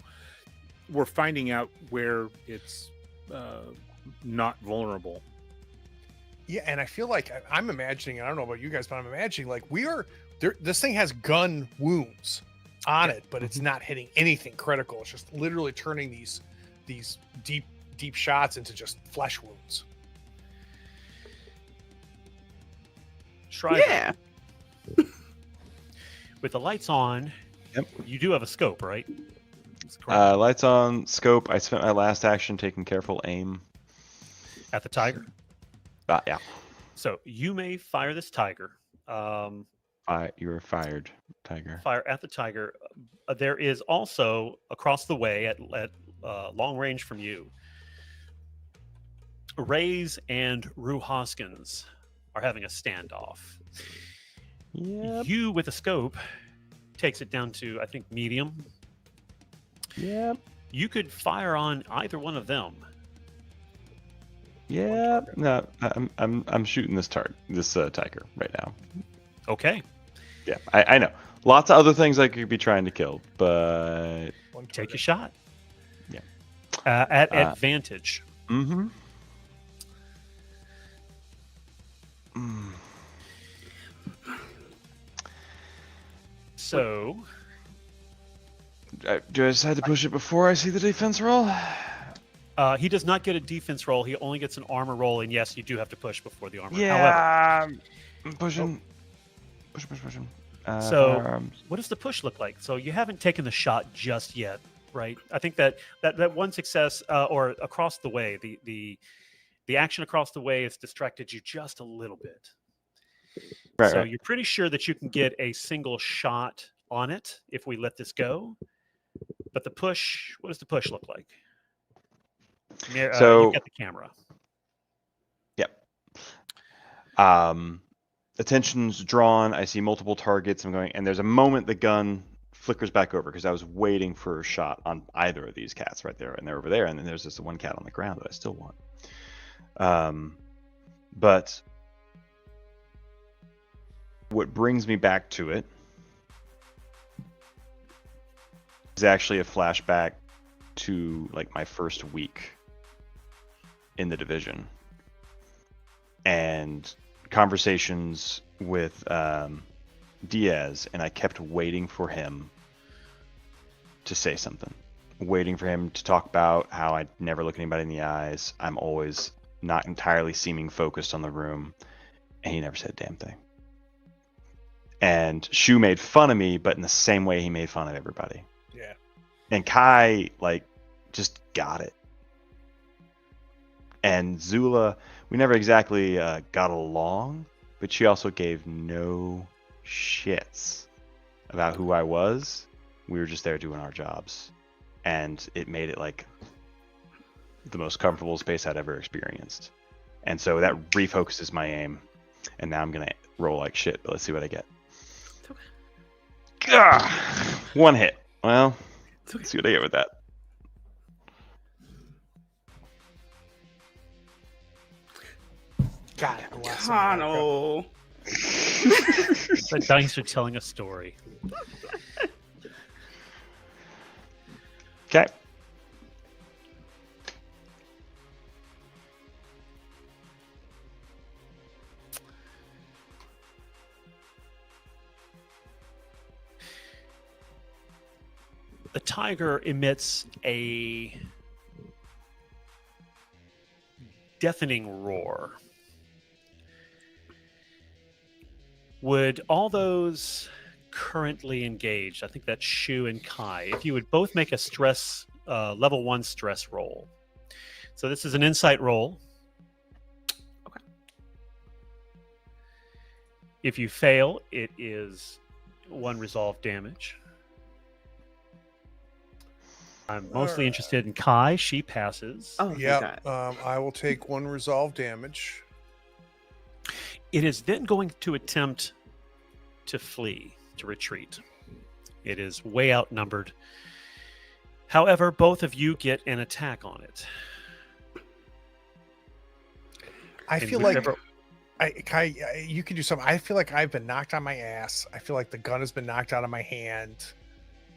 [SPEAKER 4] We're finding out where it's not vulnerable.
[SPEAKER 2] Yeah, and I feel like I'm imagining, I don't know about you guys, but I'm imagining like this thing has gun wounds on it, but it's not hitting anything critical. It's just literally turning these deep shots into just flesh wounds.
[SPEAKER 1] Shriver,
[SPEAKER 5] yeah.
[SPEAKER 1] with the lights on,
[SPEAKER 3] Yep.
[SPEAKER 1] you do have a scope, right? That's correct.
[SPEAKER 3] Lights on, scope. I spent my last action taking careful aim.
[SPEAKER 1] At the tiger.
[SPEAKER 3] Yeah.
[SPEAKER 1] So you may fire this tiger.
[SPEAKER 3] You were fired, tiger.
[SPEAKER 1] Fire at the tiger. There is also across the way at long range from you, Rays and Rue Hoskins are having a standoff.
[SPEAKER 3] Yep.
[SPEAKER 1] You with a scope takes it down to, I think, medium.
[SPEAKER 3] Yep.
[SPEAKER 1] You could fire on either one of them.
[SPEAKER 3] Yeah. No, I'm shooting this tiger right now.
[SPEAKER 1] Okay.
[SPEAKER 3] Yeah, I know. Lots of other things I could be trying to kill, but
[SPEAKER 1] Take a shot.
[SPEAKER 3] Yeah.
[SPEAKER 1] At advantage.
[SPEAKER 3] Mm-hmm.
[SPEAKER 1] So,
[SPEAKER 3] Do I decide to push it before I see the defense roll?
[SPEAKER 1] he does not get a defense roll. He only gets an armor roll, and yes, you do have to push before the armor. However,
[SPEAKER 3] Yeah, I'm pushing. Pushing.
[SPEAKER 1] So-
[SPEAKER 3] Firearms.
[SPEAKER 1] what does the push look like? So you haven't taken the shot just yet, right? I think that one success or across the way, the action across the way has distracted you just a little bit.
[SPEAKER 3] Right,
[SPEAKER 1] So
[SPEAKER 3] right.
[SPEAKER 1] you're pretty sure that you can get a single shot on it if we let this go. But the push, what does the push look like?
[SPEAKER 3] So-
[SPEAKER 1] you get the camera.
[SPEAKER 3] Yep. Attention's drawn. I see multiple targets. I'm going, and there's a moment the gun flickers back over because I was waiting for a shot on either of these cats right there, and they're over there. And then there's this one cat on the ground that I still want. But what brings me back to it is actually a flashback to like my first week in the division and conversations with Diaz, and I kept waiting for him to say something, waiting for him to talk about how I never look anybody in the eyes. I'm always not entirely seeming focused on the room, and he never said a damn thing. And Shu made fun of me, but in the same way he made fun of everybody.
[SPEAKER 2] Yeah.
[SPEAKER 3] And Kai, like, just got it. And Zula, we never exactly got along, but she also gave no shits about who I was. We were just there doing our jobs. And it made it, like, the most comfortable space I'd ever experienced. And so that refocuses my aim. And now I'm going to roll like shit, but let's see what I get. Gah! One hit. Well, let's see what I get with that.
[SPEAKER 2] God, the last time I
[SPEAKER 5] Connell.
[SPEAKER 1] The dice are telling a story.
[SPEAKER 3] Okay.
[SPEAKER 1] The tiger emits a deafening roar. Would all those currently engaged, I think that's Shu and Kai, if you would both make a stress, level 1 stress roll. So this is an insight roll.
[SPEAKER 5] Okay.
[SPEAKER 1] If you fail, it is 1 resolve damage. I'm mostly interested in Kai. She passes.
[SPEAKER 5] Oh, thank
[SPEAKER 2] Yeah,
[SPEAKER 5] God.
[SPEAKER 2] I will take 1 resolve damage.
[SPEAKER 1] It is then going to attempt to flee, to retreat. It is way outnumbered. However, both of you get an attack on it.
[SPEAKER 2] I
[SPEAKER 1] And
[SPEAKER 2] feel like
[SPEAKER 1] whichever-
[SPEAKER 2] Kai, you can do something. I feel like I've been knocked on my ass. I feel like the gun has been knocked out of my hand.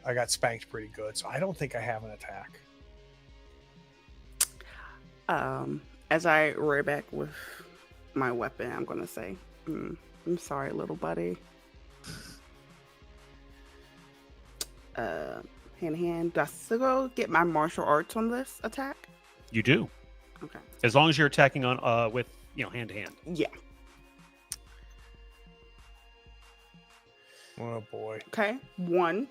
[SPEAKER 2] I got spanked pretty good, so I don't think I have an attack.
[SPEAKER 5] As I rear back with my weapon, I'm gonna say, I'm sorry, little buddy. Hand to hand. Do I still go get my martial arts on this attack?
[SPEAKER 1] You do.
[SPEAKER 5] Okay.
[SPEAKER 1] As long as you're attacking on with hand to hand.
[SPEAKER 5] Yeah.
[SPEAKER 2] Oh boy.
[SPEAKER 5] Okay. 1.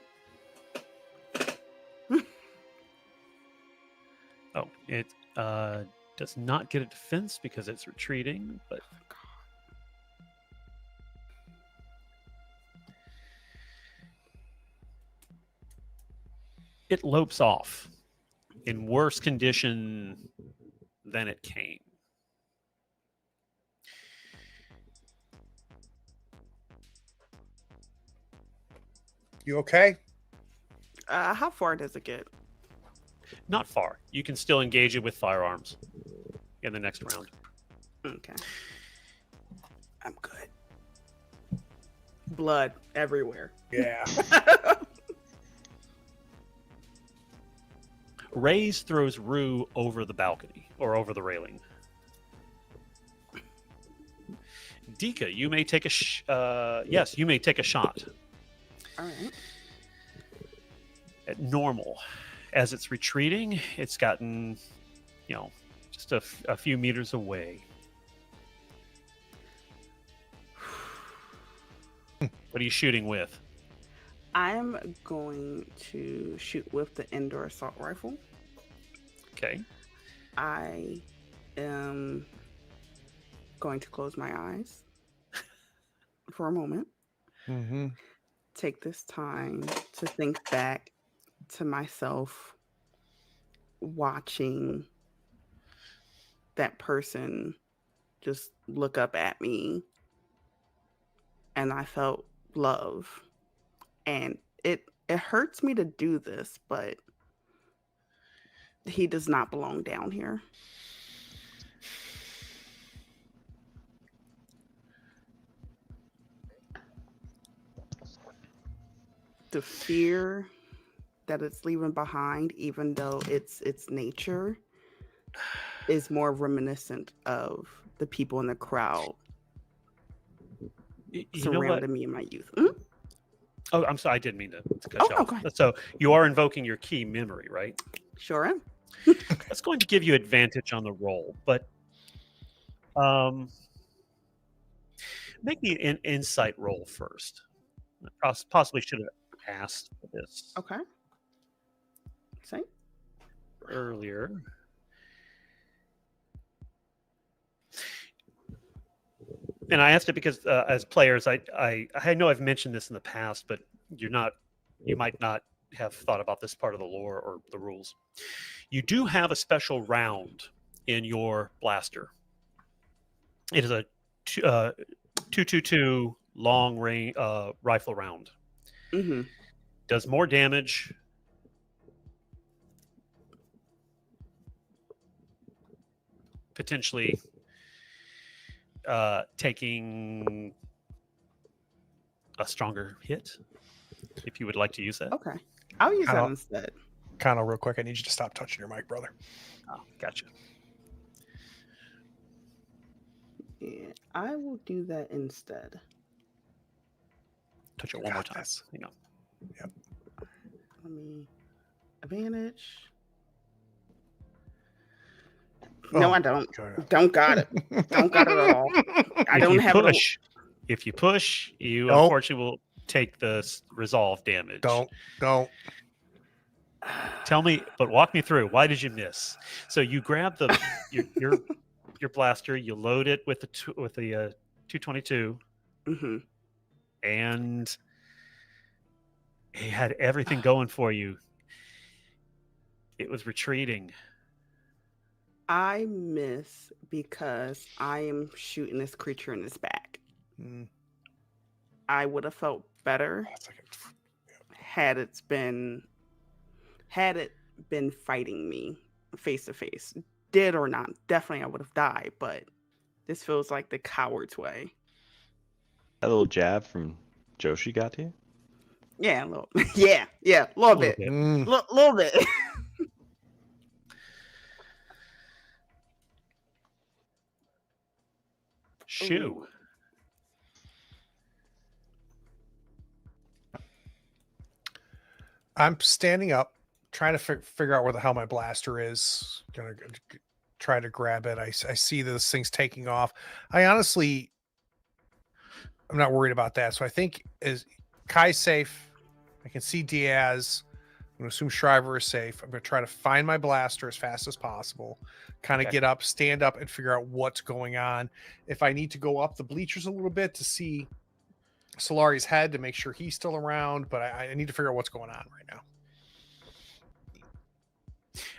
[SPEAKER 1] Oh, it does not get a defense because it's retreating, but it lopes off in worse condition than it came.
[SPEAKER 2] You okay?
[SPEAKER 5] How far does it get?
[SPEAKER 1] Not far. You can still engage it with firearms in the next round.
[SPEAKER 5] Okay. I'm good. Blood everywhere.
[SPEAKER 2] Yeah.
[SPEAKER 1] Raze throws Rue over the balcony or over the railing. Dika, you may take yes, you may take a shot
[SPEAKER 5] All right.
[SPEAKER 1] at normal. As it's retreating, it's gotten, just a few meters away. What are you shooting with?
[SPEAKER 5] I'm going to shoot with the indoor assault rifle.
[SPEAKER 1] Okay.
[SPEAKER 5] I am going to close my eyes for a moment.
[SPEAKER 2] Mm-hmm.
[SPEAKER 5] Take this time to think back to myself watching that person just look up at me, and I felt love. And it hurts me to do this, but he does not belong down here. The fear that it's leaving behind, even though it's nature, is more reminiscent of the people in the crowd
[SPEAKER 1] You know what?
[SPEAKER 5] surrounding me in my youth. Mhm.
[SPEAKER 1] Oh, I'm sorry. I didn't mean to cut
[SPEAKER 5] Oh,
[SPEAKER 1] you
[SPEAKER 5] no,
[SPEAKER 1] off.
[SPEAKER 5] go ahead.
[SPEAKER 1] So you are invoking your key memory, right?
[SPEAKER 5] Sure am.
[SPEAKER 1] That's going to give you advantage on the roll, but make me an insight roll first. Possibly should have asked for this
[SPEAKER 5] Okay. Say.
[SPEAKER 1] earlier. And I asked it because as players, I know I've mentioned this in the past, but you might not have thought about this part of the lore or the rules. You do have a special round in your blaster. It is a 222 long range rifle round.
[SPEAKER 5] Mm-hmm.
[SPEAKER 1] Does more damage. Potentially taking a stronger hit, if you would like to use that.
[SPEAKER 5] Okay. I'll use that
[SPEAKER 2] I'll-
[SPEAKER 5] instead.
[SPEAKER 2] Connell, real quick, I need you to stop touching your mic, brother.
[SPEAKER 1] Oh, gotcha.
[SPEAKER 5] Yeah, I will do that instead.
[SPEAKER 1] Touch it
[SPEAKER 2] You
[SPEAKER 1] one more
[SPEAKER 2] got
[SPEAKER 1] time.
[SPEAKER 2] this.
[SPEAKER 1] Hang on.
[SPEAKER 5] Let me advantage. No,
[SPEAKER 2] Oh,
[SPEAKER 5] I don't.
[SPEAKER 2] God.
[SPEAKER 5] Don't got it. Don't got it at all. I don't have it.
[SPEAKER 1] If you push, you
[SPEAKER 2] Nope.
[SPEAKER 1] unfortunately will take the resolve damage.
[SPEAKER 2] Don't.
[SPEAKER 1] Tell me, but walk me through. Why did you miss? So you grab your blaster, you load it with the 222,
[SPEAKER 5] Mm-hmm.
[SPEAKER 1] and he had everything going for you. It was retreating.
[SPEAKER 5] I miss because I am shooting this creature in his back.
[SPEAKER 2] Mm,
[SPEAKER 5] I would have felt better
[SPEAKER 2] that's like
[SPEAKER 5] had it been fighting me face to face. Dead or not, definitely I would have died, but this feels like the coward's way.
[SPEAKER 3] That little jab from Joshi got to you?
[SPEAKER 5] Yeah, a little, yeah, a little bit. Little bit.
[SPEAKER 1] Shoo.
[SPEAKER 2] I'm standing up, trying to figure out where the hell my blaster is. Gonna try to grab it. I see this thing's taking off. I'm not worried about that. So I think is Kai's safe. I can see Diaz. I'm gonna assume Shriver is safe. I'm gonna try to find my blaster as fast as possible. Kind of
[SPEAKER 1] Okay.
[SPEAKER 2] get up, stand up, and figure out what's going on. If I need to go up the bleachers a little bit to see Solari's head to make sure he's still around, but I need to figure out what's going on right now.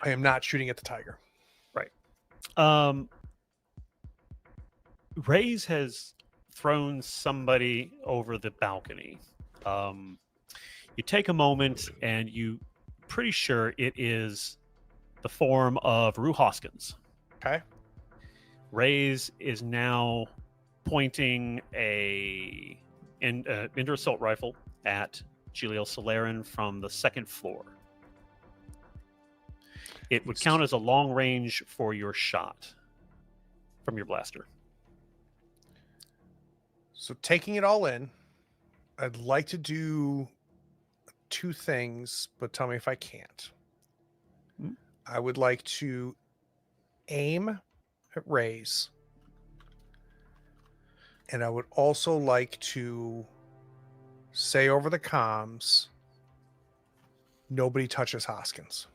[SPEAKER 2] I am not shooting at the tiger.
[SPEAKER 1] Ray's has thrown somebody over the balcony. You take a moment and you pretty sure it is the form of Rue Hoskins.
[SPEAKER 2] Okay.
[SPEAKER 1] Ray's is now pointing a indoor assault rifle at Julio Solarin from the second floor. It would count as a long range for your shot from your blaster.
[SPEAKER 2] So taking it all in, I'd like to do 2 things, but tell me if I can't.
[SPEAKER 1] Hmm.
[SPEAKER 2] I would like to aim at Rays. And I would also like to say over the comms, nobody touches Hoskins.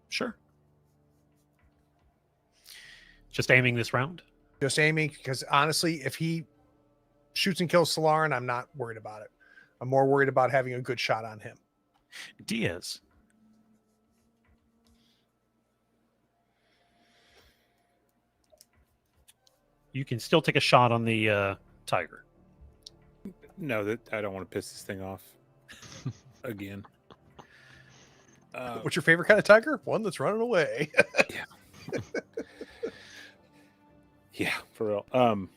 [SPEAKER 1] Sure. Just aiming this round.
[SPEAKER 2] Just aiming, because honestly, if he shoots and kills Solarin, I'm not worried about it. I'm more worried about having a good shot on him.
[SPEAKER 1] Diaz. You can still take a shot on the tiger.
[SPEAKER 4] No, that I don't want to piss this thing off again.
[SPEAKER 2] What's your favorite kind of tiger? One that's running away.
[SPEAKER 4] Yeah, for real. I'm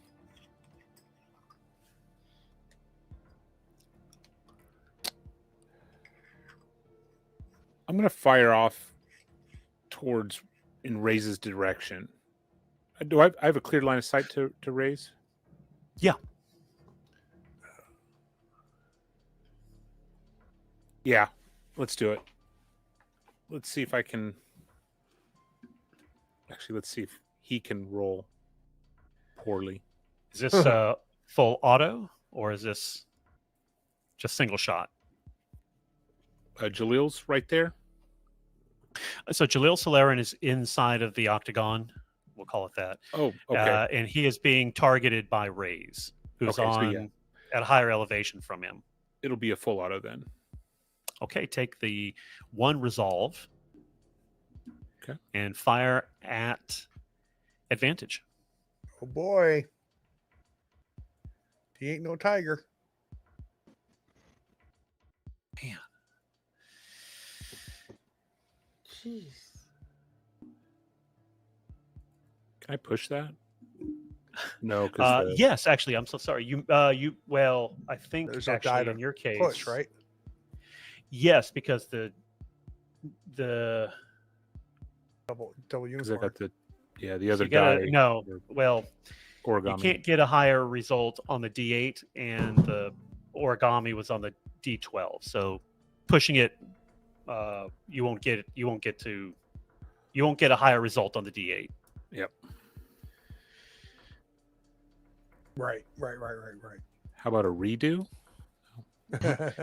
[SPEAKER 4] gonna fire off towards in Ray's direction. Do I have a clear line of sight to Ray's?
[SPEAKER 1] Yeah.
[SPEAKER 4] Yeah, let's do it. Let's see if I can. Actually, let's see if he can roll poorly.
[SPEAKER 1] Is this full auto or is this just single shot?
[SPEAKER 4] Jalil's right there.
[SPEAKER 1] So Jalil Solarin is inside of the octagon. We'll call it that.
[SPEAKER 4] Oh, okay.
[SPEAKER 1] And he is being targeted by Rays, who's
[SPEAKER 4] Okay, so
[SPEAKER 1] on
[SPEAKER 4] yeah.
[SPEAKER 1] at a higher elevation from him.
[SPEAKER 4] It'll be a full auto then.
[SPEAKER 1] Okay, take the 1 resolve.
[SPEAKER 4] Okay.
[SPEAKER 1] And fire at advantage.
[SPEAKER 2] Oh boy. He ain't no tiger.
[SPEAKER 1] Man.
[SPEAKER 5] Jeez.
[SPEAKER 4] Can I push that? No, because
[SPEAKER 1] Yes, actually, I'm so sorry. You well, I think
[SPEAKER 2] There's no die
[SPEAKER 1] actually
[SPEAKER 2] to
[SPEAKER 1] in your case,
[SPEAKER 2] push, right?
[SPEAKER 1] Yes, because the
[SPEAKER 2] Double
[SPEAKER 4] I
[SPEAKER 2] unicorn.
[SPEAKER 4] got the the
[SPEAKER 1] so
[SPEAKER 4] other
[SPEAKER 1] you gotta,
[SPEAKER 4] die.
[SPEAKER 1] no,
[SPEAKER 4] or
[SPEAKER 1] well,
[SPEAKER 4] origami.
[SPEAKER 1] you can't get a higher result on the D8, and the origami was on the D12. So pushing it, you won't get a higher result on the D8.
[SPEAKER 2] Right.
[SPEAKER 4] How about a redo?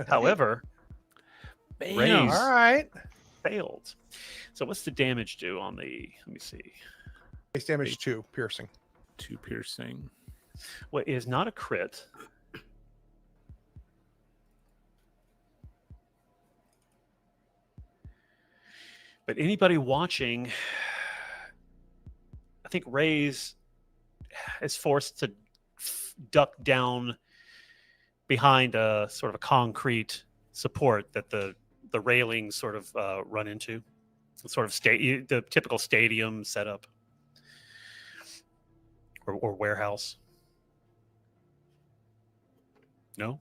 [SPEAKER 1] However,
[SPEAKER 4] Bam.
[SPEAKER 1] Rays
[SPEAKER 2] All right.
[SPEAKER 1] failed. So what's the damage do on the? Let me see.
[SPEAKER 2] Base damage 2, piercing.
[SPEAKER 4] 2 piercing.
[SPEAKER 1] What is not a crit? But anybody watching, I think Rays is forced to duck down behind a sort of a concrete support that the railings sort of run into, sort of the typical stadium setup or warehouse. No,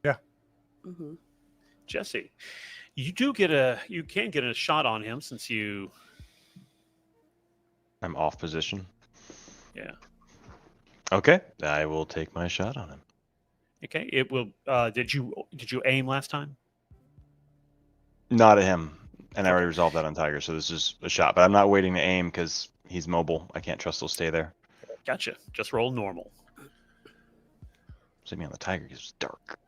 [SPEAKER 5] Mm-hmm.
[SPEAKER 1] Jesse, you can get a shot on him since you.
[SPEAKER 3] I'm off position.
[SPEAKER 1] Yeah.
[SPEAKER 3] Okay, I will take my shot on him.
[SPEAKER 1] Okay. It will. Did you aim last time?
[SPEAKER 3] Not at him, and I already resolved that on Tiger, so this is a shot. But I'm not waiting to aim because he's mobile. I can't trust he'll stay there.
[SPEAKER 1] Gotcha. Just roll normal.
[SPEAKER 3] Sitting on the Tiger because it's dark.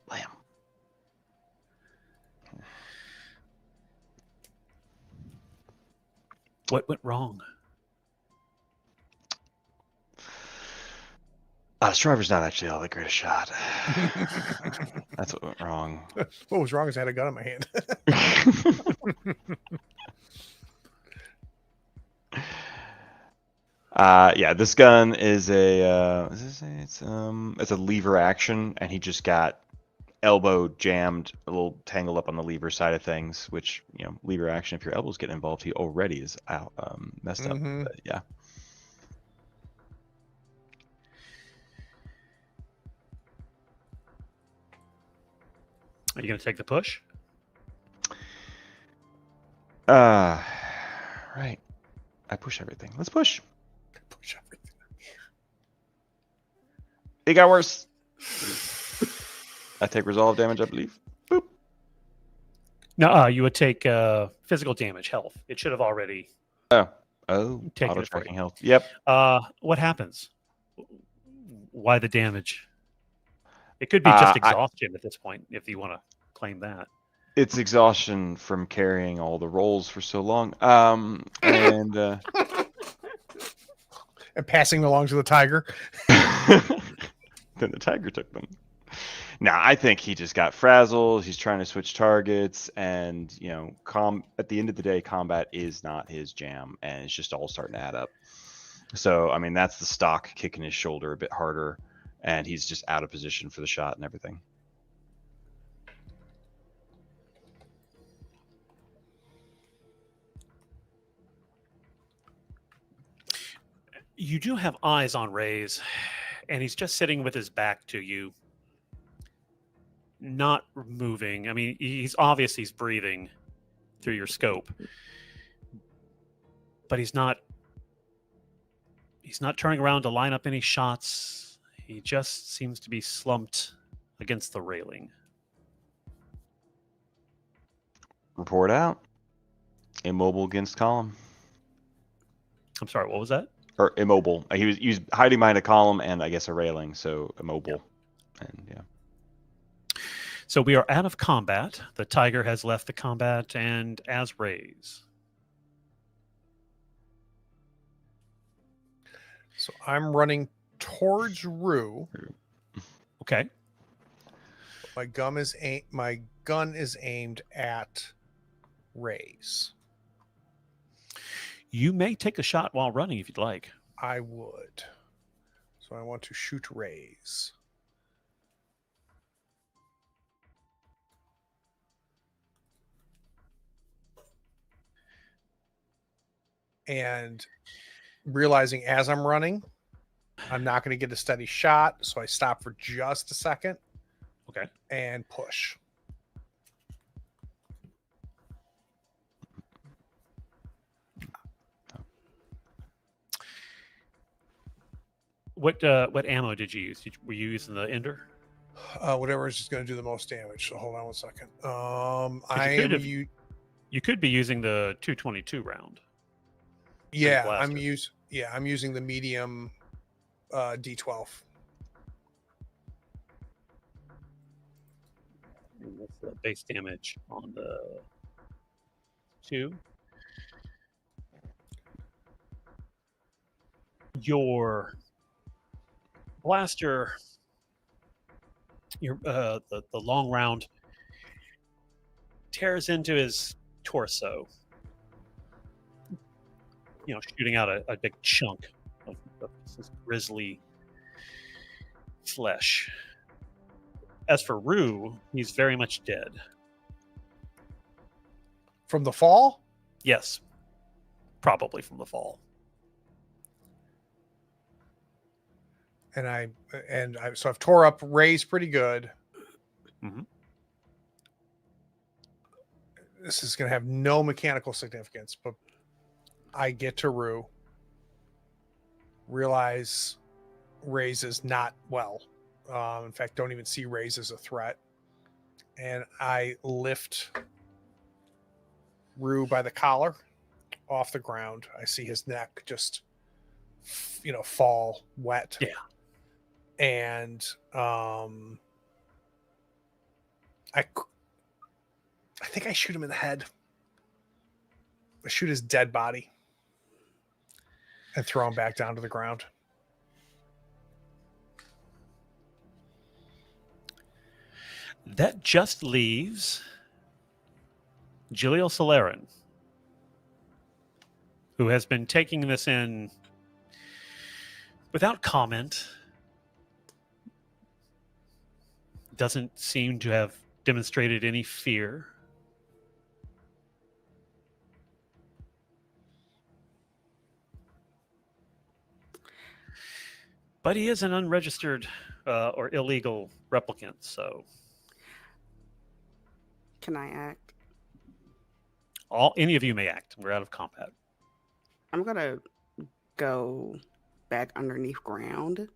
[SPEAKER 3] Lamb.
[SPEAKER 1] What went wrong?
[SPEAKER 3] Striver's not actually all that great a shot. That's what went wrong.
[SPEAKER 2] What was wrong is I had a gun in my hand.
[SPEAKER 3] Yeah, this gun is it's a lever action, and he just got elbow jammed, a little tangled up on the lever side of things, which, lever action, if your elbows get involved, he already is out, messed up.
[SPEAKER 2] Mhm.
[SPEAKER 3] But yeah.
[SPEAKER 1] Are you going to take the push?
[SPEAKER 3] Right. I push everything. Let's push.
[SPEAKER 2] Push everything.
[SPEAKER 3] It got worse. I take resolve damage, I believe. Boop.
[SPEAKER 1] No, you would take physical damage, health. It should have already.
[SPEAKER 3] Oh,
[SPEAKER 1] Taking
[SPEAKER 3] auto
[SPEAKER 1] it for you.
[SPEAKER 3] tracking health. Yep.
[SPEAKER 1] What happens? Why the damage? It could be just exhaustion at this point, if you want to claim that.
[SPEAKER 3] It's exhaustion from carrying all the rolls for so long. And
[SPEAKER 2] And passing them along to the tiger.
[SPEAKER 3] then the tiger took them. Now I think he just got frazzled. He's trying to switch targets, and at the end of the day, combat is not his jam, and it's just all starting to add up. So I mean, that's the stock kicking his shoulder a bit harder, and he's just out of position for the shot and everything.
[SPEAKER 1] You do have eyes on Ray's, and he's just sitting with his back to you, not moving. I mean, he's breathing through your scope, but he's not turning around to line up any shots. He just seems to be slumped against the railing.
[SPEAKER 3] Report out. Immobile against column.
[SPEAKER 1] I'm sorry, what was that?
[SPEAKER 3] Or immobile. He was hiding behind a column and I guess a railing, so immobile. Yeah. And yeah.
[SPEAKER 1] So we are out of combat. The tiger has left the combat, and as Ray's.
[SPEAKER 2] So I'm running towards Rue.
[SPEAKER 1] Okay.
[SPEAKER 2] My gun is aimed at Ray's.
[SPEAKER 1] You may take a shot while running if you'd like.
[SPEAKER 2] I would. So I want to shoot Ray's. And realizing as I'm running, I'm not going to get a steady shot, so I stop for just a second.
[SPEAKER 1] Okay.
[SPEAKER 2] And push.
[SPEAKER 1] What ammo did you use? Were you using the ender?
[SPEAKER 2] Whatever is just going to do the most damage. So hold on 1 second.
[SPEAKER 1] You could be using the 222 round.
[SPEAKER 2] Yeah,
[SPEAKER 1] blaster.
[SPEAKER 2] I'm using the medium D12.
[SPEAKER 1] And what's the base damage on the 2? Your blaster, the long round tears into his torso, shooting out a big chunk of this grisly flesh. As for Rue, he's very much dead.
[SPEAKER 2] From the fall?
[SPEAKER 1] Yes, probably from the fall.
[SPEAKER 2] So I've tore up Ray's pretty good.
[SPEAKER 1] Mm-hmm.
[SPEAKER 2] This is going to have no mechanical significance, but I get to Rue, realize Ray's is not well. In fact, don't even see Ray's as a threat. And I lift Rue by the collar off the ground. I see his neck just, fall wet.
[SPEAKER 1] Yeah.
[SPEAKER 2] And I think I shoot him in the head. I shoot his dead body and throw him back down to the ground.
[SPEAKER 1] That just leaves Gilio Solarin, who has been taking this in without comment. Doesn't seem to have demonstrated any fear. But he is an unregistered or illegal replicant, so...
[SPEAKER 5] Can I act?
[SPEAKER 1] Any of you may act. We're out of combat.
[SPEAKER 5] I'm gonna go back underneath ground.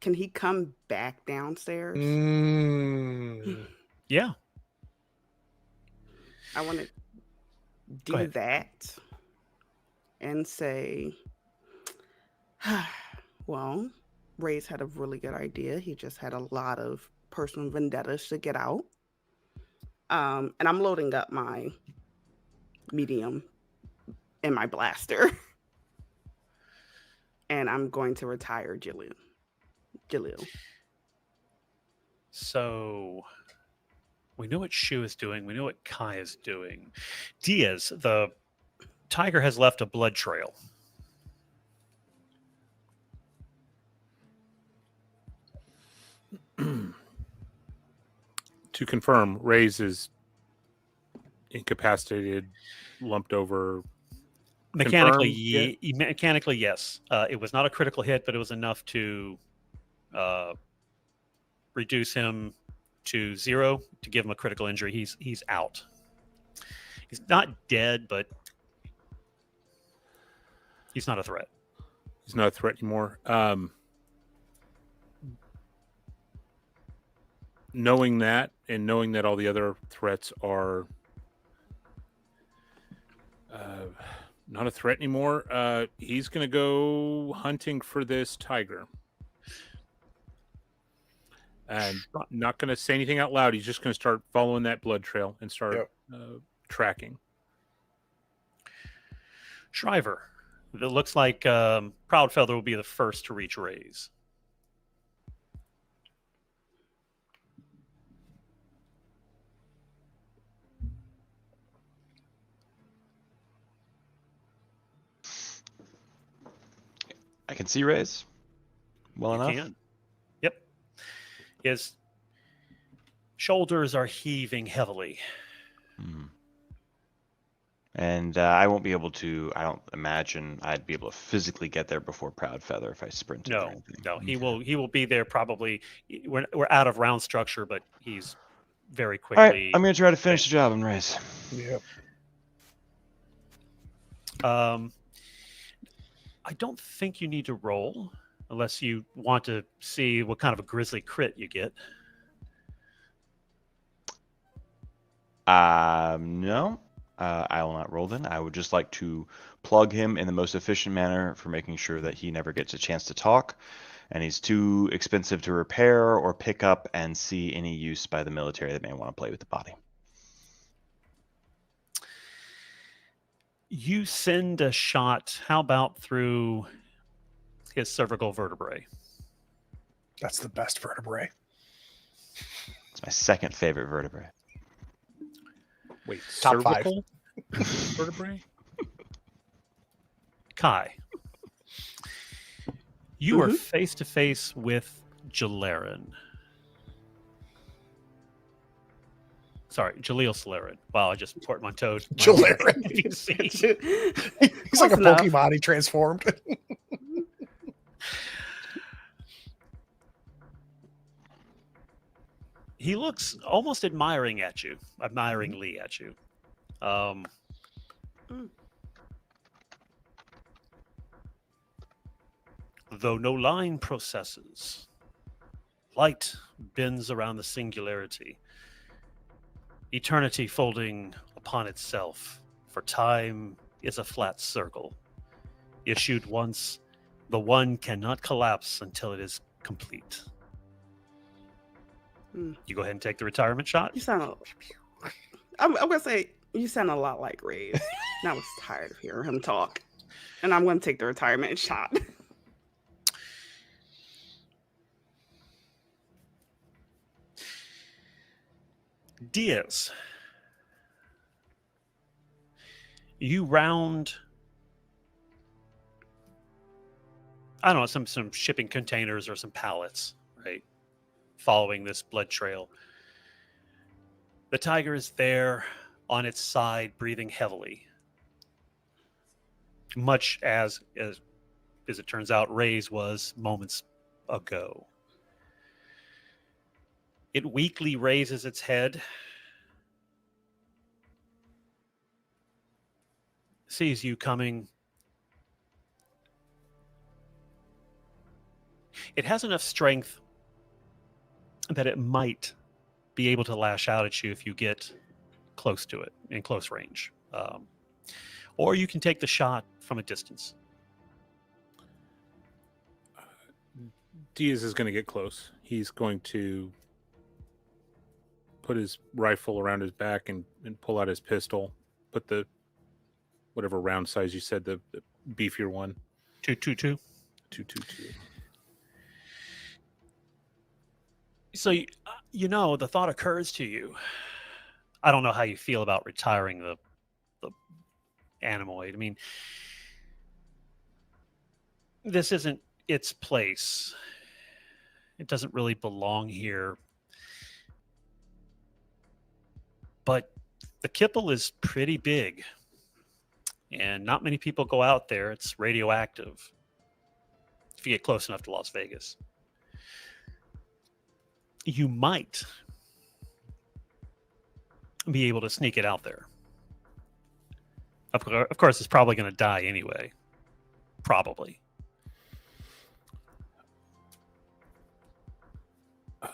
[SPEAKER 5] Can he come back downstairs?
[SPEAKER 1] Yeah.
[SPEAKER 5] I want to
[SPEAKER 1] Go
[SPEAKER 5] do
[SPEAKER 1] ahead.
[SPEAKER 5] that and say, well, Ray's had a really good idea. He just had a lot of personal vendettas to get out. And I'm loading up my medium in my blaster. And I'm going to retire Jalil.
[SPEAKER 1] So we know what Shu is doing. We know what Kai is doing. Diaz, the tiger has left a blood trail.
[SPEAKER 4] To confirm, Ray's is incapacitated, lumped over.
[SPEAKER 1] Mechanically,
[SPEAKER 4] Confirmed,
[SPEAKER 1] mechanically, yes. It was not a critical hit, but it was enough to reduce him to 0 to give him a critical injury. He's out. He's not dead, but he's not a threat.
[SPEAKER 4] He's not a threat anymore. Knowing that, and knowing that all the other threats are not a threat anymore, he's going to go hunting for this tiger. And not going to say anything out loud. He's just going to start following that blood trail and start tracking.
[SPEAKER 1] Shriver, it looks like Proudfeather will be the first to reach Rays.
[SPEAKER 3] I can see Rays well
[SPEAKER 1] You
[SPEAKER 3] enough.
[SPEAKER 1] can. Yep. His shoulders are heaving heavily.
[SPEAKER 3] And I won't be able to. I don't imagine I'd be able to physically get there before Proudfeather if I sprinted. or
[SPEAKER 1] No,
[SPEAKER 3] anything.
[SPEAKER 1] no, he will be there probably. We're out of round structure, but he's very quickly.
[SPEAKER 3] All right, I'm gonna try to finish the job on Rays.
[SPEAKER 2] Yep.
[SPEAKER 1] I don't think you need to roll unless you want to see what kind of a grisly crit you get.
[SPEAKER 3] No, I will not roll then. I would just like to plug him in the most efficient manner for making sure that he never gets a chance to talk, and he's too expensive to repair or pick up and see any use by the military that may want to play with the body.
[SPEAKER 1] You send a shot. How about through his cervical vertebrae?
[SPEAKER 2] That's the best vertebrae.
[SPEAKER 3] It's my second favorite vertebrae.
[SPEAKER 4] Wait,
[SPEAKER 2] Top five.
[SPEAKER 4] cervical vertebrae?
[SPEAKER 1] Kai, you are face to face with Jalaren. Sorry, Jaleel Salarin. Wow, I just portmanteaued.
[SPEAKER 2] Jalaren.
[SPEAKER 1] You can see.
[SPEAKER 2] He's like a
[SPEAKER 5] Close enough.
[SPEAKER 2] Pokemon. He transformed.
[SPEAKER 1] He looks almost admiringly at you. Though no line processes, light bends around the singularity. Eternity folding upon itself, for time is a flat circle. Issued once, the one cannot collapse until it is complete. You go ahead and take the retirement shot.
[SPEAKER 5] You sound. I'm gonna say you sound a lot like Ray. And I was tired of hearing him talk, and I'm gonna take the retirement shot.
[SPEAKER 1] Diaz, you round, I don't know, some shipping containers or some pallets, right? Following this blood trail. The tiger is there on its side, breathing heavily. Much as it turns out, Ray's was moments ago. It weakly raises its head sees you coming. It has enough strength that it might be able to lash out at you if you get close to it, in close range. Or you can take the shot from a distance.
[SPEAKER 4] Diaz is going to get close. He's going to put his rifle around his back and pull out his pistol. Put the whatever round size you said, the beefier one.
[SPEAKER 1] 222.
[SPEAKER 4] 222.
[SPEAKER 1] So, the thought occurs to you. I don't know how you feel about retiring the animoid. I mean, this isn't its place. It doesn't really belong here. But the kipple is pretty big. And not many people go out there. It's radioactive. If you get close enough to Las Vegas. You might be able to sneak it out there. Of course, it's probably going to die anyway. Probably.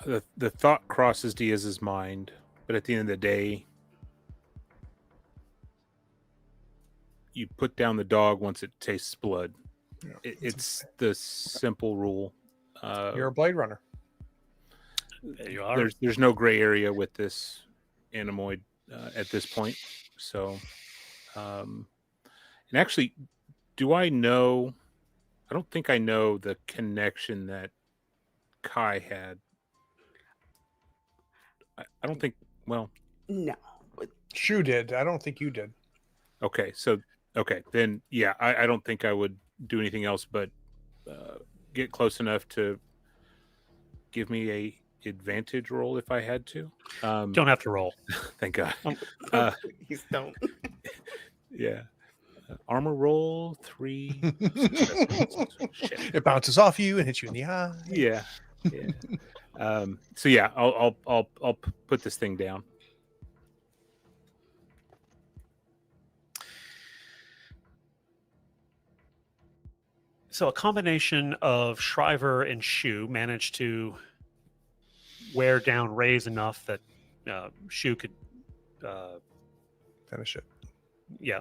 [SPEAKER 4] The thought crosses Diaz's mind, but at the end of the day, you put down the dog once it tastes blood.
[SPEAKER 2] Yeah.
[SPEAKER 4] It's the simple rule.
[SPEAKER 2] You're a Blade Runner.
[SPEAKER 1] There you are.
[SPEAKER 4] There's no gray area with this animoid at this point. So, and actually, do I know? I don't think I know the connection that Kai had. I don't think. Well,
[SPEAKER 5] No.
[SPEAKER 2] Shu did. I don't think you did.
[SPEAKER 4] okay. So, then yeah, I don't think I would do anything else but get close enough to give me a advantage roll if I had to.
[SPEAKER 1] Don't have to roll.
[SPEAKER 4] Thank God.
[SPEAKER 5] Please don't.
[SPEAKER 4] Yeah. Armor roll 3. Shit.
[SPEAKER 2] It bounces off you and hits you in the eye.
[SPEAKER 4] Yeah. So yeah, I'll put this thing down.
[SPEAKER 1] So a combination of Shriver and Shu managed to wear down Ray's enough that Shu could
[SPEAKER 2] Finish it.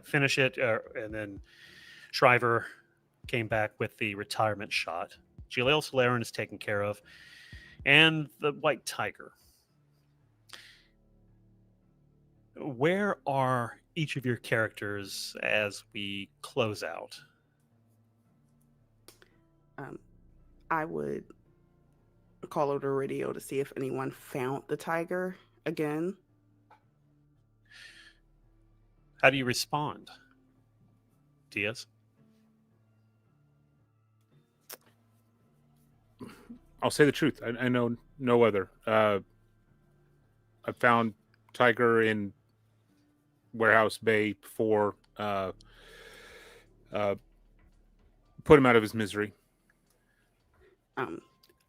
[SPEAKER 1] finish it, and then Shriver came back with the retirement shot. Jaleel Solarin is taken care of, and the White Tiger. Where are each of your characters as we close out?
[SPEAKER 5] I would call over the radio to see if anyone found the tiger again.
[SPEAKER 1] How do you respond, Diaz?
[SPEAKER 4] I'll say the truth. I know no other. I found tiger in warehouse bay before. Put him out of his misery.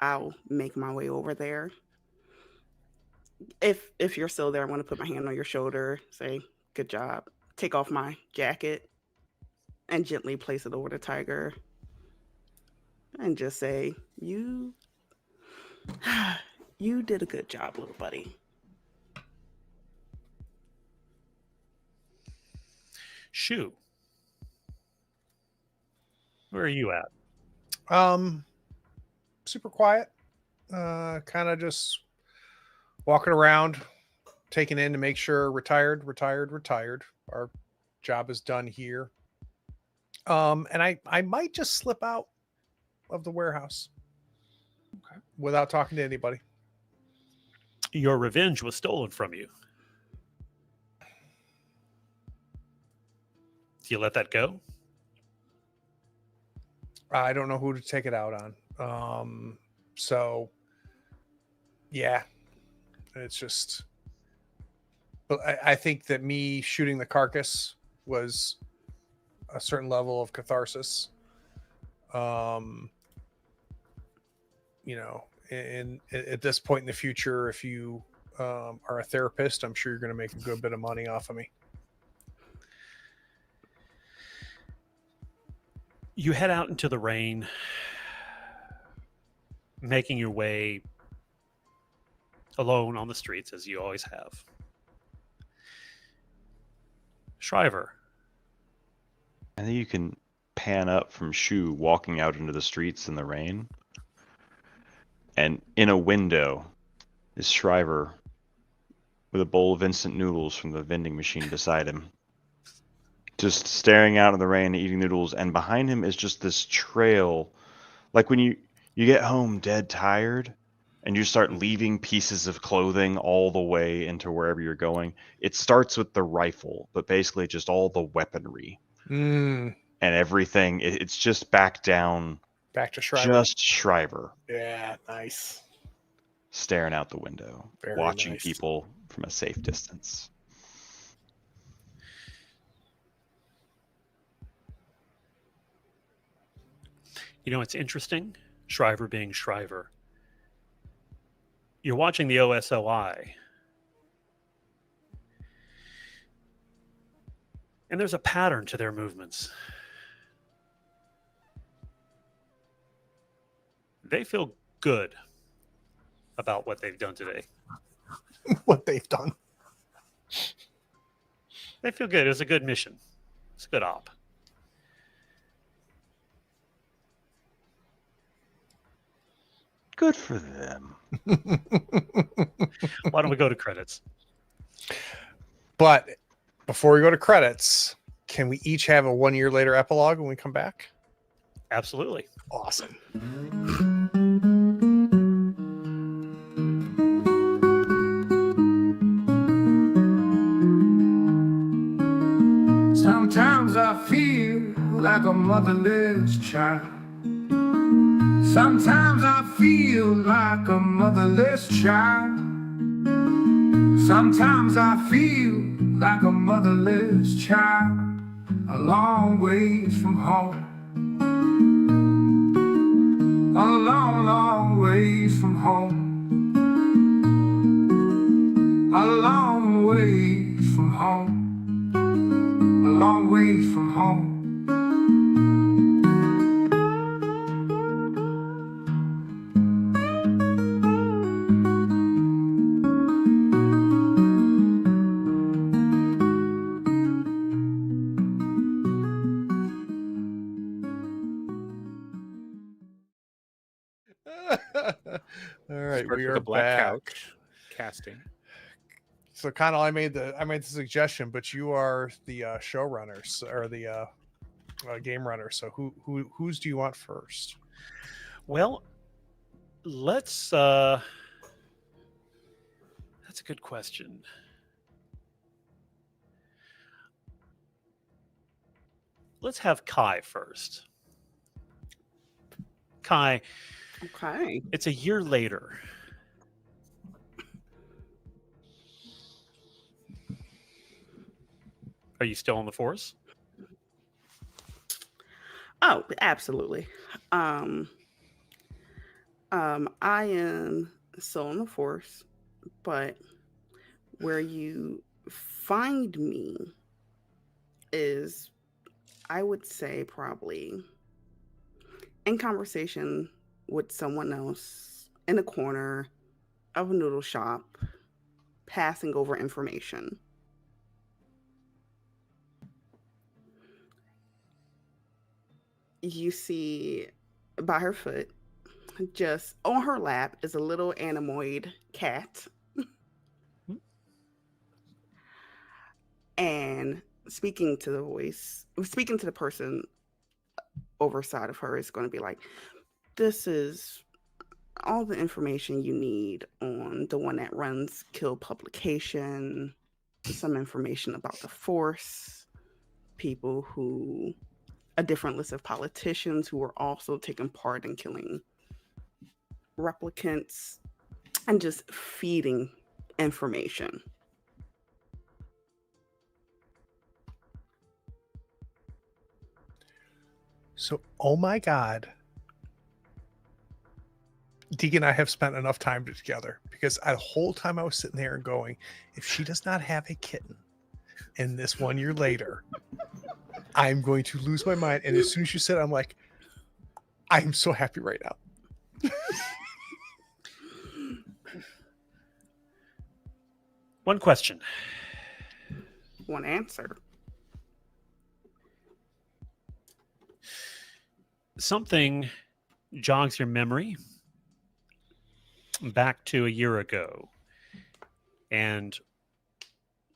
[SPEAKER 5] I'll make my way over there. If you're still there, I'm going to put my hand on your shoulder, say, good job. Take off my jacket and gently place it over the tiger. And just say, you did a good job, little buddy.
[SPEAKER 1] Shu, where are you at?
[SPEAKER 2] Super quiet. Kind of just walking around, taking in to make sure retired. Our job is done here. And I might just slip out of the warehouse. Okay. Without talking to anybody.
[SPEAKER 1] Your revenge was stolen from you. Do you let that go?
[SPEAKER 2] I don't know who to take it out on. So yeah, it's just, but I think that me shooting the carcass was a certain level of catharsis. And at this point in the future, if you are a therapist, I'm sure you're going to make a good bit of money off of me.
[SPEAKER 1] You head out into the rain, making your way alone on the streets as you always have. Shriver,
[SPEAKER 3] I think you can pan up from Shu walking out into the streets in the rain. And in a window is Shriver with a bowl of instant noodles from the vending machine beside him. Just staring out in the rain, eating noodles, and behind him is just this trail. Like when you get home dead tired and you start leaving pieces of clothing all the way into wherever you're going. It starts with the rifle, but basically just all the weaponry
[SPEAKER 2] Mm,
[SPEAKER 3] and everything. It's just back down,
[SPEAKER 2] back to Shriver.
[SPEAKER 3] just Shriver
[SPEAKER 2] Yeah, nice.
[SPEAKER 3] staring out the window,
[SPEAKER 2] Very
[SPEAKER 3] watching
[SPEAKER 2] nice.
[SPEAKER 3] people from a safe distance.
[SPEAKER 1] you know, it's interesting, Shriver being Shriver. You're watching the OSOI, and there's a pattern to their movements. They feel good about what they've done today.
[SPEAKER 2] What they've done.
[SPEAKER 1] They feel good. It was a good mission. It's a good op.
[SPEAKER 3] Good for them.
[SPEAKER 1] Why don't we go to credits?
[SPEAKER 2] But before we go to credits, can we each have a 1 year later epilogue when we come back?
[SPEAKER 1] Absolutely.
[SPEAKER 2] Awesome.
[SPEAKER 7] Sometimes I feel like a motherless child. Sometimes I feel like a motherless child. Sometimes I feel like a motherless child, a long ways from home. A long, long ways from home. A long ways from home. A long ways from home.
[SPEAKER 2] All right,
[SPEAKER 4] Starts
[SPEAKER 2] we
[SPEAKER 4] with
[SPEAKER 2] are
[SPEAKER 4] a black
[SPEAKER 2] back.
[SPEAKER 4] couch casting.
[SPEAKER 2] So, Connell, I made the suggestion, but you are the showrunners or the game runner. So, whose do you want first?
[SPEAKER 1] Well, let's that's a good question. Let's have Kai first. Kai,
[SPEAKER 5] Okay.
[SPEAKER 1] it's a year later. Are you still on the force?
[SPEAKER 5] Oh, absolutely. I am still on the force, but where you find me is, I would say, probably in conversation with someone else in a corner of a noodle shop, passing over information. You see by her foot, just on her lap, is a little animoid cat. And speaking to the person overside of her is going to be like, this is all the information you need on the one that runs Kill Publication, some information about the Force, a different list of politicians who are also taking part in killing replicants, and just feeding information.
[SPEAKER 2] So, oh my God, Deacon and I have spent enough time together because the whole time I was sitting there and going, if she does not have a kitten in this 1 year later, I'm going to lose my mind. And as soon as you said it, I'm like, I'm so happy right now.
[SPEAKER 1] One question.
[SPEAKER 5] One answer.
[SPEAKER 1] Something jogs your memory back to a year ago. And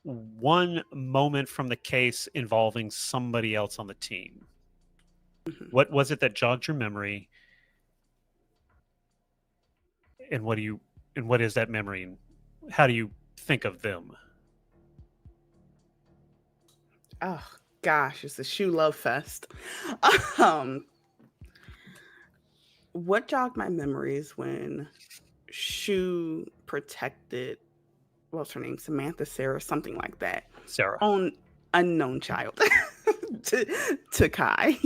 [SPEAKER 1] one moment from the case involving somebody else on the team. What was it that jogged your memory? And what is that memory? And how do you think of them?
[SPEAKER 5] Oh gosh, it's a shoe love fest. um, what jogged my memories when Shoe protected, what's her name, Samantha, Sarah, something like that,
[SPEAKER 1] Sarah.
[SPEAKER 5] on unknown child to Kai.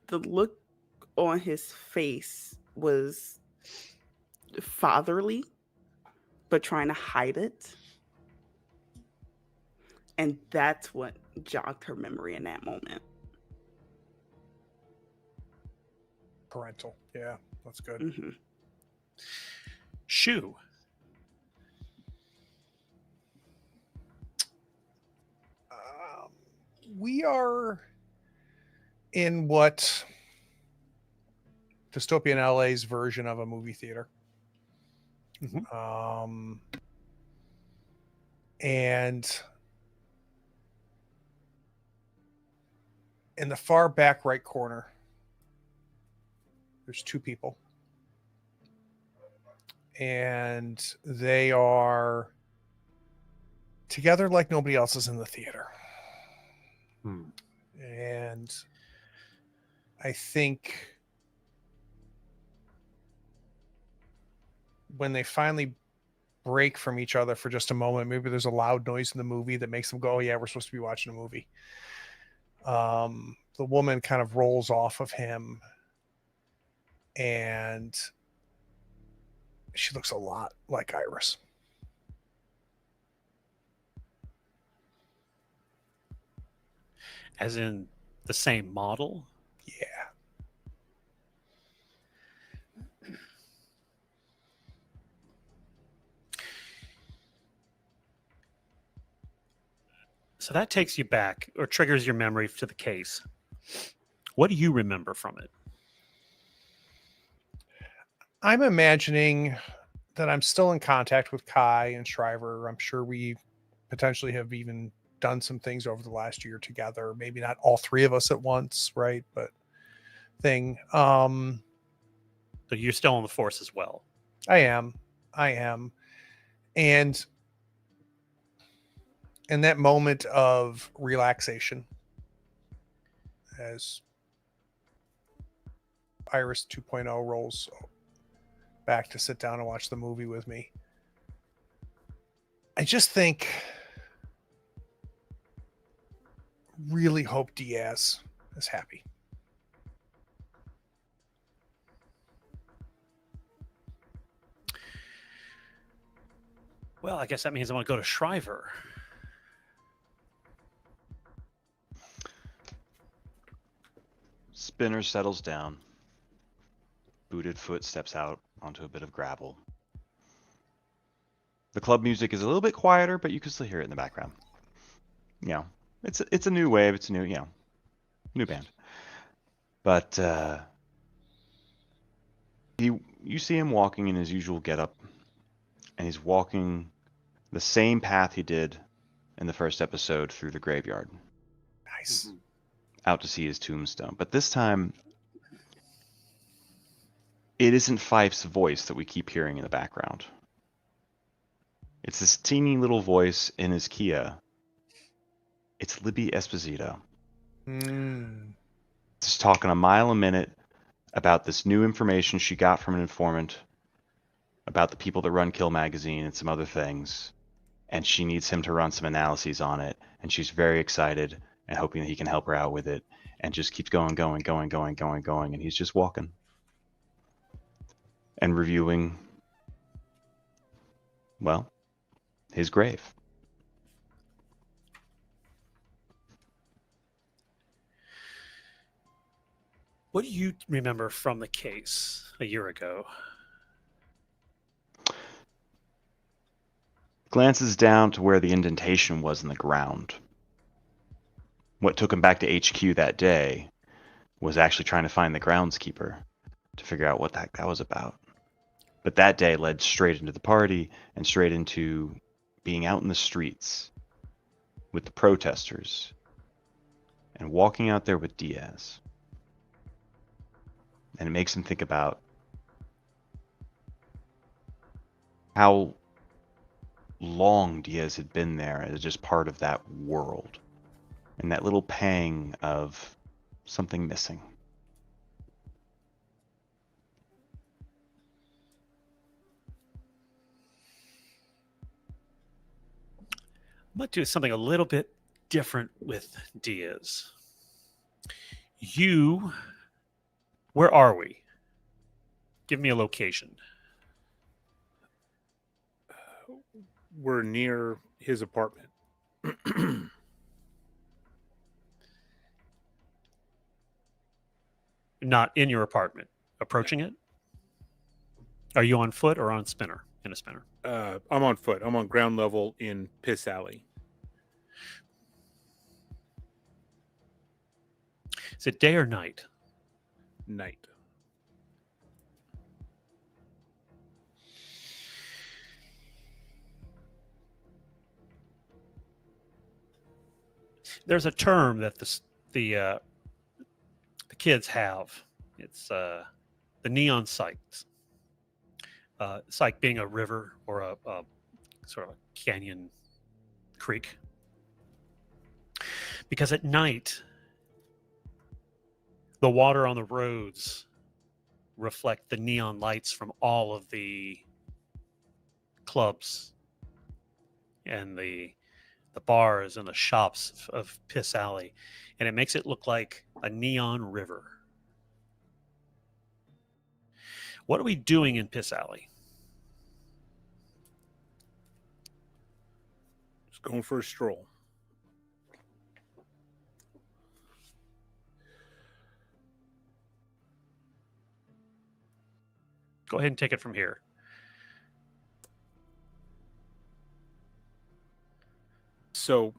[SPEAKER 5] The look on his face was fatherly, but trying to hide it. And that's what jogged her memory in that moment.
[SPEAKER 2] Parental. Yeah, that's good.
[SPEAKER 5] Mm-hmm.
[SPEAKER 1] Shoe.
[SPEAKER 2] We are in what dystopian LA's version of a movie theater. And in the far back right corner, there's two people. And they are together like nobody else is in the theater. And I think when they finally break from each other for just a moment, maybe there's a loud noise in the movie that makes them go, oh yeah, we're supposed to be watching a movie. The woman kind of rolls off of him and she looks a lot like Iris.
[SPEAKER 1] As in the same model?
[SPEAKER 2] Yeah.
[SPEAKER 1] So that takes you back or triggers your memory to the case. What do you remember from it?
[SPEAKER 2] I'm imagining that I'm still in contact with Kai and Shriver. I'm sure we potentially have even done some things over the last year together. Maybe not all three of us at once, right? But thing.
[SPEAKER 1] So you're still on the force as well.
[SPEAKER 2] I am. And in that moment of relaxation, as Iris 2.0 rolls back to sit down and watch the movie with me, I just think, really hope Diaz is happy.
[SPEAKER 1] Well, I guess that means I want to go to Shriver.
[SPEAKER 3] Spinner settles down. Booted foot steps out onto a bit of gravel. The club music is a little bit quieter, but you can still hear it in the background. You know, it's a new wave. It's a new, new band. But you see him walking in his usual getup, and he's walking the same path he did in the first episode through the graveyard.
[SPEAKER 2] Nice.
[SPEAKER 3] Out to see his tombstone. But this time, it isn't Fife's voice that we keep hearing in the background. It's this teeny little voice in his Kia. It's Libby Esposito. Just talking a mile a minute about this new information she got from an informant about the people that run Kill Magazine and some other things. And she needs him to run some analyses on it. And she's very excited and hoping that he can help her out with it. And just keeps going. And he's just walking. And reviewing, well, his grave.
[SPEAKER 1] What do you remember from the case a year ago?
[SPEAKER 3] Glances down to where the indentation was in the ground. What took him back to HQ that day was actually trying to find the groundskeeper to figure out what the heck that was about. But that day led straight into the party and straight into being out in the streets with the protesters and walking out there with Diaz. And it makes him think about how long Diaz had been there as just part of that world, and that little pang of something missing.
[SPEAKER 1] I'm going to do something a little bit different with Diaz. Where are we? Give me a location.
[SPEAKER 4] We're near his apartment.
[SPEAKER 1] Not in your apartment. Approaching it? Are you on foot or on spinner? In a spinner?
[SPEAKER 4] I'm on foot. I'm on ground level in Piss Alley.
[SPEAKER 1] Is it day or night?
[SPEAKER 4] Night.
[SPEAKER 1] There's a term that the kids have. It's the neon sites. Site being a river or a sort of a canyon creek. Because at night, the water on the roads reflect the neon lights from all of the clubs and the bars and the shops of Piss Alley, and it makes it look like a neon river. What are we doing in Piss Alley?
[SPEAKER 4] Just going for a stroll.
[SPEAKER 1] Go ahead and take it from here.
[SPEAKER 4] So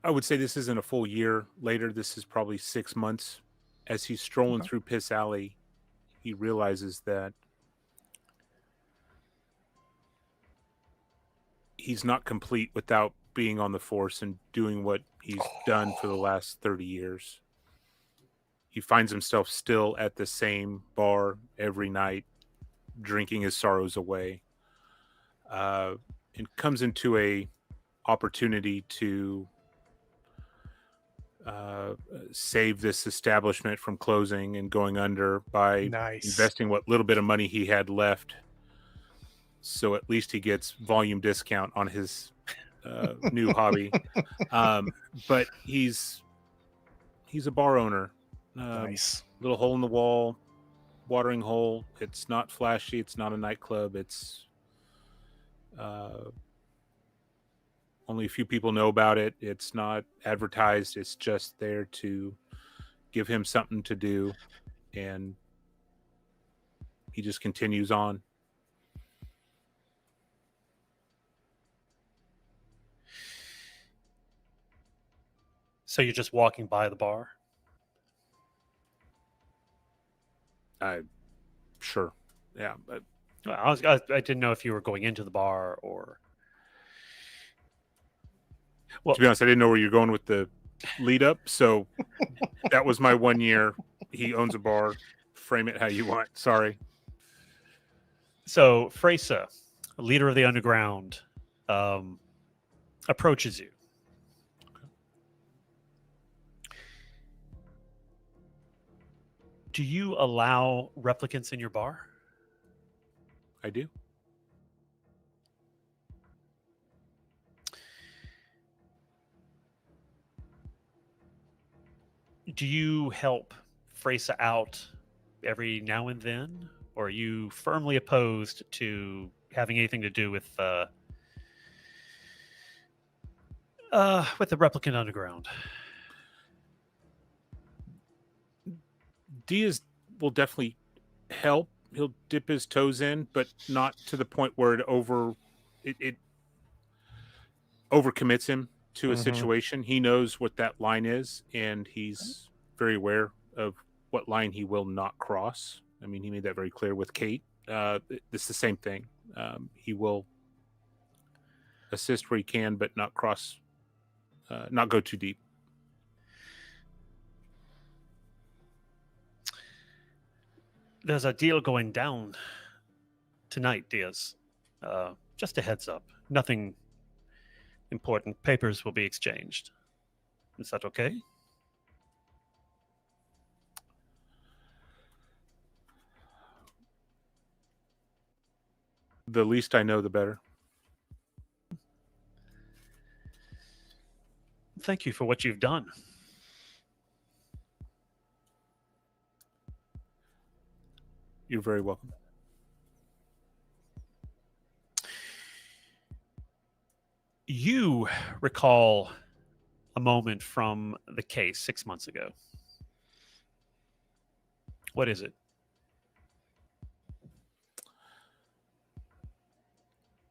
[SPEAKER 4] I would say this isn't a full year later. This is probably 6 months. As he's strolling through Piss Alley, he realizes that he's not complete without being on the force and doing what he's done for the last 30 years. He finds himself still at the same bar every night, drinking his sorrows away, and comes into a opportunity to save this establishment from closing and going under by investing what little bit of money he had left. So at least he gets volume discount on his new hobby. But he's a bar owner. Little hole in the wall, watering hole. It's not flashy. It's not a nightclub. It's only a few people know about it. It's not advertised. It's just there to give him something to do. And he just continues on.
[SPEAKER 1] So you're just walking by the bar?
[SPEAKER 4] Sure. Yeah. But
[SPEAKER 1] I didn't know if you were going into the bar or... Well,
[SPEAKER 4] to be honest, I didn't know where you're going with the lead up. So that was my 1 year. He owns a bar. Frame it how you want. Sorry.
[SPEAKER 1] So Freysa, a leader of the underground, approaches you. Do you allow replicants in your bar?
[SPEAKER 4] I do.
[SPEAKER 1] Do you help Freysa out every now and then? Or are you firmly opposed to having anything to do with the replicant underground?
[SPEAKER 4] Diaz will definitely help. He'll dip his toes in, but not to the point where it overcommits him to a
[SPEAKER 2] Mhm.
[SPEAKER 4] situation. He knows what that line is, and he's very aware of what line he will not cross. I mean, he made that very clear with Kate. It's the same thing. He will assist where he can, but not cross, not go too deep.
[SPEAKER 1] There's a deal going down tonight, Diaz. Just a heads up. Nothing important. Papers will be exchanged. Is that okay?
[SPEAKER 4] The least I know, the better.
[SPEAKER 1] Thank you for what you've done.
[SPEAKER 4] You're very welcome.
[SPEAKER 1] You recall a moment from the case 6 months ago. What is it?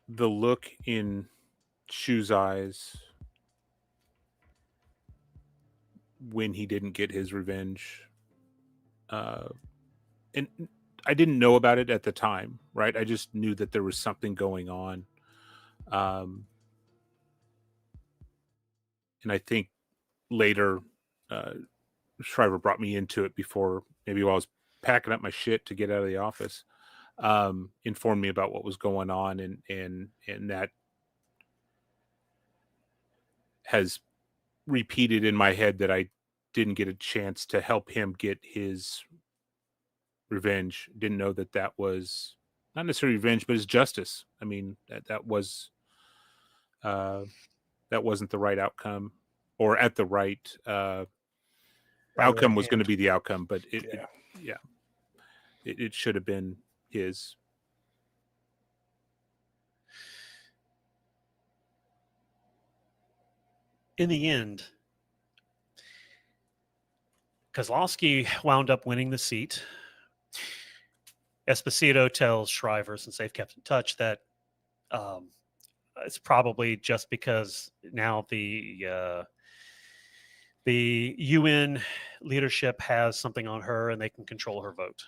[SPEAKER 4] The look in Shu's eyes when he didn't get his revenge. And I didn't know about it at the time, right? I just knew that there was something going on. And I think later, Shriver brought me into it before, maybe while I was packing up my shit to get out of the office, informed me about what was going on, and that has repeated in my head that I didn't get a chance to help him get his revenge. Didn't know that was not necessarily revenge, but his justice. I mean, that was that wasn't the right outcome, or at the right outcome was going to be the outcome, but it should have been his.
[SPEAKER 1] In the end, Kozlowski wound up winning the seat. Esposito tells Shriver, since they've kept in touch, that it's probably just because now the UN leadership has something on her and they can control her vote.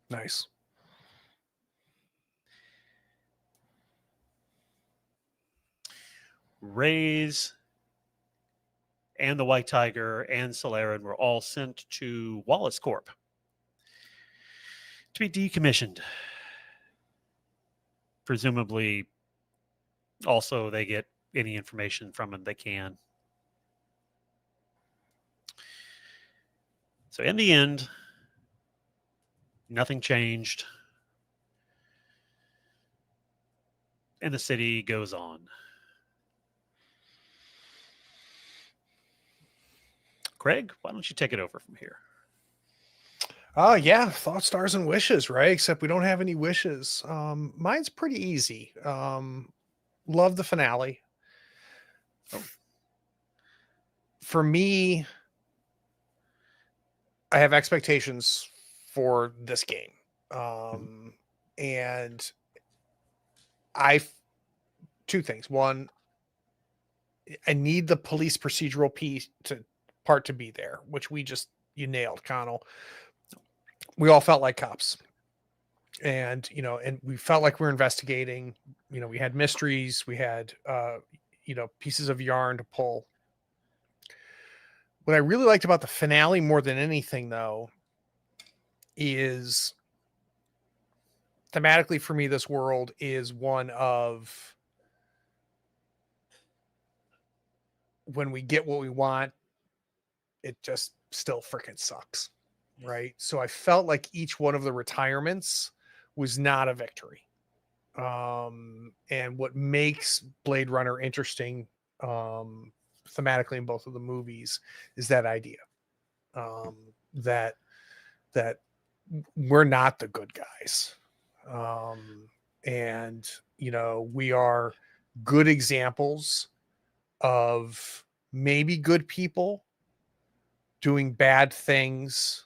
[SPEAKER 2] Nice.
[SPEAKER 1] Rays and the White Tiger and Solarin were all sent to Wallace Corp to be decommissioned. Presumably, also they get any information from them they can. So in the end, nothing changed. And the city goes on. Craig, why don't you take it over from here?
[SPEAKER 2] Yeah, thoughts, stars, and wishes, right? Except we don't have any wishes. Mine's pretty easy. Love the finale. For me, I have expectations for this game. And two things. One, I need the police procedural part to be there, which you nailed, Connell. We all felt like cops, and and we felt like we were investigating. We had mysteries, we had pieces of yarn to pull. What I really liked about the finale more than anything, though, is thematically for me, this world is one of when we get what we want, it just still freaking sucks. Right. So I felt like each one of the retirements was not a victory. And what makes Blade Runner interesting thematically in both of the movies is that idea that we're not the good guys. And we are good examples of maybe good people doing bad things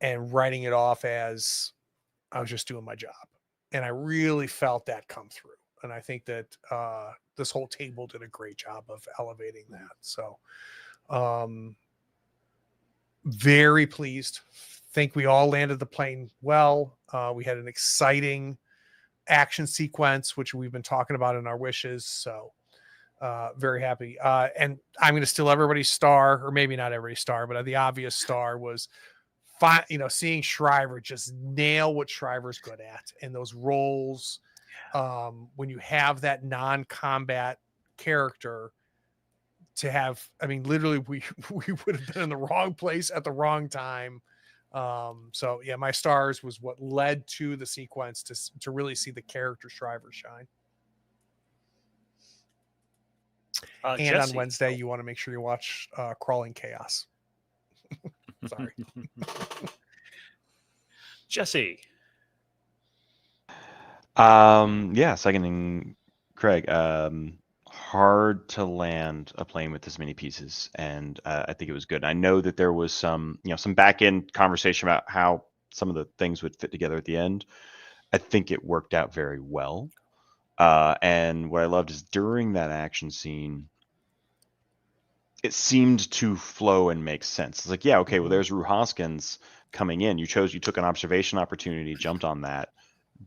[SPEAKER 2] and writing it off as I was just doing my job. And I really felt that come through. And I think that this whole table did a great job of elevating that. So very pleased. Think we all landed the plane well. We had an exciting action sequence, which we've been talking about in our wishes. So very happy. And I'm going to steal everybody's star, or maybe not everybody's star, but the obvious star was seeing Shriver just nail what Shriver's good at, and those roles. When you have that non-combat character to have, I mean, literally we would have been in the wrong place at the wrong time. So yeah, my stars was what led to the sequence to really see the character Shriver shine. And
[SPEAKER 1] Jesse,
[SPEAKER 2] on Wednesday, you want to make sure you watch Crawling Chaos. Sorry.
[SPEAKER 1] Jesse.
[SPEAKER 3] Yeah, seconding Craig. Hard to land a plane with this many pieces, and I think it was good. I know that there was some back end conversation about how some of the things would fit together at the end. I think it worked out very well. And what I loved is during that action scene, it seemed to flow and make sense. It's like, yeah, okay, well, there's Rue Hoskins coming in. You took an observation opportunity, jumped on that.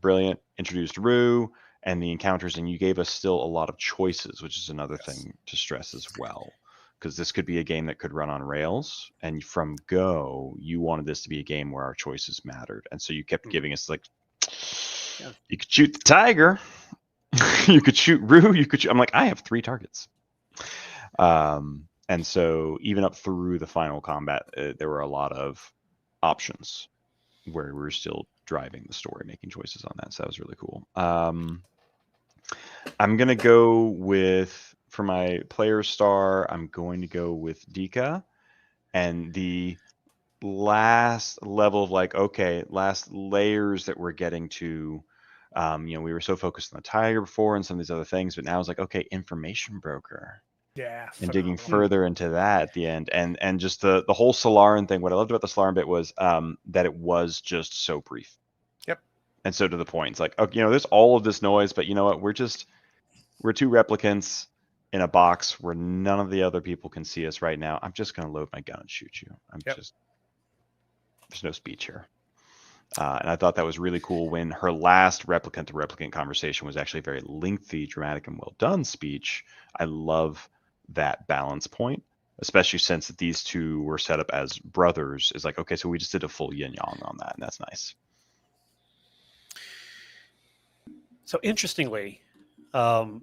[SPEAKER 3] Brilliant. Introduced Rue and the encounters, and you gave us still a lot of choices, which is another thing to stress as well. Because this could be a game that could run on rails, and from go, you wanted this to be a game where our choices mattered. And so you kept giving us like, you could shoot the tiger, you could shoot Rue, I'm like, I have 3 targets. And so even up through the final combat, there were a lot of options where we were still driving the story, making choices on that. So that was really cool. I'm going to go with, for my player star, I'm going to go with Dika. And the last level of like, okay, last layers that we're getting to, we were so focused on the tiger before and some of these other things, but now it's like, okay, information broker.
[SPEAKER 2] Yeah.
[SPEAKER 3] And digging further into that at the end, and just the whole Solaran thing. What I loved about the Solaran bit was that it was just so brief.
[SPEAKER 2] Yep.
[SPEAKER 3] And so to the point. It's like, okay, there's all of this noise, but you know what? We're 2 replicants in a box where none of the other people can see us right now. I'm just going to load my gun and shoot you. There's no speech here. And I thought that was really cool when her last replicant to replicant conversation was actually a very lengthy, dramatic, and well done speech. I love that balance point, especially since these 2 were set up as brothers. Is like, okay, so we just did a full yin yang on that, and that's nice.
[SPEAKER 1] So interestingly, the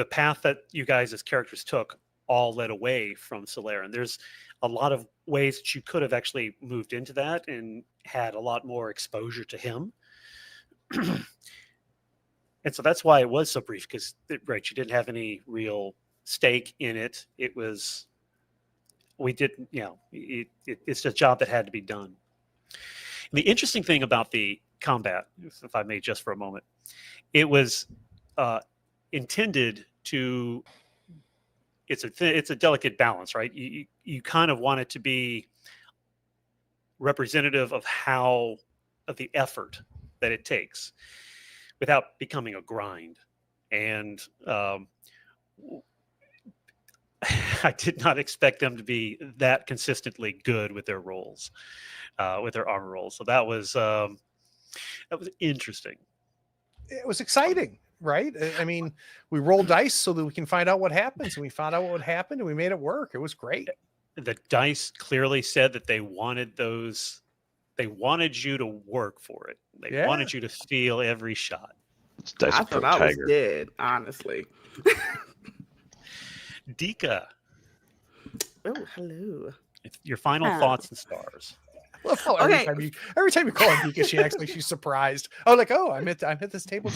[SPEAKER 1] path that you guys as characters took all led away from Solaran. There's a lot of ways that you could have actually moved into that and had a lot more exposure to him. And so that's why it was so brief, because right, you didn't have any real stake in it. It was, we didn't, it's a job that had to be done. And the interesting thing about the combat, if I may just for a moment, it was intended to, it's a delicate balance, right? You kind of want it to be representative of the effort that it takes without becoming a grind. And I did not expect them to be that consistently good with their rolls, with their armor rolls. So that was interesting.
[SPEAKER 2] It was exciting, right? I mean, we rolled dice so that we can find out what happens, and we found out what happened, and we made it work. It was great.
[SPEAKER 1] The dice clearly said that they wanted those. They wanted you to work for it. They wanted you to feel every shot.
[SPEAKER 5] I thought I was dead, honestly.
[SPEAKER 1] Dika.
[SPEAKER 5] Oh, hello.
[SPEAKER 1] Your final thoughts and stars.
[SPEAKER 2] Well, every time you call her Dika, she's surprised. Oh, like, oh, I'm at this table.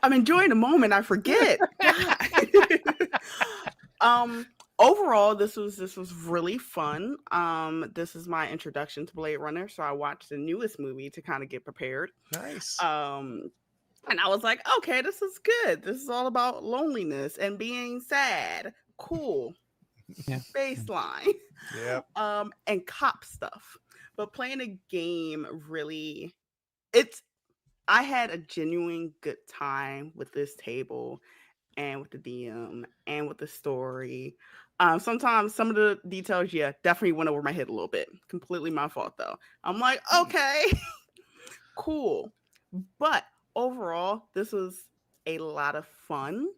[SPEAKER 5] I'm enjoying the moment. I forget. Overall, this was really fun. This is my introduction to Blade Runner, so I watched the newest movie to kind of get prepared.
[SPEAKER 2] Nice.
[SPEAKER 5] And I was like, okay, this is good. This is all about loneliness and being sad. Cool. baseline.
[SPEAKER 2] Yep.
[SPEAKER 5] And cop stuff. But playing a game really, I had a genuine good time with this table and with the DM and with the story. Sometimes some of the details, definitely went over my head a little bit. Completely my fault though. I'm like, okay, cool. But overall, this was a lot of fun.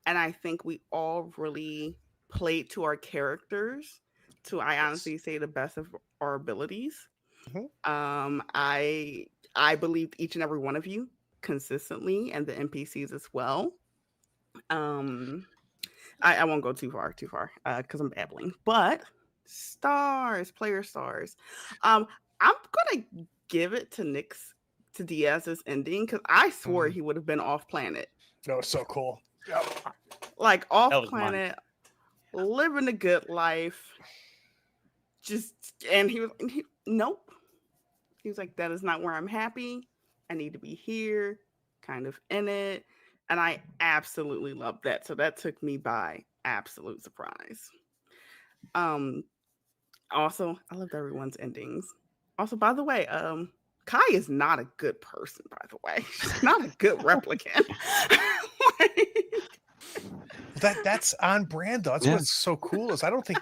[SPEAKER 5] And I think we all really played to our characters to, I honestly say, the best of our abilities.
[SPEAKER 2] Mhm.
[SPEAKER 5] I believed each and every one of you consistently, and the NPCs as well. I won't go too far, because I'm babbling. But player stars. I'm gonna give it to Diaz's ending because I swore he would have been off planet,
[SPEAKER 2] That was so cool. Yep.
[SPEAKER 5] like off
[SPEAKER 1] That was mine.
[SPEAKER 5] planet, living a good life. And he was nope. He was like, that is not where I'm happy. I need to be here, kind of in it. And I absolutely loved that. So that took me by absolute surprise. Also, I loved everyone's endings. Also, by the way, Kai is not a good person, by the way. She's not a good replicant.
[SPEAKER 2] That's on brand though. That's
[SPEAKER 3] Yeah.
[SPEAKER 2] what's so cool is I don't think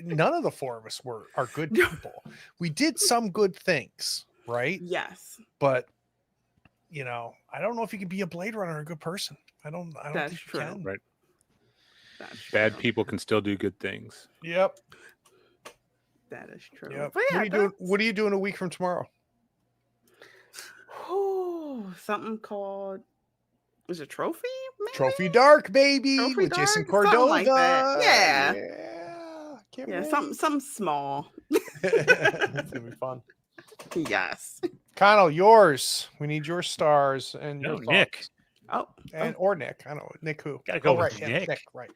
[SPEAKER 2] none of the four of us are good people. We did some good things, right?
[SPEAKER 5] Yes.
[SPEAKER 2] But I don't know if you can be a Blade Runner a good person. I don't
[SPEAKER 5] That's
[SPEAKER 2] think
[SPEAKER 5] true.
[SPEAKER 2] you can.
[SPEAKER 4] Right.
[SPEAKER 5] That's
[SPEAKER 4] Bad
[SPEAKER 5] true.
[SPEAKER 4] people can still do good things.
[SPEAKER 2] Yep.
[SPEAKER 5] That is true.
[SPEAKER 2] Yep.
[SPEAKER 5] But yeah,
[SPEAKER 2] What are you doing a week from tomorrow?
[SPEAKER 5] Something called, was it Trophy? Maybe?
[SPEAKER 2] Trophy Dark, baby,
[SPEAKER 5] Trophy
[SPEAKER 2] with Jason
[SPEAKER 5] Dark?
[SPEAKER 2] Cordova.
[SPEAKER 5] Something like that. Yeah.
[SPEAKER 2] Yeah. Can't
[SPEAKER 5] Yeah,
[SPEAKER 2] wait.
[SPEAKER 5] something small.
[SPEAKER 2] It's gonna be fun.
[SPEAKER 5] Yes.
[SPEAKER 2] Connell, yours. We need your stars and your
[SPEAKER 1] No, Nick.
[SPEAKER 2] thoughts.
[SPEAKER 5] Oh,
[SPEAKER 2] Or Nick. I don't know. Nick who?
[SPEAKER 1] Gotta go
[SPEAKER 2] right.
[SPEAKER 1] with
[SPEAKER 2] Yeah,
[SPEAKER 1] Nick.
[SPEAKER 2] right.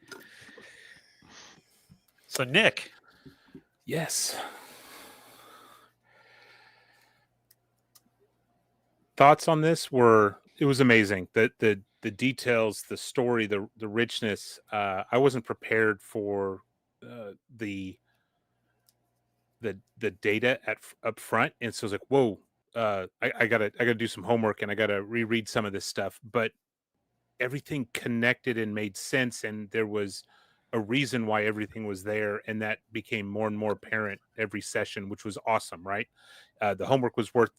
[SPEAKER 1] So Nick,
[SPEAKER 4] Yes. Thoughts on this it was amazing. The details, the story, the richness. I wasn't prepared for the data up front, and so I was like, whoa, I gotta do some homework and I gotta reread some of this stuff. But everything connected and made sense, and there was a reason why everything was there, and that became more and more apparent every session, which was awesome. Right, the homework was worth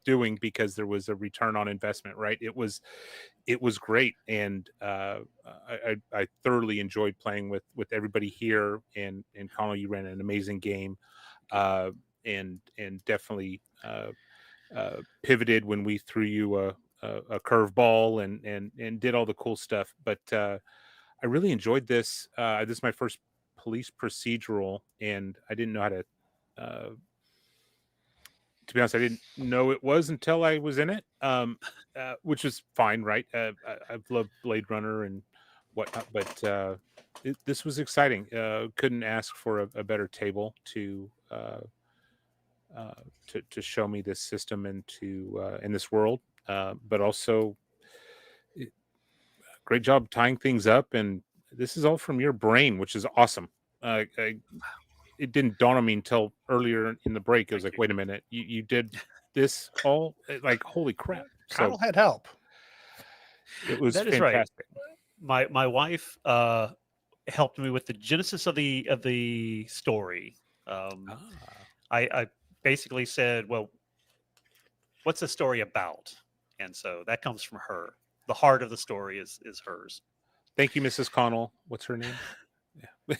[SPEAKER 4] doing because there was a return on investment. Right, it was great, and I thoroughly enjoyed playing with everybody here. And Connell, you ran an amazing game, and definitely pivoted when we threw you a curveball and did all the cool stuff. But I really enjoyed this. This is my first police procedural, and I didn't know how to be honest, I didn't know it was until I was in it, which was fine, right? I've loved Blade Runner and whatnot, but this was exciting. Couldn't ask for a better table to show me this system and in this world, but also great job tying things up. And this is all from your brain, which is awesome. It didn't dawn on me until earlier in the break. It was like, wait a minute, you did this all? Like, holy crap!
[SPEAKER 2] Connell had help.
[SPEAKER 4] It was
[SPEAKER 1] that is
[SPEAKER 4] fantastic.
[SPEAKER 1] right. My wife helped me with the genesis of the story. I basically said, well, what's the story about? And so that comes from her. The heart of the story is hers.
[SPEAKER 4] Thank you, Mrs. Connell. What's her name? Yeah.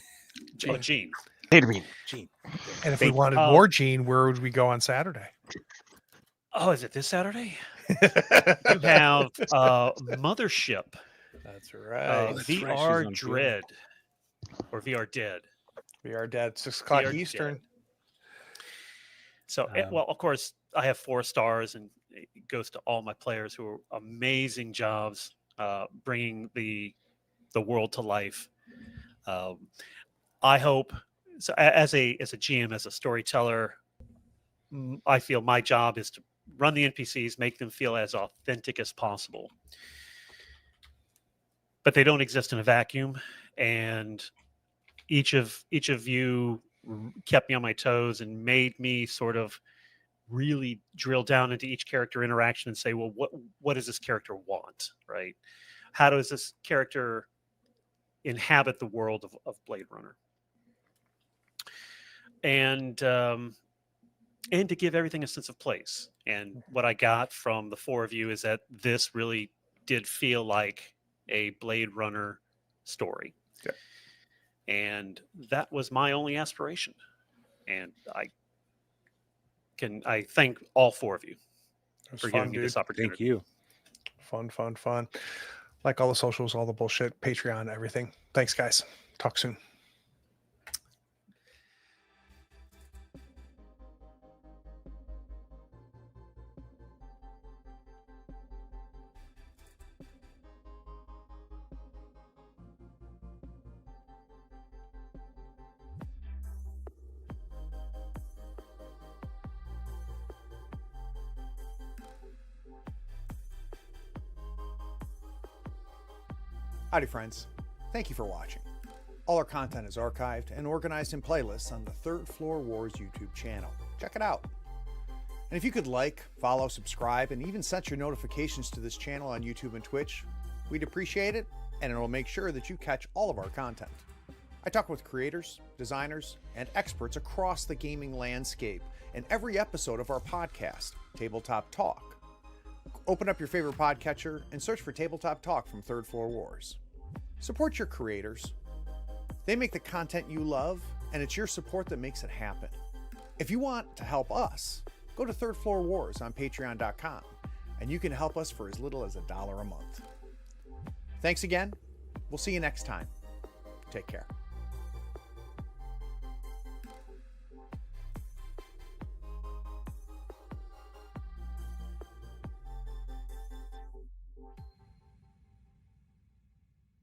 [SPEAKER 1] Jean.
[SPEAKER 4] Jean.
[SPEAKER 2] And if we wanted more Gene, where would we go on Saturday?
[SPEAKER 1] Oh, is it this Saturday? You have Mothership.
[SPEAKER 2] That's right.
[SPEAKER 1] VR Dread or VR Dead.
[SPEAKER 2] VR Dead, 6 o'clock
[SPEAKER 1] VR
[SPEAKER 2] Eastern.
[SPEAKER 1] Dead. So, well, of course, I have 4 stars, and it goes to all my players who are amazing jobs bringing the world to life. I hope so. As a GM, as a storyteller, I feel my job is to run the NPCs, make them feel as authentic as possible. But they don't exist in a vacuum, and each of you kept me on my toes and made me sort of really drill down into each character interaction and say, well, what does this character want, right? How does this character inhabit the world of Blade Runner? And to give everything a sense of place. And what I got from the four of you is that this really did feel like a Blade Runner story.
[SPEAKER 2] Yeah.
[SPEAKER 1] And that was my only aspiration. And I thank all four of you
[SPEAKER 2] It was
[SPEAKER 1] for
[SPEAKER 2] fun,
[SPEAKER 1] giving me
[SPEAKER 2] dude.
[SPEAKER 1] this opportunity.
[SPEAKER 4] Thank you.
[SPEAKER 2] Fun. Like all the socials, all the bullshit, Patreon, everything. Thanks, guys. Talk soon.
[SPEAKER 8] Howdy, friends. Thank you for watching. All our content is archived and organized in playlists on the Third Floor Wars YouTube channel. Check it out. And if you could like, follow, subscribe, and even set your notifications to this channel on YouTube and Twitch, we'd appreciate it, and it'll make sure that you catch all of our content. I talk with creators, designers, and experts across the gaming landscape in every episode of our podcast, Tabletop Talk. Open up your favorite podcatcher and search for Tabletop Talk from Third Floor Wars. Support your creators. They make the content you love, and it's your support that makes it happen. If you want to help us, go to Third Floor Wars on patreon.com, and you can help us for as little as $1 a month. Thanks again. We'll see you next time. Take care.